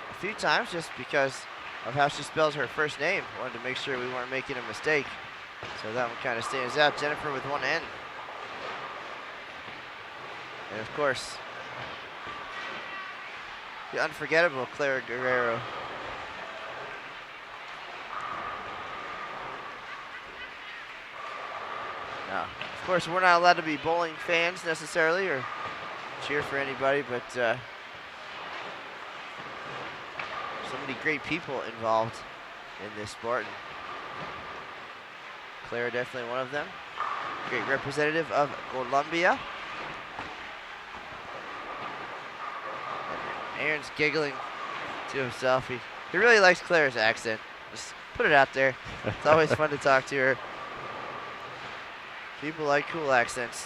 a few times just because of how she spells her first name. Wanted to make sure we weren't making a mistake. So that one kind of stands out. Jennifer with one N. And of course, the unforgettable Clara Guerrero. Now, of course, we're not allowed to be bowling fans necessarily or cheer for anybody, but so many great people involved in this sport. Clara definitely one of them. Great representative of Colombia. And Aaron's giggling to himself. He really likes Clara's accent. Just put it out there. It's always fun to talk to her. People like cool accents.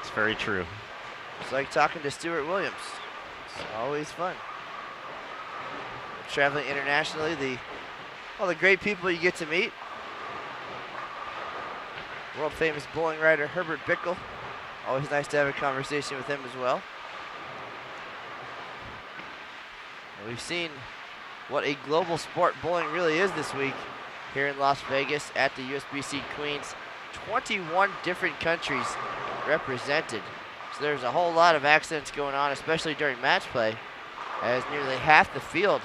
It's very true. It's like talking to Stuart Williams. It's always fun. Traveling internationally, all the great people you get to meet. World famous bowling writer Herbert Bickle. Always nice to have a conversation with him as well. And we've seen what a global sport bowling really is this week here in Las Vegas at the USBC Queens. 21 different countries represented. So there's a whole lot of accents going on, especially during match play, as nearly half the field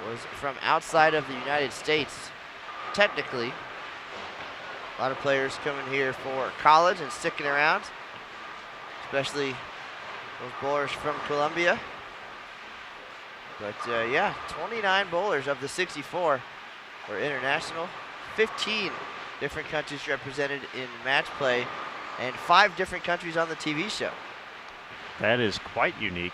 was from outside of the United States. Technically, a lot of players coming here for college and sticking around, especially those bowlers from Colombia. But yeah, 29 bowlers of the 64 were international. 15 different countries represented in match play, and 5 different countries on the TV show. That is quite unique.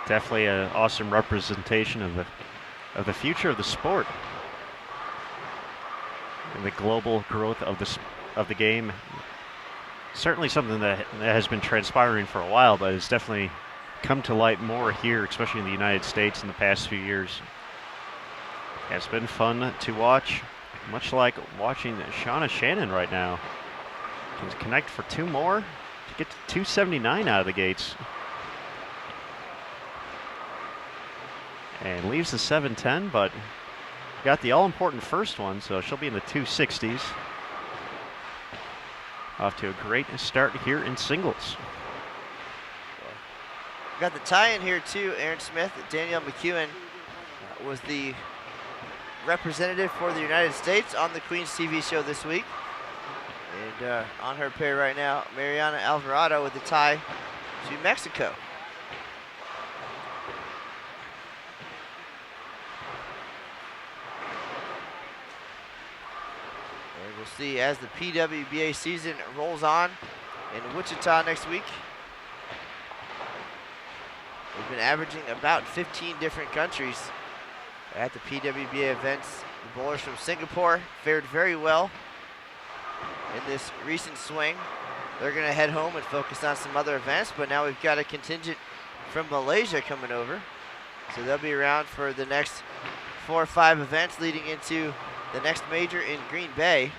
Definitely an awesome representation of the future of the sport and the global growth of the game. Certainly something that has been transpiring for a while, but it's definitely come to light more here, especially in the United States in the past few years. It's been fun to watch, much like watching Shauna Shannon right now. Can connect for 2 more to get to 279 out of the gates. And leaves the 710, but got the all-important first one, so she'll be in the 260s. Off to a great start here in singles. Got the tie-in here too, Aaron Smith. Danielle McEwan was the representative for the United States on the Queen's TV show this week. And on her pair right now, Mariana Alvarado with the tie to Mexico. And we'll see as the PWBA season rolls on in Wichita next week. We've been averaging about 15 different countries at the PWBA events. The bowlers from Singapore fared very well in this recent swing. They're going to head home and focus on some other events, but now we've got a contingent from Malaysia coming over. So they'll be around for the next 4 or 5 events leading into the next major in Green Bay.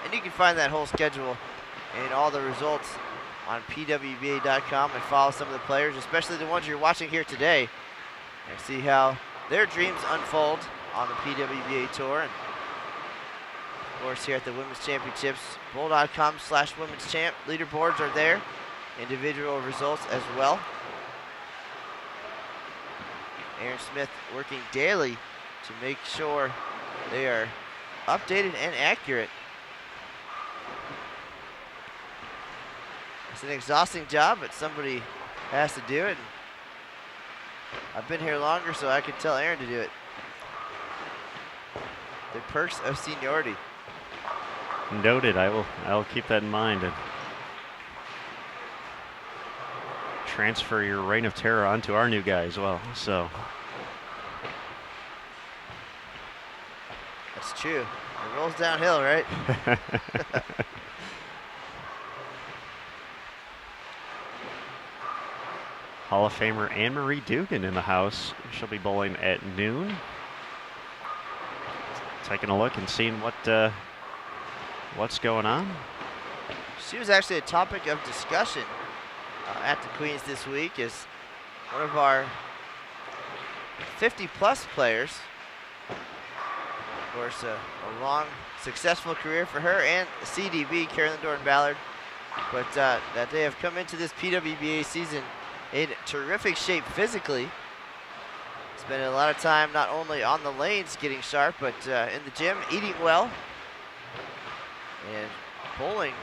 And you can find that whole schedule and all the results on pwba.com and follow some of the players, especially the ones you're watching here today, and see how their dreams unfold on the PWBA Tour. And of course, here at the Women's Championships, bowl.com/women's champ. Leaderboards are there, individual results as well. Aaron Smith working daily to make sure they are updated and accurate. It's an exhausting job, but somebody has to do it. I've been here longer, so I could tell Aaron to do it. The perks of seniority. Noted. I'll keep that in mind and transfer your reign of terror onto our new guy as well. So that's true. It rolls downhill, right? Hall of Famer Anne-Marie Dugan in the house. She'll be bowling at noon. Taking a look and seeing what's going on. She was actually a topic of discussion at the Queens this week as one of our 50-plus players. Of course, a long, successful career for her and CDB, Carolyn Doran-Ballard. But that they have come into this PWBA season in terrific shape physically. Spending a lot of time not only on the lanes getting sharp, but in the gym, eating well. And bowling,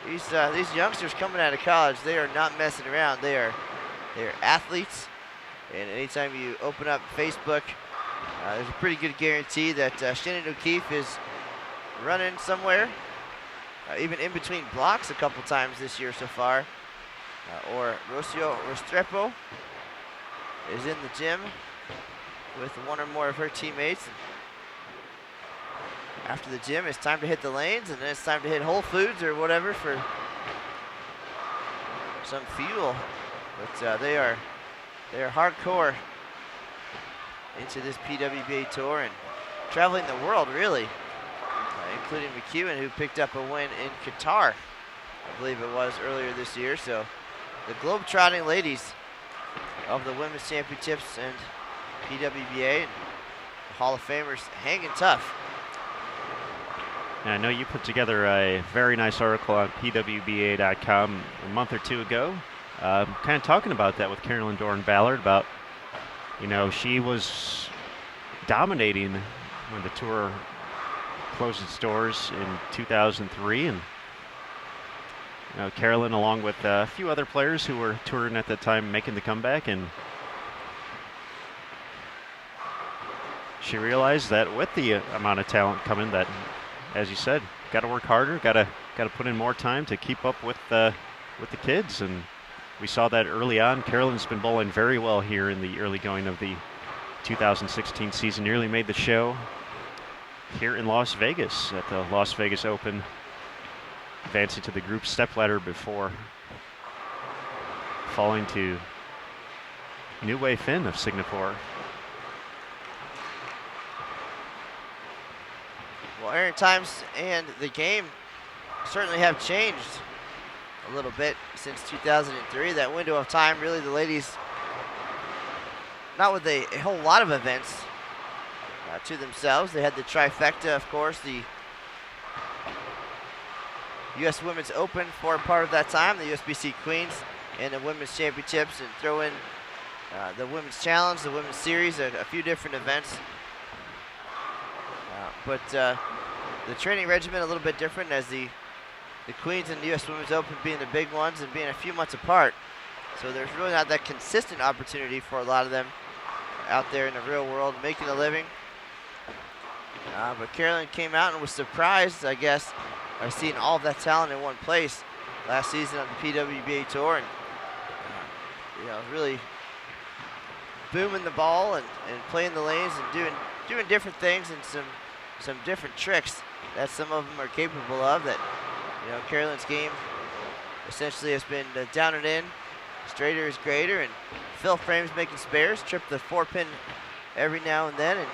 these youngsters coming out of college, they are not messing around. They are athletes. And anytime you open up Facebook, there's a pretty good guarantee that Shannon O'Keefe is running somewhere, even in between blocks a couple times this year so far. Or Rocio Restrepo is in the gym with one or more of her teammates. After the gym, it's time to hit the lanes, and then it's time to hit Whole Foods or whatever for some fuel. But they are hardcore into this PWBA Tour and traveling the world, really, including McEwan, who picked up a win in Qatar, I believe it was, earlier this year. So the globe-trotting ladies of the Women's Championships and PWBA and Hall of Famers hanging tough. Now, I know you put together a very nice article on pwba.com a month or two ago, kind of talking about that with Carolyn Doran-Ballard, about, she was dominating when the tour closed its doors in 2003, and Carolyn, along with a few other players who were touring at that time, making the comeback, and she realized that with the amount of talent coming, that, as you said, got to work harder, got to put in more time to keep up with the kids, and we saw that early on. Carolyn's been bowling very well here in the early going of the 2016 season. Nearly made the show here in Las Vegas at the Las Vegas Open, advancing to the group stepladder before falling to New Wei Finn of Singapore. Well, Aaron, times and the game certainly have changed a little bit since 2003. That window of time, really, the ladies, not with a whole lot of events to themselves. They had the trifecta, of course, the U.S. Women's Open for part of that time, the USBC Queens, and the Women's Championships, and throw in the Women's Challenge, the Women's Series, a few different events. But the training regimen a little bit different, as the Queens and the U.S. Women's Open being the big ones and being a few months apart. So there's really not that consistent opportunity for a lot of them out there in the real world making a living. But Carolyn came out and was surprised, I guess, by seeing all of that talent in one place. last season on the PWBA tour, and really booming the ball and playing the lanes and doing different things and some different tricks that some of them are capable of. That Carolyn's game essentially has been down and in, straighter is greater, and fill frames making spares, trip the 4-pin every now and then, and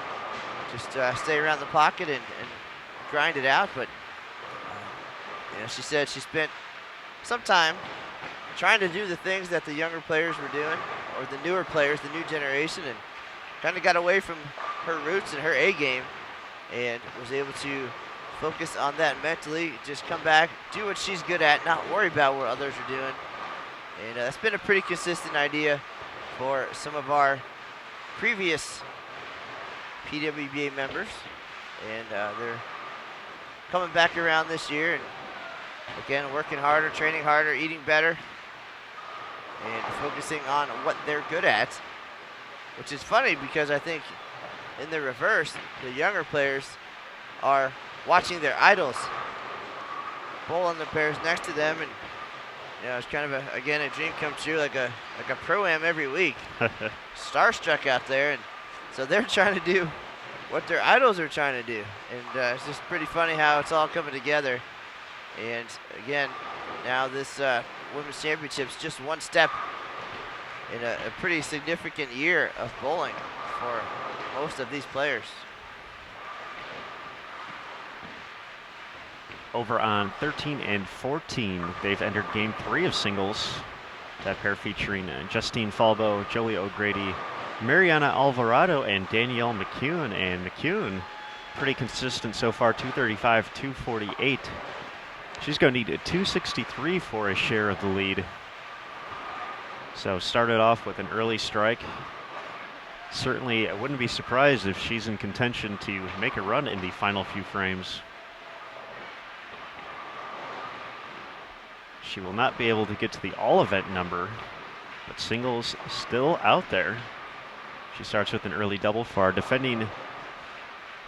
just stay around the pocket and grind it out. But she said she spent some time trying to do the things that the younger players were doing, or the newer players, the new generation, and kind of got away from her roots and her A game, and was able to focus on that mentally, just come back, do what she's good at, not worry about what others are doing. And that's been a pretty consistent idea for some of our previous PWBA members, and they're coming back around this year, and again, working harder, training harder, eating better, and focusing on what they're good at, which is funny because I think in the reverse, the younger players are watching their idols bowl on the pairs next to them, and it's kind of a dream come true, like a pro-am every week. Starstruck out there, and so they're trying to do what their idols are trying to do, and it's just pretty funny how it's all coming together. And again, now this Women's Championship's just one step in a pretty significant year of bowling for most of these players. Over on 13 and 14, they've entered game 3 of singles. That pair featuring Justine Falbo, Jolie O'Grady, Mariana Alvarado, and Danielle McEwan. And McEwan, pretty consistent so far, 235, 248. She's going to need a 263 for a share of the lead. So started off with an early strike. Certainly, I wouldn't be surprised if she's in contention to make a run in the final few frames. She will not be able to get to the all-event number, but singles still out there. She starts with an early double for our defending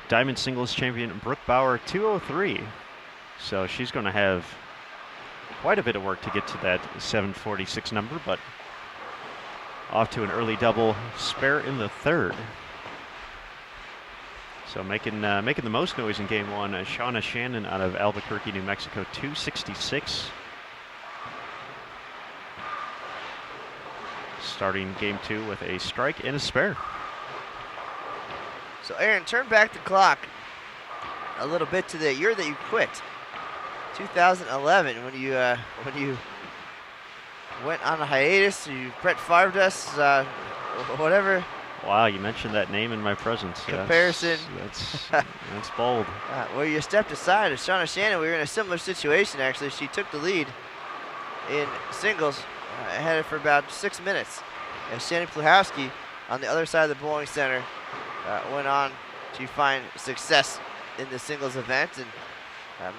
Diamond Singles champion Brooke Bower, 203. So she's going to have quite a bit of work to get to that 746 number, but off to an early double spare in the third. So making the most noise in game 1, Shauna Shannon out of Albuquerque, New Mexico, 266. Starting game 2 with a strike and a spare. So Aaron, turn back the clock a little bit to the year that you quit, 2011, when you went on a hiatus. You Brett Favre'd us, whatever. Wow, you mentioned that name in my presence. Comparison. That's bold. Well, you stepped aside. As Shauna Shannon, we were in a similar situation actually. She took the lead in singles. Had it for about 6 minutes. And Shannon Pluhowski on the other side of the bowling center went on to find success in the singles event. And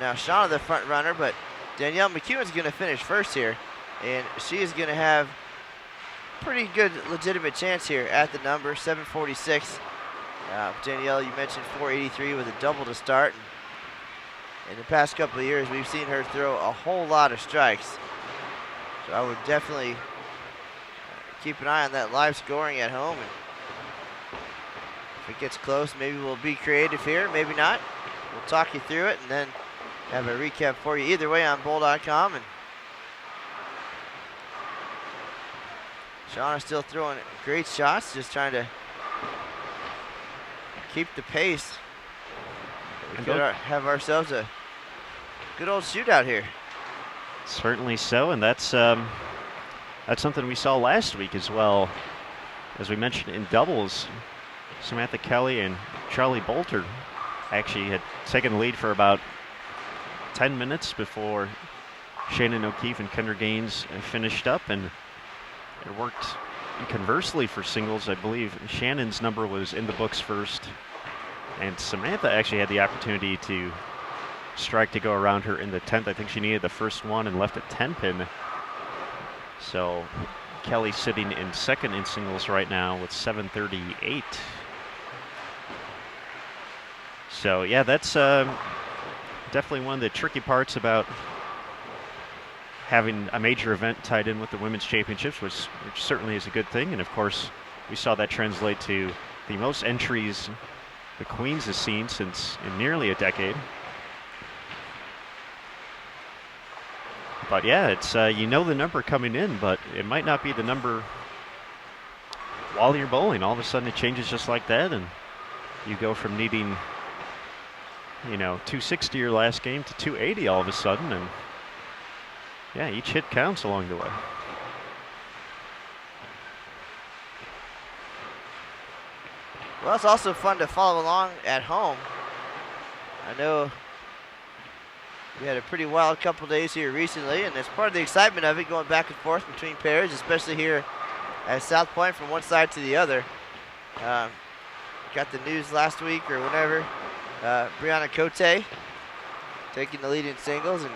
now Shauna the front runner, but Danielle McEwan's going to finish first here. And she is going to have pretty good legitimate chance here at the number, 746. Danielle, you mentioned 483 with a double to start. And in the past couple of years, we've seen her throw a whole lot of strikes. So I would definitely keep an eye on that live scoring at home. And if it gets close, maybe we'll be creative here, maybe not. We'll talk you through it and then have a recap for you either way on bowl.com. And Shauna still throwing great shots, just trying to keep the pace. We could have ourselves a good old shootout here. Certainly so, and that's something we saw last week as well. As we mentioned in doubles, Samantha Kelly and Charlie Bolter actually had taken the lead for about 10 minutes before Shannon O'Keefe and Kendra Gaines finished up, and it worked conversely for singles. I believe Shannon's number was in the books first, and Samantha actually had the opportunity to strike to go around her in the 10th. I think she needed the first one and left a 10 pin. So Kelly sitting in second in singles right now with 738. So yeah, that's definitely one of the tricky parts about having a major event tied in with the women's championships, which certainly is a good thing. And of course, we saw that translate to the most entries the Queens has seen since in nearly a decade. But yeah, it's you know the number coming in, but it might not be the number while you're bowling. All of a sudden it changes just like that, and you go from needing, 260 your last game to 280 all of a sudden, and yeah, each hit counts along the way. Well, it's also fun to follow along at home. I know we had a pretty wild couple days here recently, and it's part of the excitement of it, going back and forth between pairs, especially here at South Point from one side to the other. Got the news last week or whenever, Brianna Cote taking the lead in singles, and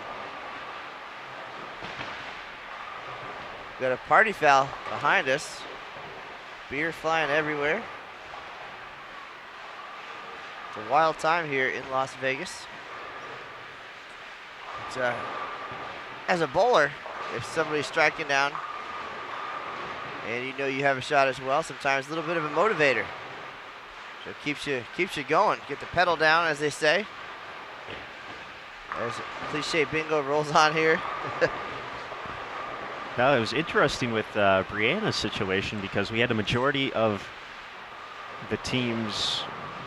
got a party foul behind us. Beer flying everywhere. It's a wild time here in Las Vegas. It's, as a bowler, if somebody's striking down and you know you have a shot as well, sometimes a little bit of a motivator. So it keeps you going. Get the pedal down, as they say. As cliche bingo rolls on here. Now, it was interesting with Brianna's situation because we had a majority of the teams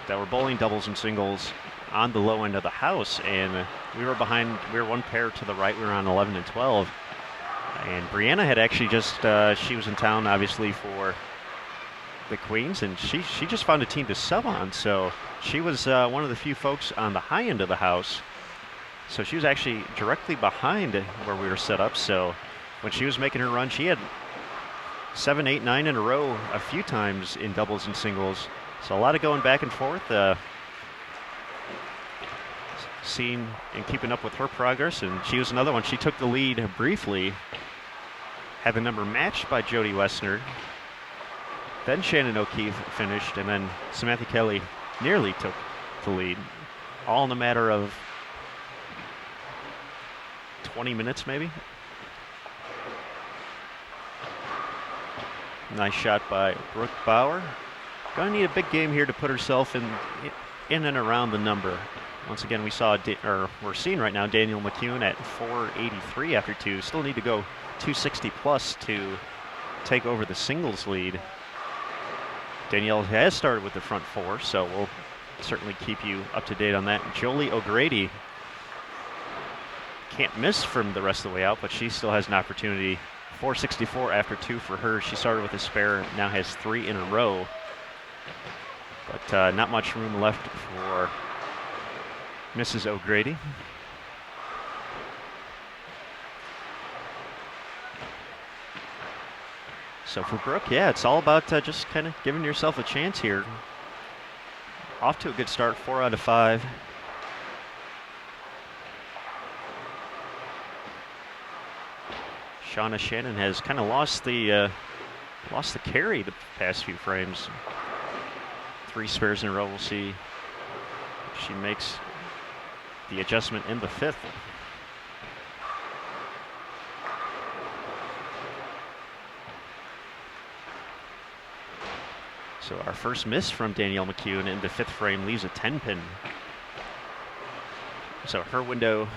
that were bowling doubles and singles on the low end of the house, and we were behind. We were one pair to the right. We were on 11 and 12, and Brianna had actually just she was in town obviously for the Queens, and she just found a team to sub on. So she was one of the few folks on the high end of the house. So she was actually directly behind where we were set up. So when she was making her run, she had 7, 8, 9 in a row a few times in doubles and singles. So a lot of going back and forth, seeing and keeping up with her progress. And she was another one. She took the lead briefly, had the number matched by Jody Wessner. Then Shannon O'Keefe finished, and then Samantha Kelly nearly took the lead. All in a matter of 20 minutes, maybe. Nice shot by Brooke Bower. Gonna need a big game here to put herself in and around the number. Once again, we're seeing right now Danielle McEwan at 483 after two. Still need to go 260 plus to take over the singles lead. Danielle has started with the front four, so we'll certainly keep you up to date on that. Jolie O'Grady can't miss from the rest of the way out, but she still has an opportunity. 464 after two for her. She started with a spare, now has 3 in a row. But not much room left for Mrs. O'Grady. So for Brooke, yeah, it's all about just kind of giving yourself a chance here. Off to a good start, 4 out of 5. Shauna Shannon has kind of lost the carry the past few frames. 3 spares in a row. We'll see if she makes the adjustment in the 5th. So our first miss from Danielle McEwan in the 5th frame leaves a 10-pin. So her window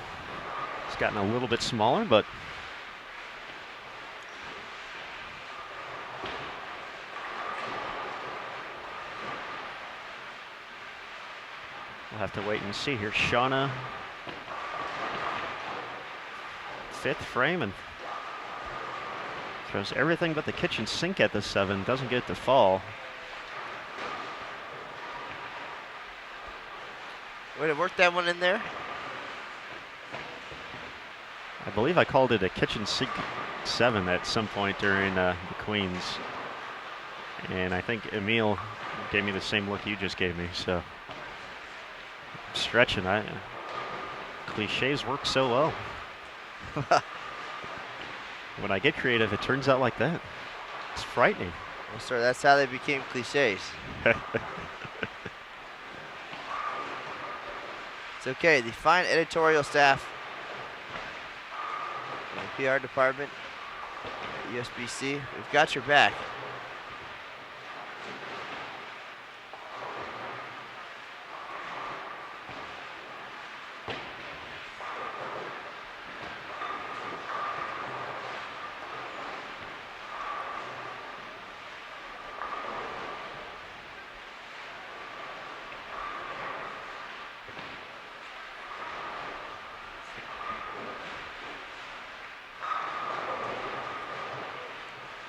has gotten a little bit smaller, but we'll have to wait and see here. Shauna, 5th frame, and throws everything but the kitchen sink at the 7. Doesn't get it to fall. Way to work that one in there. I believe I called it a kitchen sink 7 at some point during the Queens. And I think Emil gave me the same look you just gave me, so I'm stretching. Cliches work so well. When I get creative, it turns out like that. It's frightening. Well, sir, that's how they became cliches. It's okay. The fine editorial staff and the PR department at USBC. We've got your back.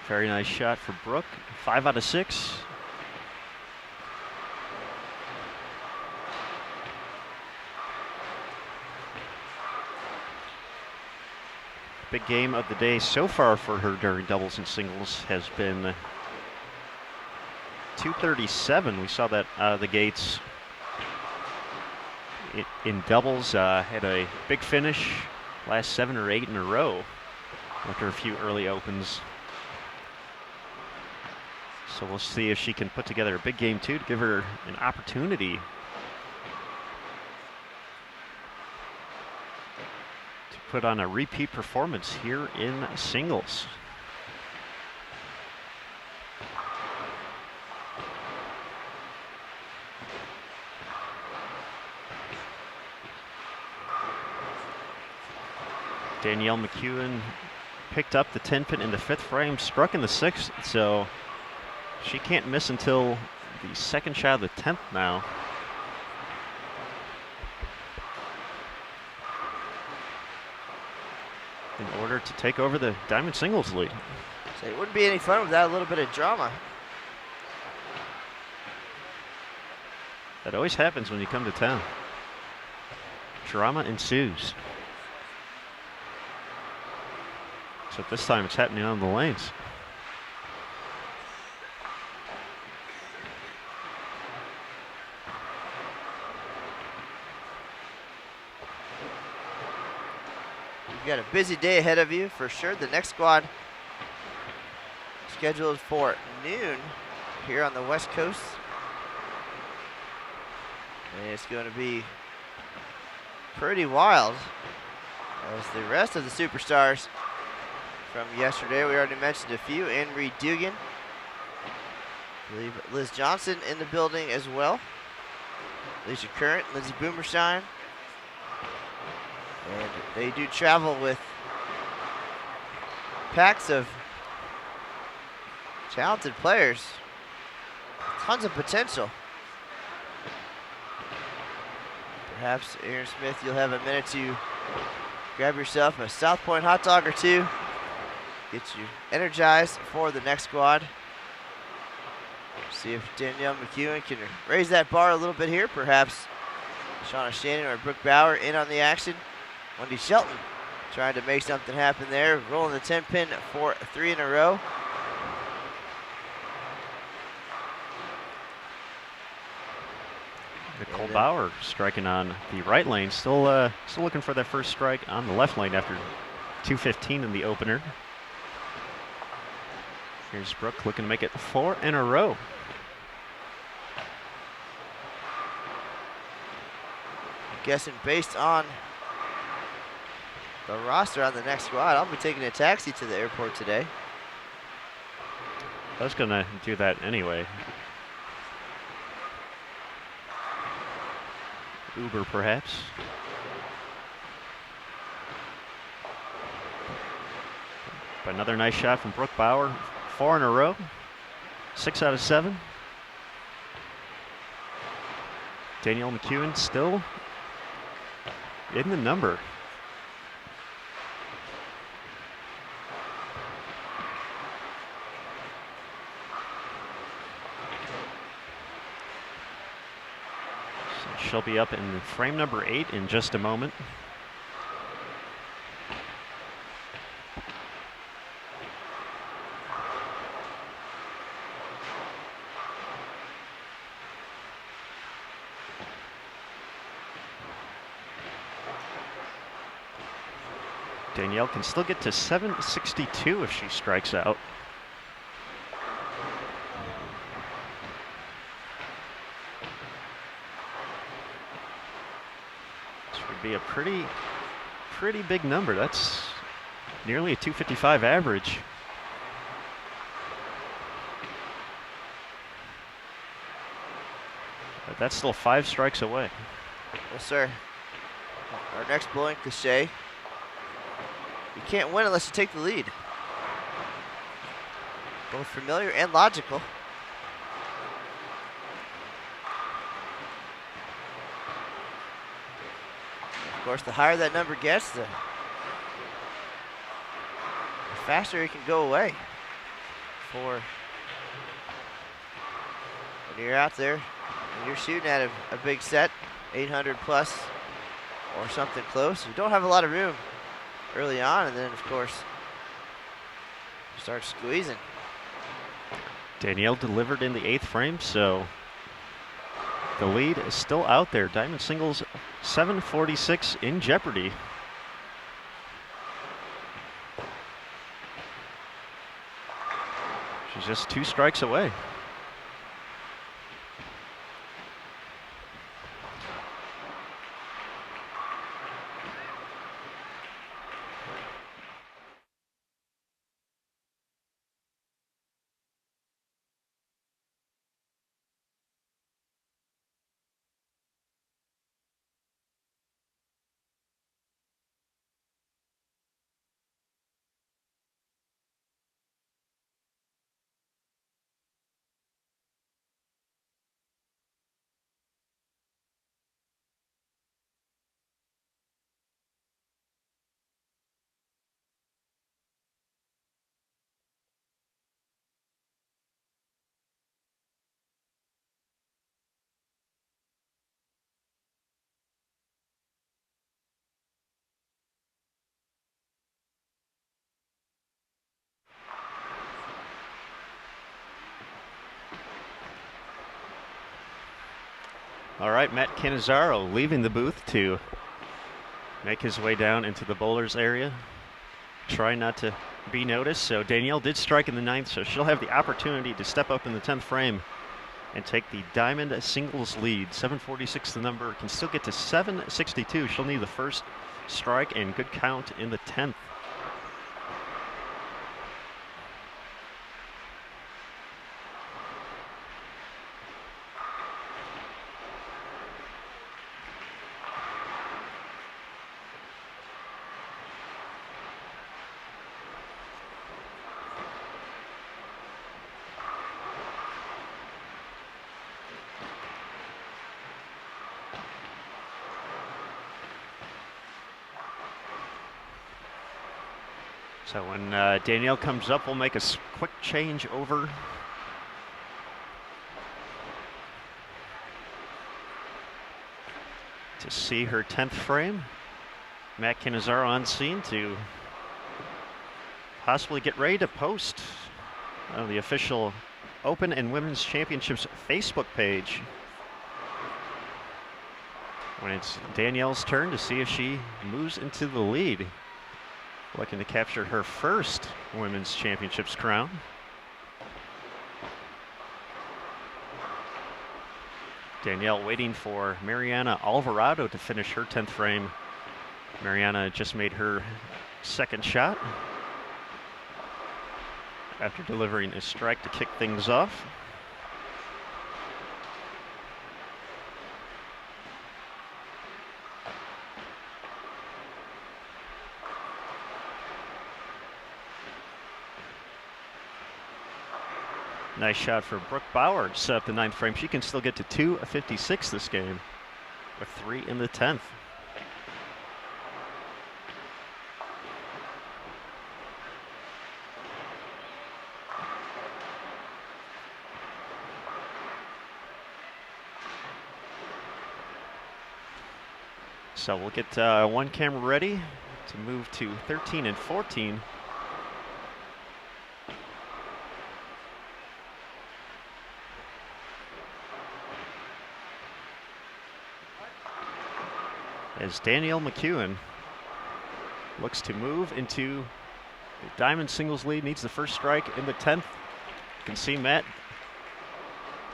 Very nice shot for Brooke. 5 out of 6. Big game of the day so far for her during doubles and singles has been 237. We saw that out of the gates in doubles. Had a big finish, last 7 or 8 in a row after a few early opens. So we'll see if she can put together a big game too to give her an opportunity to put on a repeat performance here in singles. Danielle McEwan picked up the 10-pin in the 5th frame, struck in the 6th, so she can't miss until the second shot of the 10th now. In order to take over the diamond singles lead. So it wouldn't be any fun without a little bit of drama. That always happens when you come to town. Drama ensues. Except this time it's happening on the lanes. You've got a busy day ahead of you for sure. The next squad scheduled for noon here on the West Coast. And it's going to be pretty wild as the rest of the superstars from yesterday. We already mentioned a few. Anne-Marie Dugan. I believe Liz Johnson in the building as well. Alicia Current, Lindsay Boomerstein. And they do travel with packs of talented players. Tons of potential. Perhaps, Aaron Smith, you'll have a minute to grab yourself a South Point hot dog or two. Get you energized for the next squad. See if Danielle McEwan can raise that bar a little bit here. Perhaps Shauna Shannon or Brooke Bower in on the action. Wendy Shelton trying to make something happen there. Rolling the 10-pin for 3 in a row. Nicole Bauer striking on the right lane. Still looking for that first strike on the left lane after 2:15 in the opener. Here's Brooke looking to make it 4 in a row. I'm guessing based on the roster on the next squad, I'll be taking a taxi to the airport today. I was going to do that anyway. Uber, perhaps. But another nice shot from Brooke Bower. 4 in a row. 6 out of 7. Danielle McEwan still in the number. She'll be up in frame number 8 in just a moment. Danielle can still get to 762 if she strikes out. Be a pretty big number. That's nearly a 255 average. But that's still 5 strikes away. Yes, sir. Our next bowling cliche. You can't win unless you take the lead. Both familiar and logical. Of course, the higher that number gets, the faster it can go away. For when you're out there and you're shooting at a big set, 800 plus or something close, you don't have a lot of room early on, and then of course you start squeezing. Danielle delivered in the 8th frame, so the lead is still out there. Diamond singles 746 in jeopardy. She's just 2 strikes away. All right, Matt Cannizzaro leaving the booth to make his way down into the bowlers area. Try not to be noticed. So Danielle did strike in the 9th, so she'll have the opportunity to step up in the 10th frame and take the diamond singles lead. 746 the number, can still get to 762. She'll need the first strike and good count in the 10th. So when Danielle comes up, we'll make a quick change over. To see her 10th frame. Matt Cannizzaro on scene to possibly get ready to post on the official Open and Women's Championships Facebook page. When it's Danielle's turn to see if she moves into the lead. Looking to capture her first Women's Championships crown. Danielle waiting for Mariana Alvarado to finish her 10th frame. Mariana just made her 2nd shot after delivering a strike to kick things off. Nice shot for Brooke Bower to set up the 9th frame. She can still get to 256 this game with 3 in the 10th. So we'll get one camera ready to move to 13 and 14. As Danielle McEwan looks to move into the diamond singles lead, needs the first strike in the 10th. You can see Matt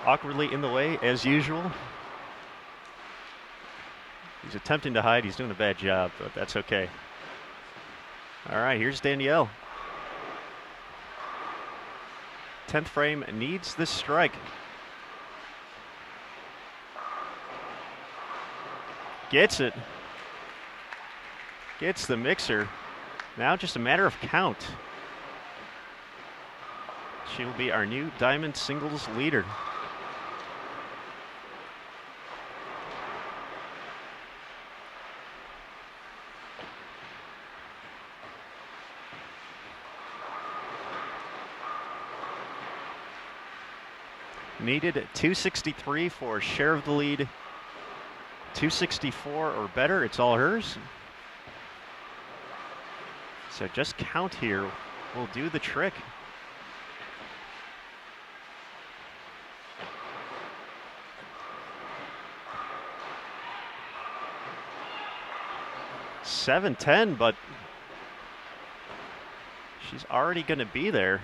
awkwardly in the way as usual. He's attempting to hide. He's doing a bad job, but that's okay. All right, here's Danielle. 10th frame needs this strike. Gets it. Gets the mixer. Now just a matter of count. She will be our new diamond singles leader. Needed 263 for share of the lead. 264 or better, it's all hers. So just count here will do the trick. $7.10, but she's already going to be there.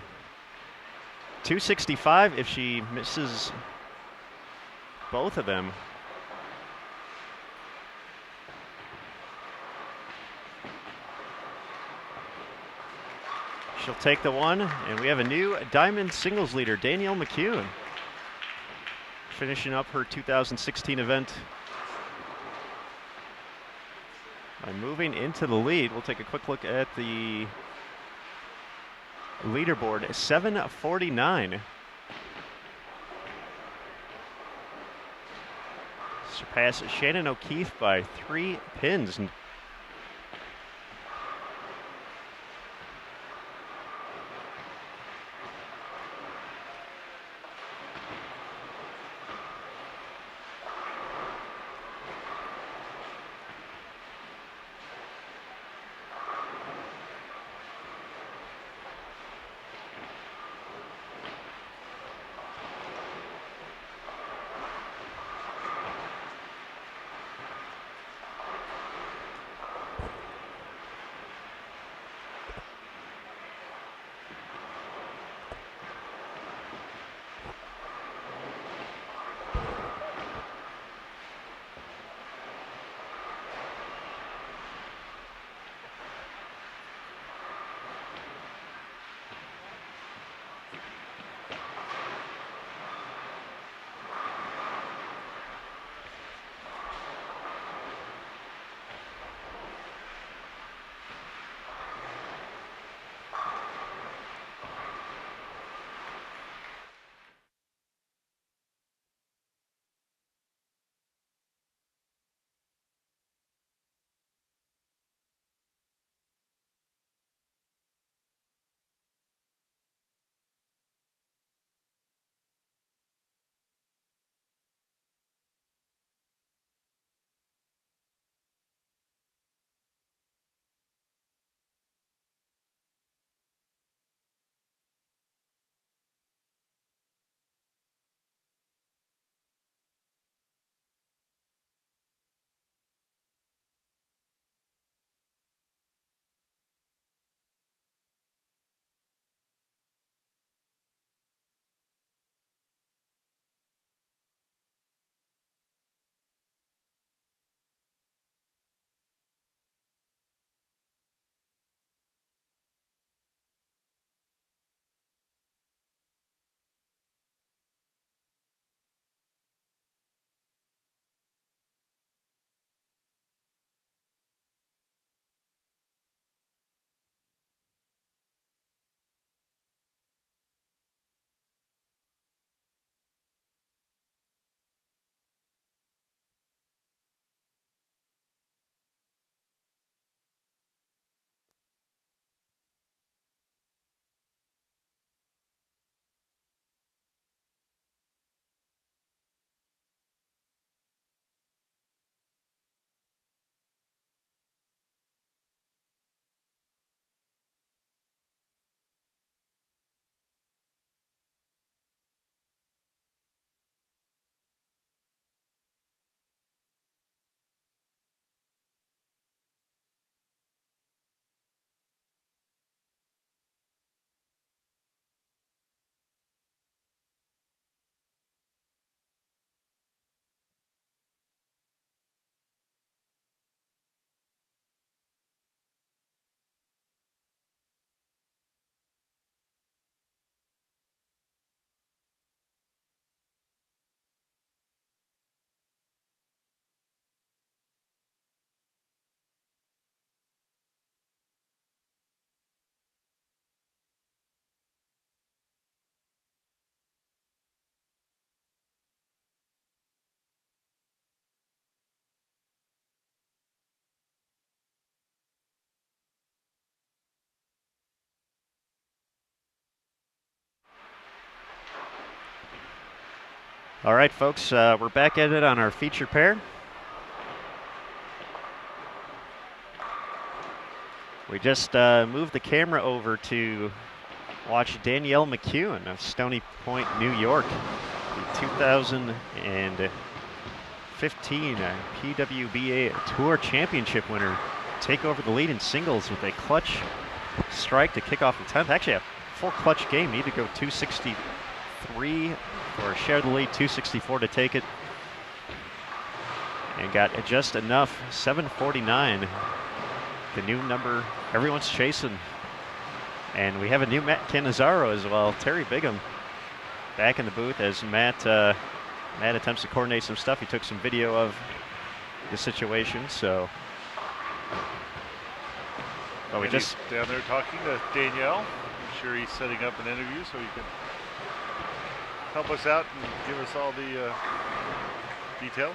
265 if she misses both of them. She'll take the one, and we have a new diamond singles leader, Danielle McEwan, finishing up her 2016 event by moving into the lead. We'll take a quick look at the leaderboard. 749. Surpasses Shannon O'Keefe by 3 pins. All right, folks, we're back at it on our feature pair. We just moved the camera over to watch Danielle McEwan of Stony Point, New York, the 2015 PWBA Tour Championship winner, take over the lead in singles with a clutch strike to kick off the 10th. Actually, a full clutch game. Need to go 263 or share the lead, 264 to take it. And got just enough, 749. The new number everyone's chasing. And we have a new Matt Cannizzaro as well. Terry Bigham back in the booth as Matt attempts to coordinate some stuff. He took some video of the situation, so. Oh, we just down there talking to Danielle. I'm sure he's setting up an interview so he can help us out and give us all the details.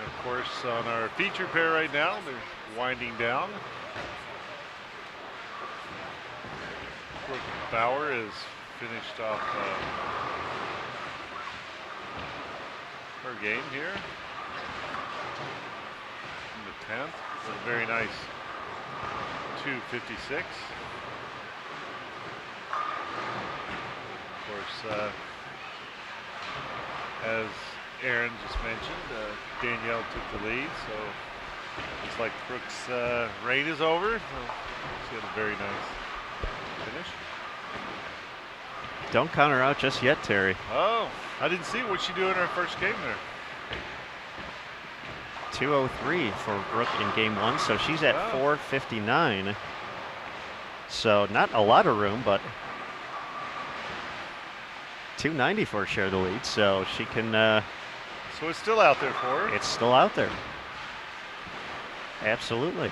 Of course, on our feature pair right now, they're winding down. Brooke Bower is finished off her game here in the 10th. With a very nice 256. Of course, as Aaron just mentioned, Danielle took the lead, so it's like Brooke's reign is over. So she had a very nice finish. don't count her out just yet, Terry. Oh, I didn't see what she do in her first game there. 203 for Brooke in game one, so she's at 459. So not a lot of room, but 290 for share of the lead, so she can. So it's still out there for her. It's still out there. Absolutely.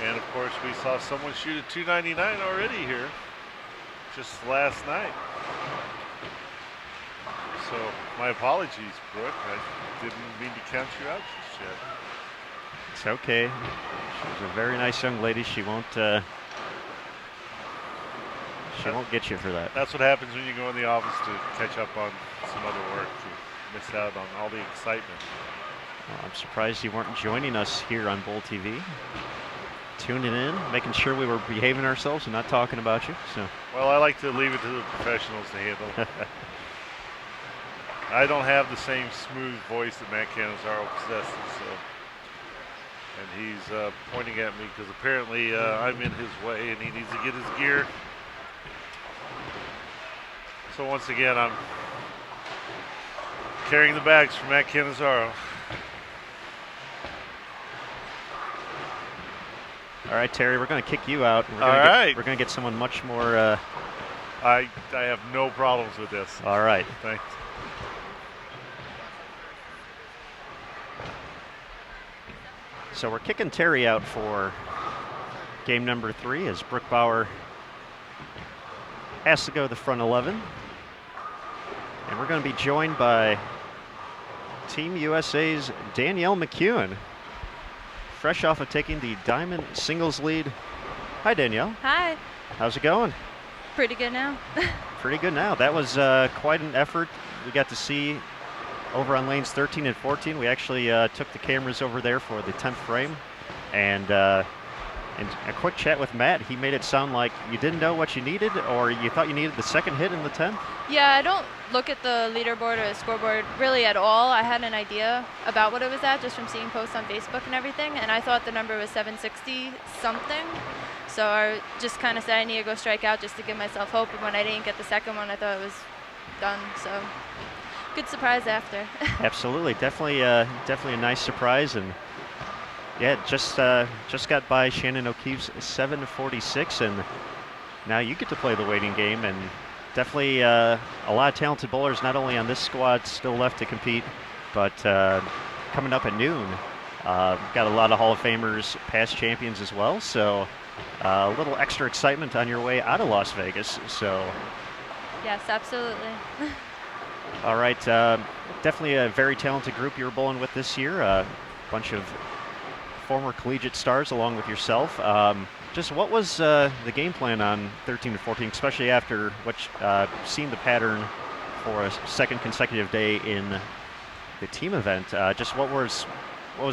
And of course, we saw someone shoot a 299 already here, just last night. So my apologies, Brooke. I didn't mean to count you out just yet. It's okay. She's a very nice young lady. She won't. She won't get you for that. That's what happens when you go in the office to catch up on some other work. You miss out on all the excitement. Well, I'm surprised you weren't joining us here on Bull TV. Tuning in, making sure we were behaving ourselves and not talking about you. So. Well, I like to leave it to the professionals to handle. I don't have the same smooth voice that Matt Cannizzaro possesses, so. And he's pointing at me because apparently I'm in his way and he needs to get his gear. So once again, I'm carrying the bags for Matt Cannizzaro. All right, Terry, we're going to kick you out. We're going to get someone much more. I have no problems with this. All right. Thanks. So we're kicking Terry out for game number 3 as Brooke Bower has to go the front 11. And we're going to be joined by Team USA's Danielle McEwan, fresh off of taking the diamond singles lead. Hi, Danielle. Hi. How's it going? Pretty good now. Pretty good now. That was quite an effort. We got to see over on lanes 13 and 14. We actually took the cameras over there for the 10th frame. And a quick chat with Matt, he made it sound like you didn't know what you needed, or you thought you needed the second hit in the 10th? Yeah, I don't look at the leaderboard or the scoreboard really at all. I had an idea about what it was at just from seeing posts on Facebook and everything, and I thought the number was 760 something. So I just kind of said I need to go strike out just to give myself hope, and when I didn't get the second one, I thought it was done. So good surprise after. Absolutely, definitely a nice surprise, and yeah, just got by Shannon O'Keefe's 746, and now you get to play the waiting game, and definitely a lot of talented bowlers, not only on this squad still left to compete, but coming up at noon, got a lot of Hall of Famers, past champions as well, so a little extra excitement on your way out of Las Vegas. So Yes, absolutely. All right, definitely a very talented group you were bowling with this year. A bunch of former collegiate stars along with yourself. Just what was the game plan on 13 to 14, especially after seeing the pattern for a second consecutive day in the team event? Just what was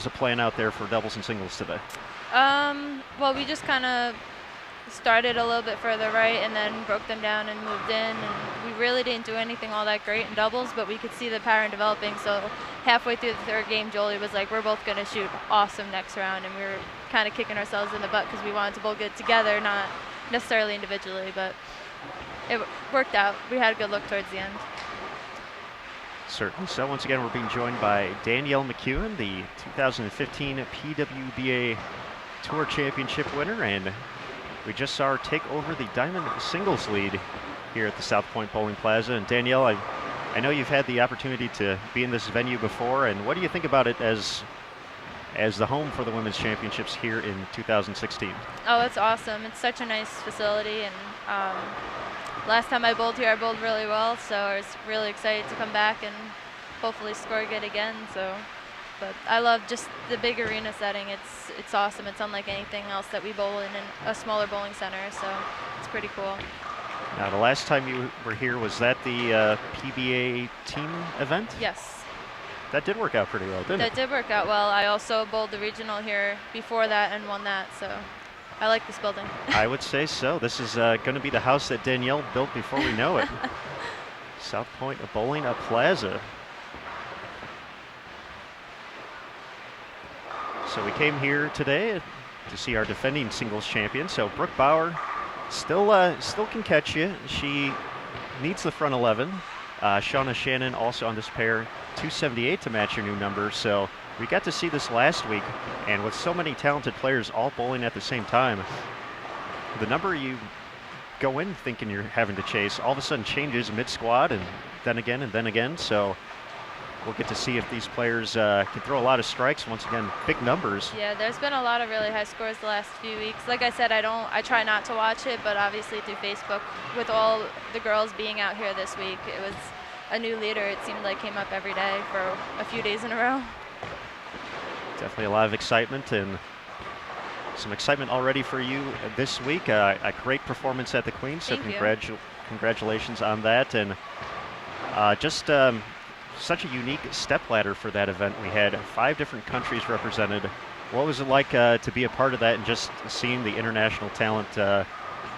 the plan out there for doubles and singles today? Well, we just kind of started a little bit further right and then broke them down and moved in, and we really didn't do anything all that great in doubles, but we could see the pattern developing. So halfway through the third game, Jolie was like, we're both going to shoot awesome next round, and we were kind of kicking ourselves in the butt because we wanted to bowl good together, not necessarily individually, but it worked out. We had a good look towards the end. Certainly. So once again, we're being joined by Danielle McEwan, the 2015 PWBA Tour Championship winner, and we just saw her take over the diamond singles lead here at the South Point Bowling Plaza. And Danielle, I know you've had the opportunity to be in this venue before, and what do you think about it as the home for the women's championships here in 2016? Oh, it's awesome. It's such a nice facility, and last time I bowled here, I bowled really well, so I was really excited to come back and hopefully score good again. But I love just the big arena setting. It's awesome. It's unlike anything else that we bowl in a smaller bowling center, so it's pretty cool. Now, the last time you were here, was that the PBA team event? Yes. That did work out pretty well, didn't it? That did work out well. I also bowled the regional here before that and won that, so I like this building. I would say so. This is going to be the house that Danielle built before we know it. South Point Bowling Plaza. So we came here today to see our defending singles champion. So Brooke Bower still can catch you. She needs the front 11. Shauna Shannon also on this pair, 278 to match your new number. So we got to see this last week, and with so many talented players all bowling at the same time, the number you go in thinking you're having to chase all of a sudden changes mid-squad, and then again and then again. So we'll get to see if these players can throw a lot of strikes. Once again, big numbers. Yeah, there's been a lot of really high scores the last few weeks. Like I said, I try not to watch it, but obviously through Facebook, with all the girls being out here this week, it was a new leader. It seemed like came up every day for a few days in a row. Definitely a lot of excitement, and some excitement already for you this week. A great performance at the Queen, so congratulations on that. And such a unique stepladder for that event. We had 5 different countries represented. What was it like to be a part of that, and just seeing the international talent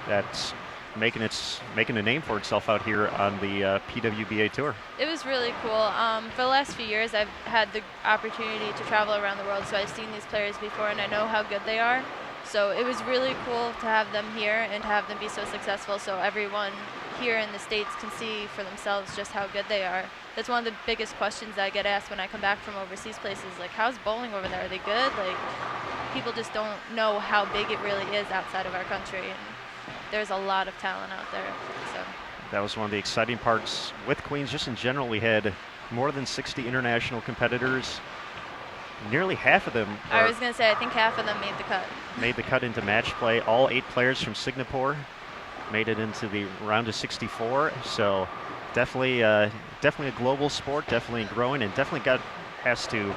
that's making a name for itself out here on the PWBA tour? It was really cool. For the last few years, I've had the opportunity to travel around the world, so I've seen these players before, and I know how good they are. So it was really cool to have them here and to have them be so successful, so everyone here in the States can see for themselves just how good they are. That's one of the biggest questions that I get asked when I come back from overseas places, like, how's bowling over there? Are they good? Like, people just don't know how big it really is outside of our country, and there's a lot of talent out there. So that was one of the exciting parts with Queens. Just in general, we had more than 60 international competitors. Nearly half of them I was going to say, I think half of them made the cut. Made the cut into match play. All 8 players from Singapore made it into the round of 64. So definitely a global sport, definitely growing, and definitely has to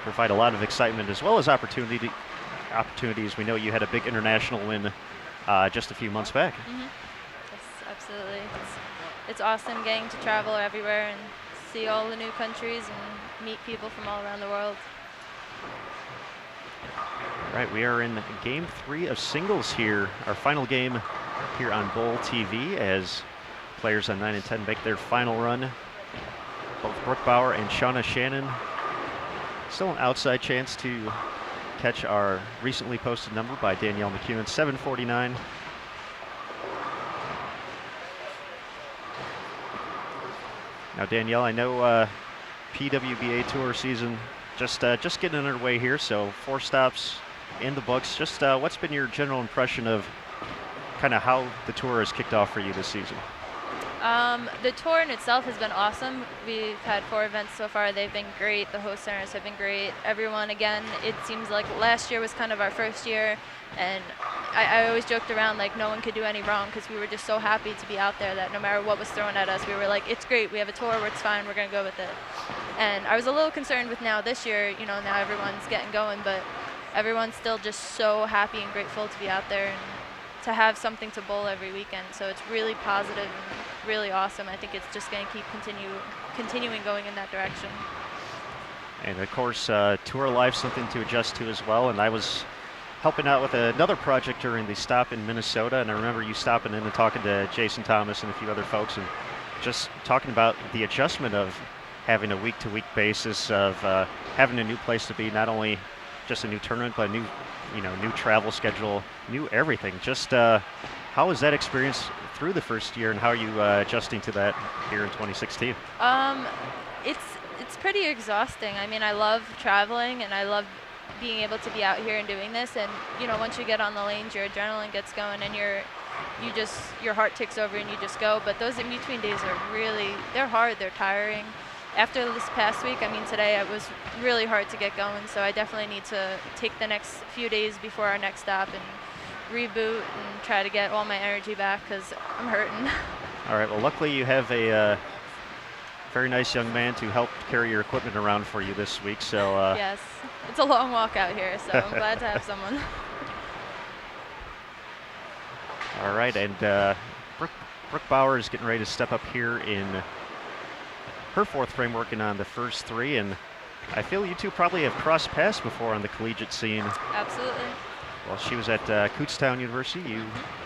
provide a lot of excitement as well as opportunities. We know you had a big international win just a few months back. Mm-hmm. Yes, absolutely. It's awesome getting to travel everywhere and see all the new countries and meet people from all around the world. All right, we are in game 3 of singles here. Our final game here on Bowl TV as players on 9 and 10 make their final run. Both Brooke Bower and Shauna Shannon still an outside chance to catch our recently posted number by Danielle McEwan, 749. Now, Danielle, I know PWBA Tour season just getting underway here, so 4 stops in the books. Just what's been your general impression of kind of how the tour has kicked off for you this season? The tour in itself has been awesome. We've had 4 events so far. They've been great. The host centers have been great. Everyone, again, it seems like last year was kind of our first year, and I always joked around like no one could do any wrong because we were just so happy to be out there that no matter what was thrown at us, we were like, it's great. We have a tour where it's fine. We're going to go with it. And I was a little concerned with now this year, you know, now everyone's getting going, but everyone's still just so happy and grateful to be out there and to have something to bowl every weekend. So it's really positive and really awesome. I think it's just going to keep continuing going in that direction. And of course, tour life, something to adjust to as well. And I was helping out with another project during the stop in Minnesota, and I remember you stopping in and talking to Jason Thomas and a few other folks, and just talking about the adjustment of having a week-to-week basis of having a new place to be, not only just a new tournament, but a new, new travel schedule, new everything. Just how was that experience through the first year, and how are you adjusting to that here in 2016? It's pretty exhausting. I mean, I love traveling, and I love being able to be out here and doing this. And once you get on the lanes, your adrenaline gets going, and your heart takes over, and you just go. But those in between days they're hard, they're tiring. After this past week, I mean, today it was really hard to get going, so I definitely need to take the next few days before our next stop and reboot and try to get all my energy back because I'm hurting. All right, well, luckily you have a very nice young man to help carry your equipment around for you this week, so... Yes, it's a long walk out here, so I'm glad to have someone. All right, and Brooke Bower is getting ready to step up here in her 4th frame, working on the first 3, and I feel you two probably have crossed paths before on the collegiate scene. Absolutely. Well, she was at Kutztown University, you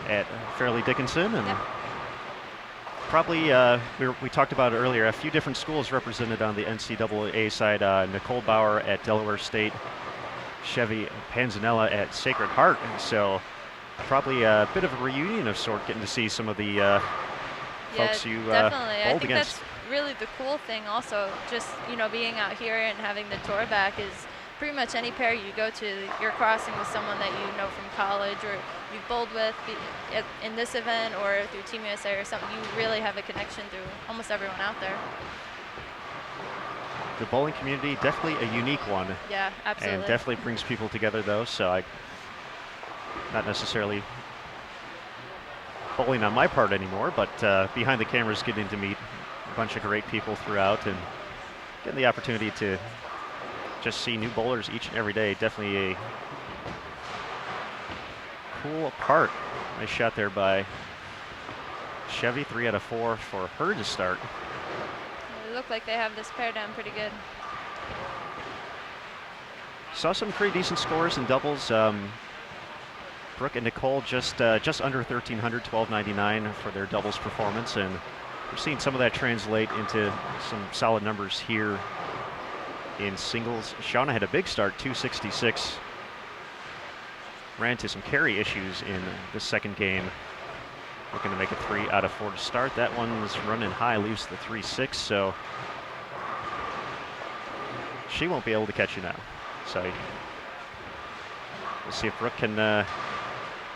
at Fairleigh Dickinson, and yep. Probably, we talked about it earlier, a few different schools represented on the NCAA side. Nicole Bauer at Delaware State, Chevy Panzanella at Sacred Heart, and so probably a bit of a reunion of sort, getting to see some of the folks you definitely. I bowled think against. That's really the cool thing also, just being out here and having the tour back is pretty much any pair you go to, you're crossing with someone that you know from college or you've bowled with in this event or through Team USA or something. You really have a connection through almost everyone out there. The bowling community, definitely a unique one. Yeah, absolutely. And definitely brings people together though, so not necessarily bowling on my part anymore, but behind the cameras getting to meet a bunch of great people throughout and getting the opportunity to just see new bowlers each and every day. Definitely a cool part. Nice shot there by Chevy, 3 out of 4 for her to start. It looked like they have this pair down pretty good. Saw some pretty decent scores in doubles. Brooke and Nicole just under 1,300, 1,299 for their doubles performance, and we're seeing some of that translate into some solid numbers here in singles. Shauna had a big start, 266. Ran into some carry issues in the second game. Looking to make it 3 out of 4 to start. That one's running high, leaves the 3-6, so she won't be able to catch you now. So we'll see if Brooke can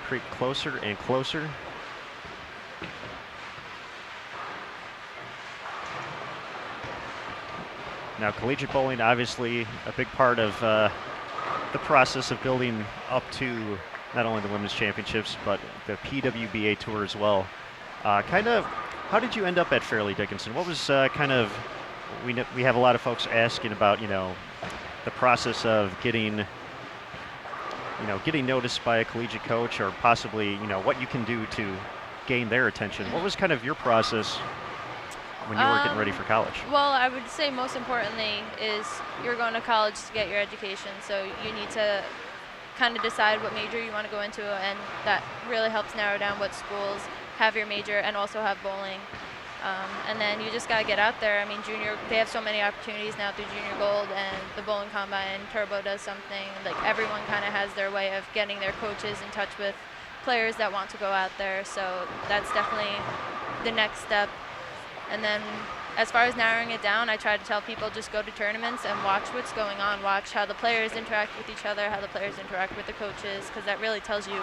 creep closer and closer. Now, collegiate bowling, obviously a big part of the process of building up to not only the Women's Championships, but the PWBA Tour as well. How did you end up at Fairleigh Dickinson? What was we have a lot of folks asking about, the process of getting noticed by a collegiate coach, or possibly, what you can do to gain their attention. What was kind of your process when you were getting ready for college? Well, I would say most importantly is you're going to college to get your education, so you need to kind of decide what major you want to go into, and that really helps narrow down what schools have your major and also have bowling. And then you just got to get out there. I mean, they have so many opportunities now through Junior Gold and the Bowling Combine. Turbo does something. Like, everyone kind of has their way of getting their coaches in touch with players that want to go out there. So that's definitely the next step. And then as far as narrowing it down, I try to tell people just go to tournaments and watch what's going on. Watch how the players interact with each other, how the players interact with the coaches, because that really tells you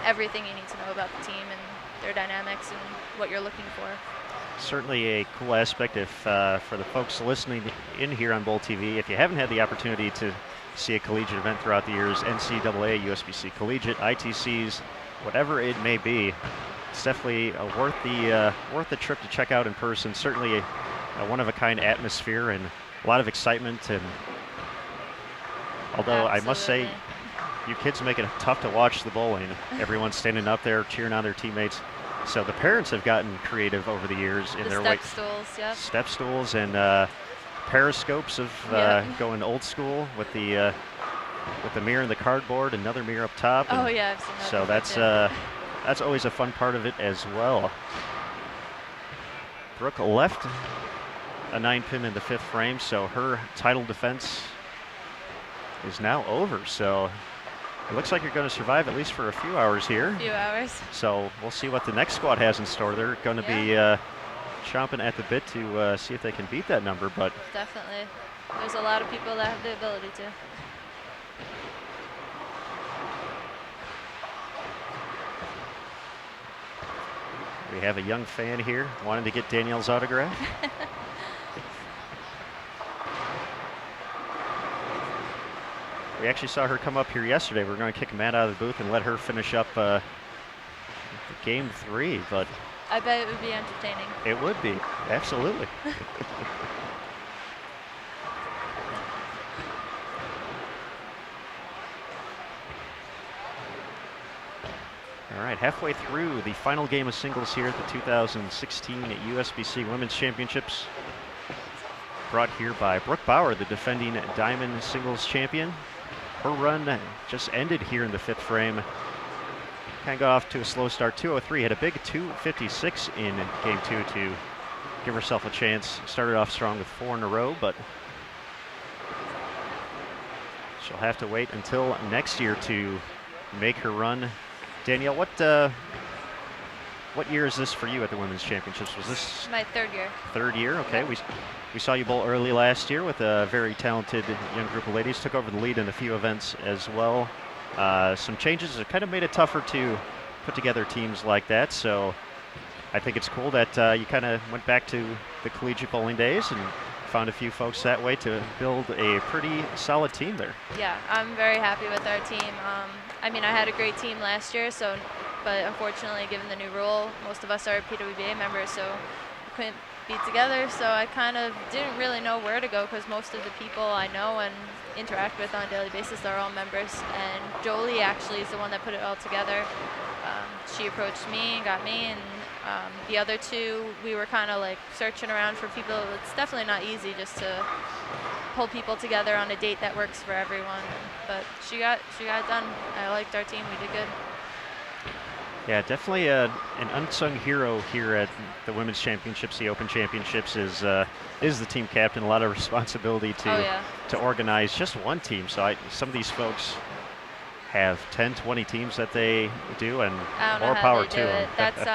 everything you need to know about the team and their dynamics and what you're looking for. certainly a cool aspect if for the folks listening in here on Bowl TV, if you haven't had the opportunity to see a collegiate event throughout the years, NCAA, USBC Collegiate, ITCs, whatever it may be, it's definitely worth the trip to check out in person. Certainly a one-of-a-kind atmosphere and a lot of excitement. And although I must say, you kids make it tough to watch the bowling. Everyone's standing up there cheering on their teammates. So the parents have gotten creative over the years in their way. Step stools and periscopes of going old school with the mirror and the cardboard, another mirror up top. Oh yeah, I've seen that. So that's always a fun part of it as well. Brooke left a 9-pin in the 5th frame, so her title defense is now over. So it looks like you're going to survive at least for a few hours here. A few hours. So we'll see what the next squad has in store. They're going to be chomping at the bit to see if they can beat that number. But definitely, there's a lot of people that have the ability to. We have a young fan here wanting to get Danielle's autograph. We actually saw her come up here yesterday. We're going to kick Matt out of the booth and let her finish up game 3, but I bet it would be entertaining. It would be, absolutely. All right, halfway through the final game of singles here at the 2016 USBC Women's Championships. Brought here by Brooke Bower, the defending Diamond Singles Champion. Her run just ended here in the 5th frame. Kind of got off to a slow start, 203. Had a big 256 in game 2 to give herself a chance. Started off strong with 4 in a row, but she'll have to wait until next year to make her run. Danielle, what year is this for you at the Women's Championships? Was this my 3rd year? 3rd year, okay. Yep. We saw you bowl early last year with a very talented young group of ladies. Took over the lead in a few events as well. Some changes have kind of made it tougher to put together teams like that. So I think it's cool that you kind of went back to the collegiate bowling days and found a few folks that way to build a pretty solid team there. Yeah, I'm very happy with our team. I mean, I had a great team last year, but unfortunately, given the new rule, most of us are PWBA members, so we couldn't be together. So I kind of didn't really know where to go because most of the people I know and interact with on a daily basis are all members. And Jolie actually is the one that put it all together. She approached me and got me, and the other 2, we were kind of like searching around for people. It's definitely not easy just to pull people together on a date that works for everyone. But she got it done. I liked our team. We did good. Yeah, definitely an unsung hero here at the Women's Championships, the Open Championships, is the team captain. A lot of responsibility to organize just one team. So some of these folks have 10, 20 teams that they do, and more power to them. That's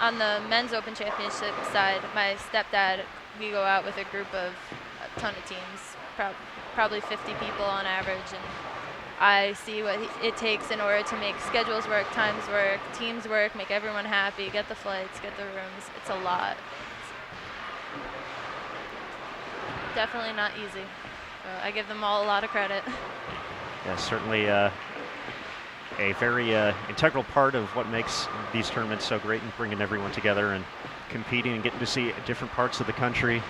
on the men's Open Championship side. My stepdad, we go out with a group of a ton of teams, probably 50 people on average, and I see what it takes in order to make schedules work, times work, teams work, make everyone happy, get the flights, get the rooms. It's a lot. It's definitely not easy. So I give them all a lot of credit. Yeah, certainly a very integral part of what makes these tournaments so great and bringing everyone together and competing and getting to see different parts of the country.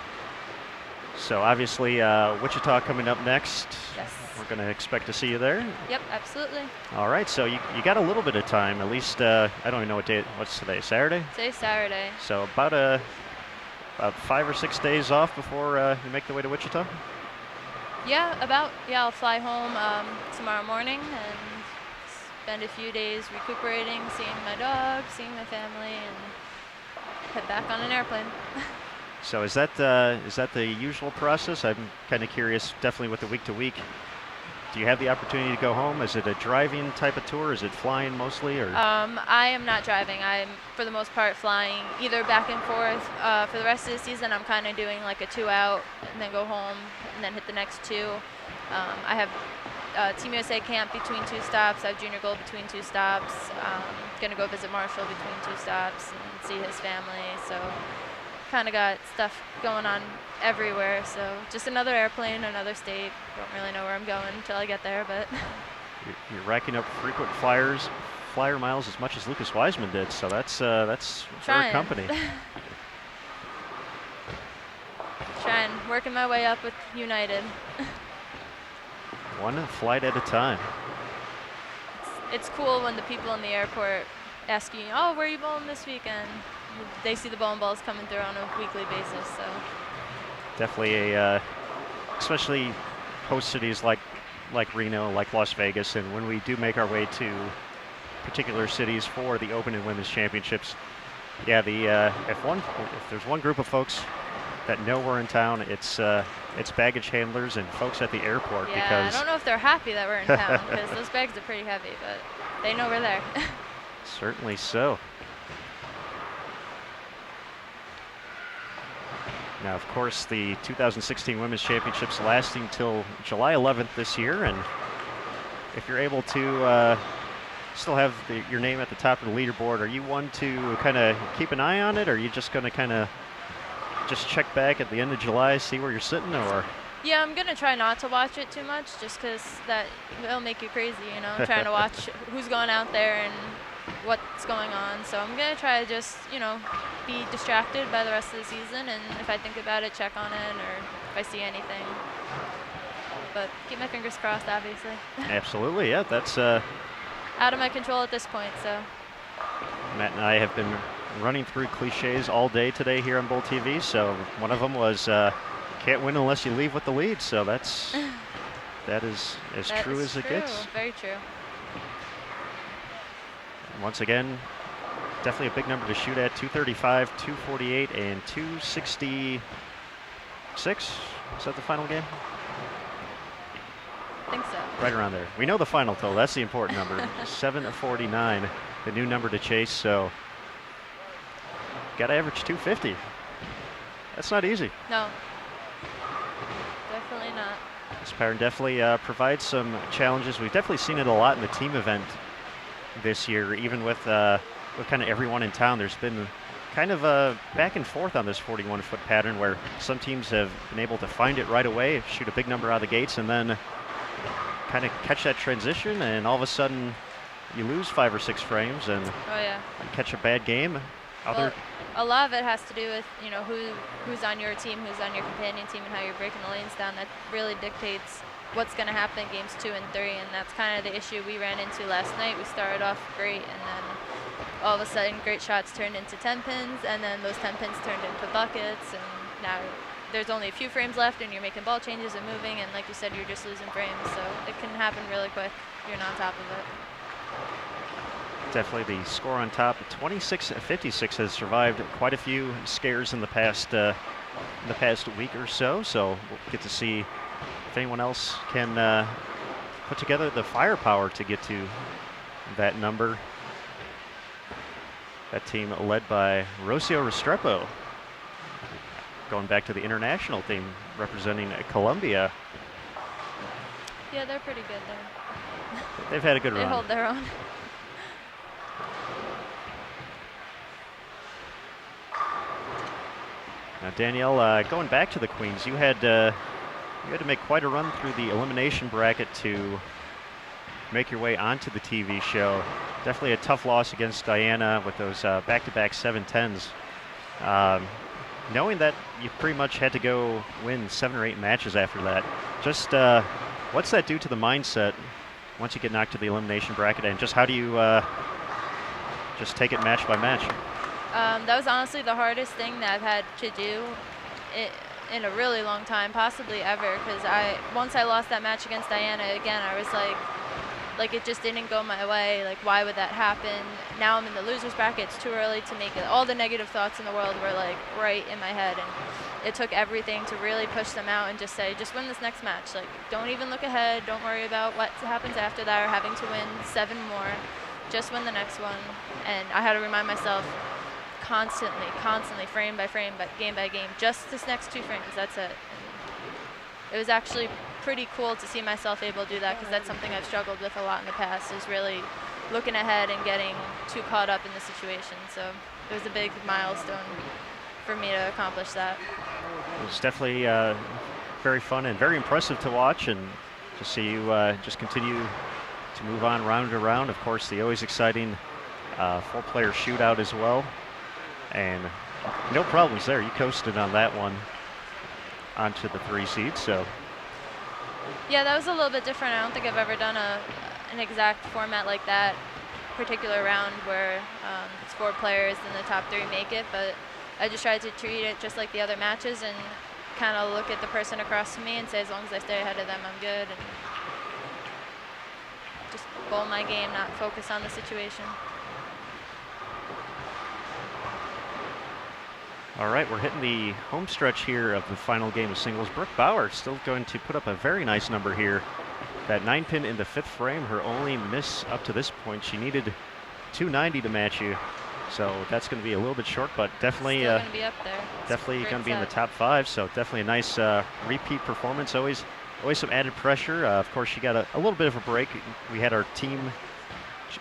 So obviously Wichita coming up next. Yes. We're going to expect to see you there. Yep, absolutely. All right, so you got a little bit of time, at least, I don't even know what day, what's today, Saturday? Today's Saturday. So about 5 or 6 days off before you make the way to Wichita? Yeah, I'll fly home tomorrow morning and spend a few days recuperating, seeing my dog, seeing my family, and head back on an airplane. So is that the usual process? I'm kind of curious, definitely with the week-to-week. Do you have the opportunity to go home? Is it a driving type of tour? Is it flying mostly? Or? I am not driving. I'm, for the most part, flying either back and forth. For the rest of the season, I'm kind of doing like a 2-out and then go home and then hit the next 2. I have Team USA camp between 2 stops. I have Junior Gold between 2 stops. Going to go visit Marshall between 2 stops and see his family. So kind of got stuff going on everywhere. So just another airplane, another state. Don't really know where I'm going until I get there, but. You're racking up frequent flyer miles as much as Lucas Wiseman did, so that's for company. Trying, working my way up with United. One flight at a time. It's cool when the people in the airport ask you, oh, where are you bowling this weekend? They see the bowling balls coming through on a weekly basis, so. Definitely especially host cities like Reno, like Las Vegas, and when we do make our way to particular cities for the Open and Women's Championships, yeah, if there's one group of folks that know we're in town, it's baggage handlers and folks at the airport. Yeah, because I don't know if they're happy that we're in town because those bags are pretty heavy, but they know we're there. Certainly so. Now, of course, the 2016 Women's Championships lasting till July 11th this year, and if you're able to still have your name at the top of the leaderboard, are you one to kind of keep an eye on it, or are you just going to kind of just check back at the end of July, see where you're sitting, or? Yeah, I'm going to try not to watch it too much just because it'll make you crazy, you know, trying to watch who's going out there and what's going on. So I'm going to try to just, you know, be distracted by the rest of the season, and if I think about it, check on it, or if I see anything. But keep my fingers crossed, obviously. Absolutely, yeah, that's out of my control at this point, so. Matt and I have been running through cliches all day today here on Bull TV, so one of them was can't win unless you leave with the lead, so that is as true as it gets. Very true. And once again, definitely a big number to shoot at, 235, 248, and 266. Is that the final game? I think so. Right around there. We know the final total. That's the important number. 749, the new number to chase, so got to average 250. That's not easy. No. Definitely not. This pattern definitely provides some challenges. We've definitely seen it a lot in the team event this year, even with kind of everyone in town. There's been kind of a back and forth on this 41-foot pattern where some teams have been able to find it right away, shoot a big number out of the gates, and then kind of catch that transition, and all of a sudden you lose 5 or 6 frames and catch a bad game. Well, a lot of it has to do with, you know, who's on your team, who's on your companion team, and how you're breaking the lanes down. That really dictates what's going to happen in games 2 and 3, and that's kind of the issue we ran into last night. We started off great, and then all of a sudden great shots turned into 10 pins, and then those 10 pins turned into buckets, and now there's only a few frames left, and you're making ball changes and moving, and like you said, you're just losing frames, so it can happen really quick. You're not on top of it. Definitely the score on top, 26-56, has survived quite a few scares in the past week or so. So we'll get to see if anyone else can put together the firepower to get to that number. That team led by Rocio Restrepo, going back to the international team representing Colombia. Yeah, they're pretty good there. They've had a good run. They hold their own. Now, Danielle, going back to the Queens, you had to make quite a run through the elimination bracket to make your way onto the TV show. Definitely a tough loss against Diana with those back-to-back 7-10s. Knowing that you pretty much had to go win 7 or 8 matches after that, just what's that do to the mindset once you get knocked to the elimination bracket, and just how do you just take it match by match? That was honestly the hardest thing that I've had to do in a really long time, possibly ever, because once I lost that match against Diana, again, I was like it just didn't go my way. Like, why would that happen? Now I'm in the losers bracket. It's too early to make it. All the negative thoughts in the world were like right in my head, and it took everything to really push them out and just say, just win this next match. Like, don't even look ahead. Don't worry about what happens after that or having to win 7 more. Just win the next one. And I had to remind myself constantly, frame by frame, but game by game, just this next 2 frames, that's it. And it was actually pretty cool to see myself able to do that, because that's something I've struggled with a lot in the past, is really looking ahead and getting too caught up in the situation. So it was a big milestone for me to accomplish that. It was definitely very fun and very impressive to watch, and to see you just continue to move on round to round. Of course, the always exciting 4-player shootout as well, and no problems there. You coasted on that one onto the 3 seed. So Yeah, that was a little bit different. I don't think I've ever done an exact format like that particular round where it's 4 players and the top 3 make it, but I just tried to treat it just like the other matches and kind of look at the person across from me and say, as long as I stay ahead of them, I'm good, and just bowl my game, not focus on the situation. all right, we're hitting the home stretch here of the final game of singles. Brooke Bower still going to put up a very nice number here. That 9-pin in the 5th frame, her only miss up to this point. She needed 290 to match you, so that's going to be a little bit short, but definitely Still gonna be up there. definitely going to be in the top 5. So definitely a nice repeat performance. Always some added pressure. Of course, she got a little bit of a break. We had our team,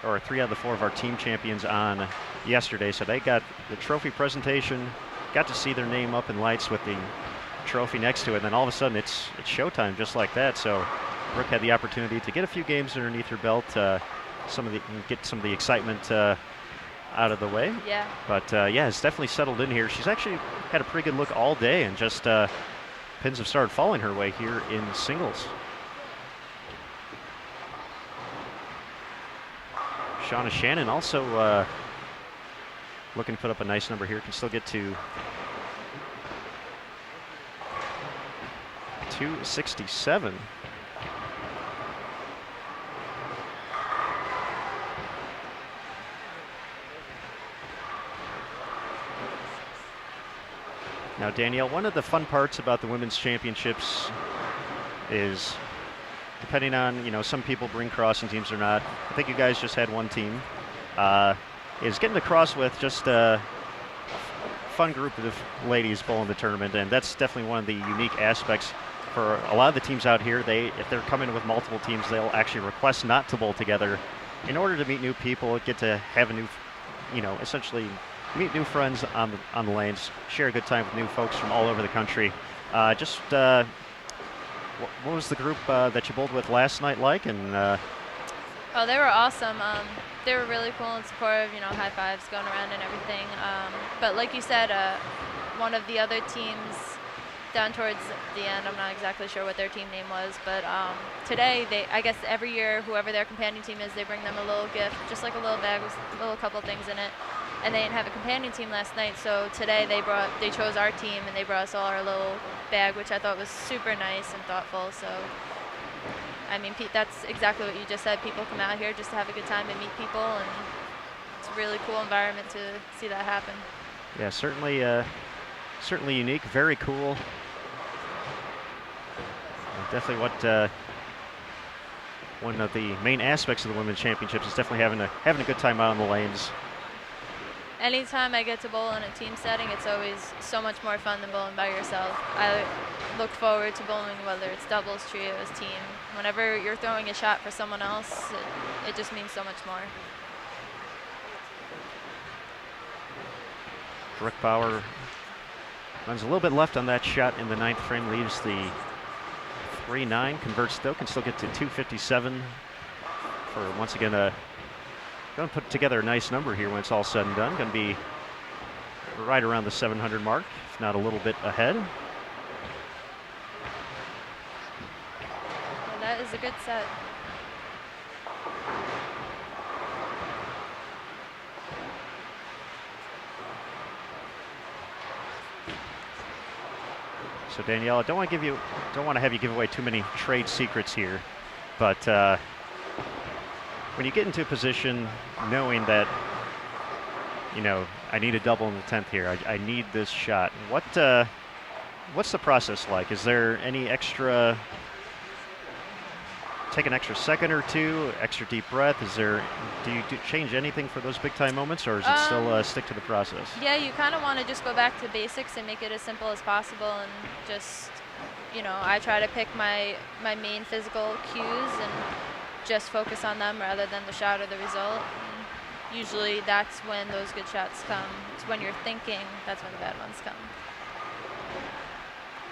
or 3 out of the 4 of our team champions on yesterday, so they got the trophy presentation. Got to see their name up in lights with the trophy next to it, and then all of a sudden it's showtime just like that. So Brooke had the opportunity to get a few games underneath her belt, get some of the excitement out of the way. Yeah. But yeah, it's definitely settled in here. She's actually had a pretty good look all day, and just pins have started falling her way here in singles. Shauna Shannon also looking to put up a nice number here. Can still get to 267. Now, Danielle, one of the fun parts about the women's championships is, depending on, some people bring crossing teams or not. I think you guys just had one team. Is getting to cross with just a fun group of ladies bowling the tournament, and that's definitely one of the unique aspects for a lot of the teams out here. If they're coming with multiple teams, they'll actually request not to bowl together in order to meet new people, get to have a new, essentially meet new friends on the lanes, share a good time with new folks from all over the country. What was the group that you bowled with last night like? And Oh, they were awesome. They were really cool and supportive, high fives going around and everything. But like you said, one of the other teams down towards the end, I'm not exactly sure what their team name was, but today, I guess every year, whoever their companion team is, they bring them a little gift, just like a little bag with a little couple of things in it. And they didn't have a companion team last night, so today they chose our team and they brought us all our little bag, which I thought was super nice and thoughtful. So, I mean, Pete, that's exactly what you just said. People come out here just to have a good time and meet people, and it's a really cool environment to see that happen. yeah, certainly unique, very cool. Definitely what one of the main aspects of the women's championships is definitely having a good time out on the lanes. Anytime I get to bowl in a team setting, it's always so much more fun than bowling by yourself. I look forward to bowling, whether it's doubles, trios, team. Whenever you're throwing a shot for someone else, it just means so much more. Brooke Bower runs a little bit left on that shot in the 9th frame, leaves the 3-9, converts still, can still get to 257 for, once again, going to put together a nice number here when it's all said and done. Going to be right around the 700 mark, if not a little bit ahead. Well, that is a good set. So Danielle, I don't want to have you give away too many trade secrets here, but when you get into a position knowing that, I need a double in the 10th here, I need this shot, what's the process like? Is there any extra, take an extra second or two, extra deep breath? Do you change anything for those big time moments, or is it still stick to the process? Yeah, you kind of want to just go back to basics and make it as simple as possible, and just, I try to pick my main physical cues and just focus on them rather than the shot or the result. And, usually that's when those good shots come. It's when you're thinking, that's when the bad ones come.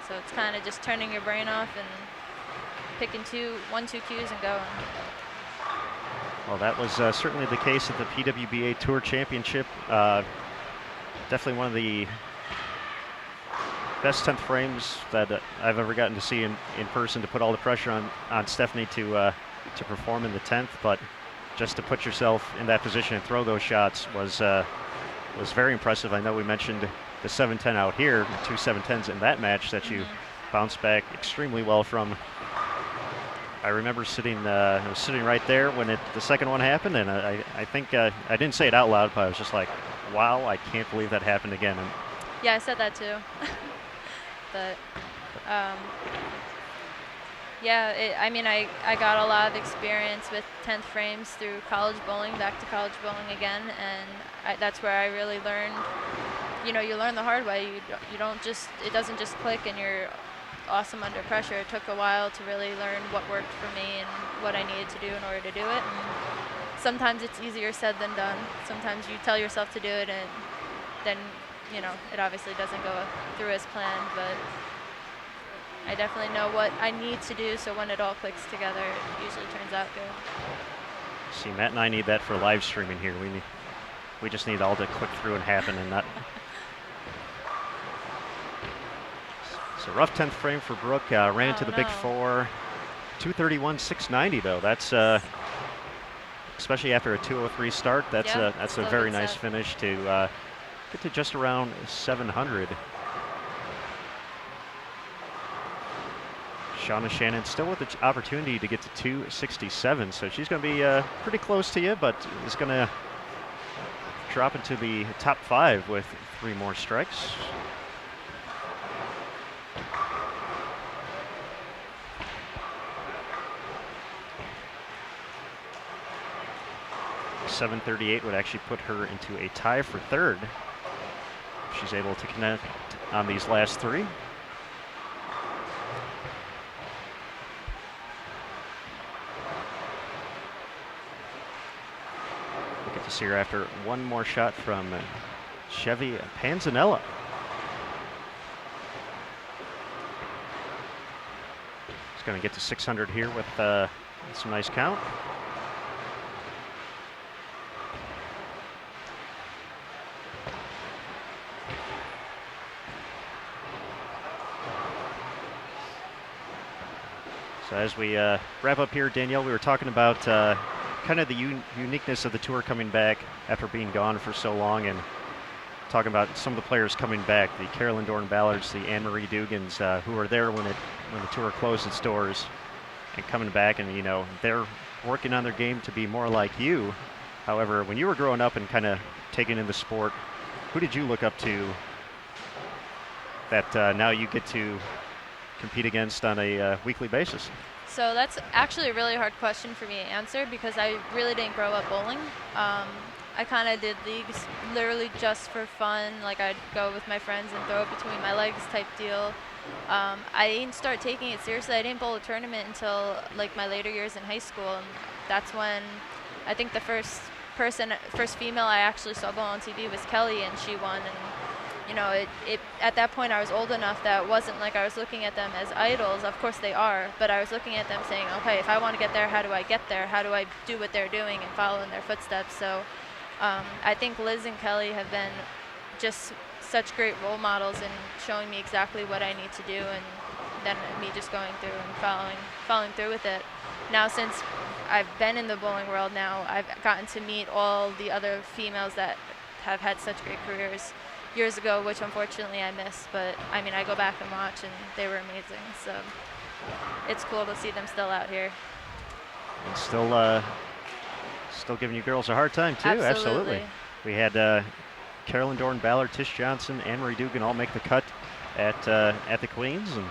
So it's kind of just turning your brain off and picking 1-2 cues and going. Well, that was certainly the case at the PWBA Tour Championship. Definitely one of the best 10th frames that I've ever gotten to see in person, to put all the pressure on Stephanie to perform in the 10th, but just to put yourself in that position and throw those shots was very impressive. I know we mentioned the 7-10 out here, 2 7-10s in that match that you bounced back extremely well from. I remember I was sitting right there when the second one happened, and I think I didn't say it out loud, but I was just like, wow, I can't believe that happened again. And yeah, I said that too. But yeah, I mean, I got a lot of experience with 10th frames through college bowling, back to college bowling again, and that's where I really learned. You learn the hard way. You don't just, it doesn't just click and you're awesome under pressure. It took a while to really learn what worked for me and what I needed to do in order to do it. And sometimes it's easier said than done. Sometimes you tell yourself to do it and then, it obviously doesn't go through as planned, but I definitely know what I need to do, so when it all clicks together, it usually turns out good. see, Matt and I need that for live streaming here. We just need all to click through and happen and not. So rough 10th frame for Brooke, ran into the big four, 231, 690 though. That's especially after a 203 start. That's a very nice finish to get to just around 700. Shauna Shannon still with the opportunity to get to 267, so she's going to be pretty close to you, but is going to drop into the top 5 with 3 more strikes. .738 would actually put her into a tie for 3rd. She's able to connect on these last 3. We'll get to see her after one more shot from Chevy Panzanella. She's going to get to 600 here with some nice count. So as we wrap up here, Danielle, we were talking about kind of the uniqueness of the tour coming back after being gone for so long, and talking about some of the players coming back, the Carolyn Dorn-Ballards, the Anne-Marie Dugans, who were there when the tour closed its doors, and coming back, and they're working on their game to be more like you. However, when you were growing up and kind of taking in the sport, who did you look up to that now you get to compete against on a weekly basis? So that's actually a really hard question for me to answer because I really didn't grow up bowling. I kind of did leagues literally just for fun. Like I'd go with my friends and throw it between my legs type deal. I didn't start taking it seriously. I didn't bowl a tournament until like my later years in high school, and that's when I think the first female I actually saw bowl on TV was Kelly, and she won. And at that point I was old enough that it wasn't like I was looking at them as idols. Of course they are, but I was looking at them saying, okay, if I want to get there, how do I get there? How do I do what they're doing and follow in their footsteps? So I think Liz and Kelly have been just such great role models in showing me exactly what I need to do, and then me just going through and following through with it. Now, since I've been in the bowling world now, I've gotten to meet all the other females that have had such great careers years ago, which unfortunately I missed, but I mean, I go back and watch and they were amazing, so it's cool to see them still out here. And still giving you girls a hard time too. Absolutely. We had Carolyn Dorn-Ballard, Tish Johnson, Anne-Marie Dugan all make the cut at the Queens, and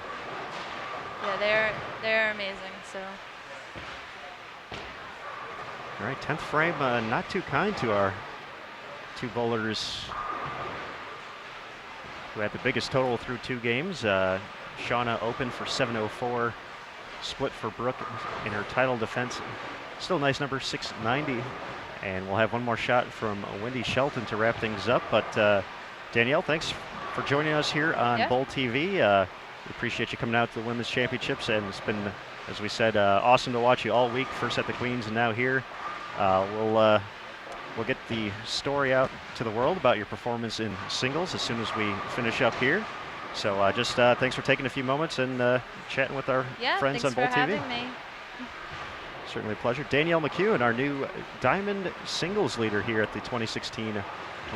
yeah, they're amazing. So all right, 10th frame, not too kind to our 2 bowlers who had the biggest total through 2 games. Shauna opened for 704, split for Brooke in her title defense. Still a nice number, 690. And we'll have one more shot from Wendy Shelton to wrap things up. But Danielle, thanks for joining us here on Bowl TV. We appreciate you coming out to the Women's Championships, and it's been, as we said, awesome to watch you all week, first at the Queens and now here. We'll get the story out to the world about your performance in singles as soon as we finish up here. So just thanks for taking a few moments and chatting with our friends on Bowl TV. Thanks for having me. Certainly a pleasure. Danielle McEwan, our new Diamond singles leader here at the 2016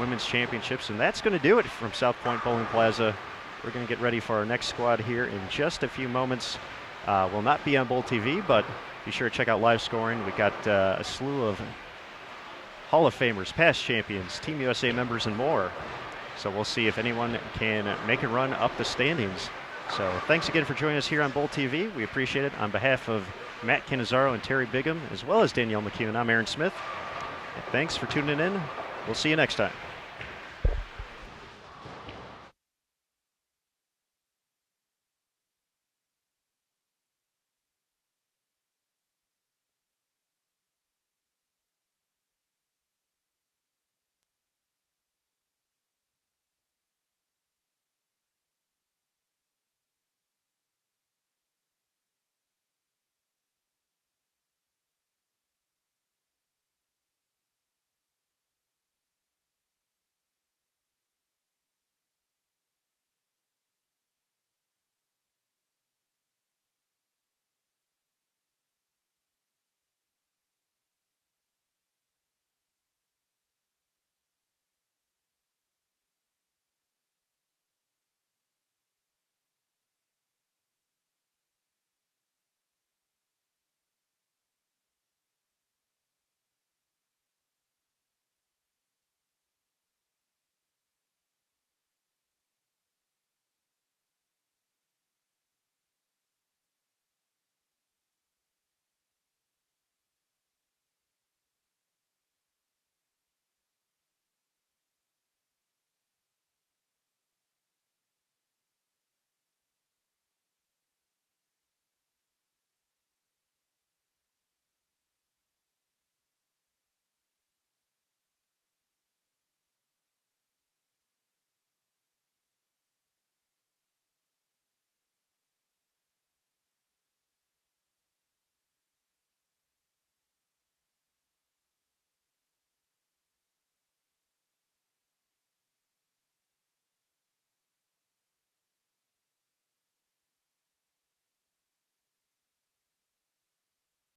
Women's Championships. And that's going to do it from South Point Bowling Plaza. We're going to get ready for our next squad here in just a few moments. Will not be on Bowl TV, but be sure to check out live scoring. We got a slew of Hall of Famers, past champions, Team USA members, and more. So we'll see if anyone can make a run up the standings. So thanks again for joining us here on Bowl TV. We appreciate it. On behalf of Matt Cannizzaro and Terry Bigham, as well as Danielle McEwan, I'm Aaron Smith. And thanks for tuning in. We'll see you next time.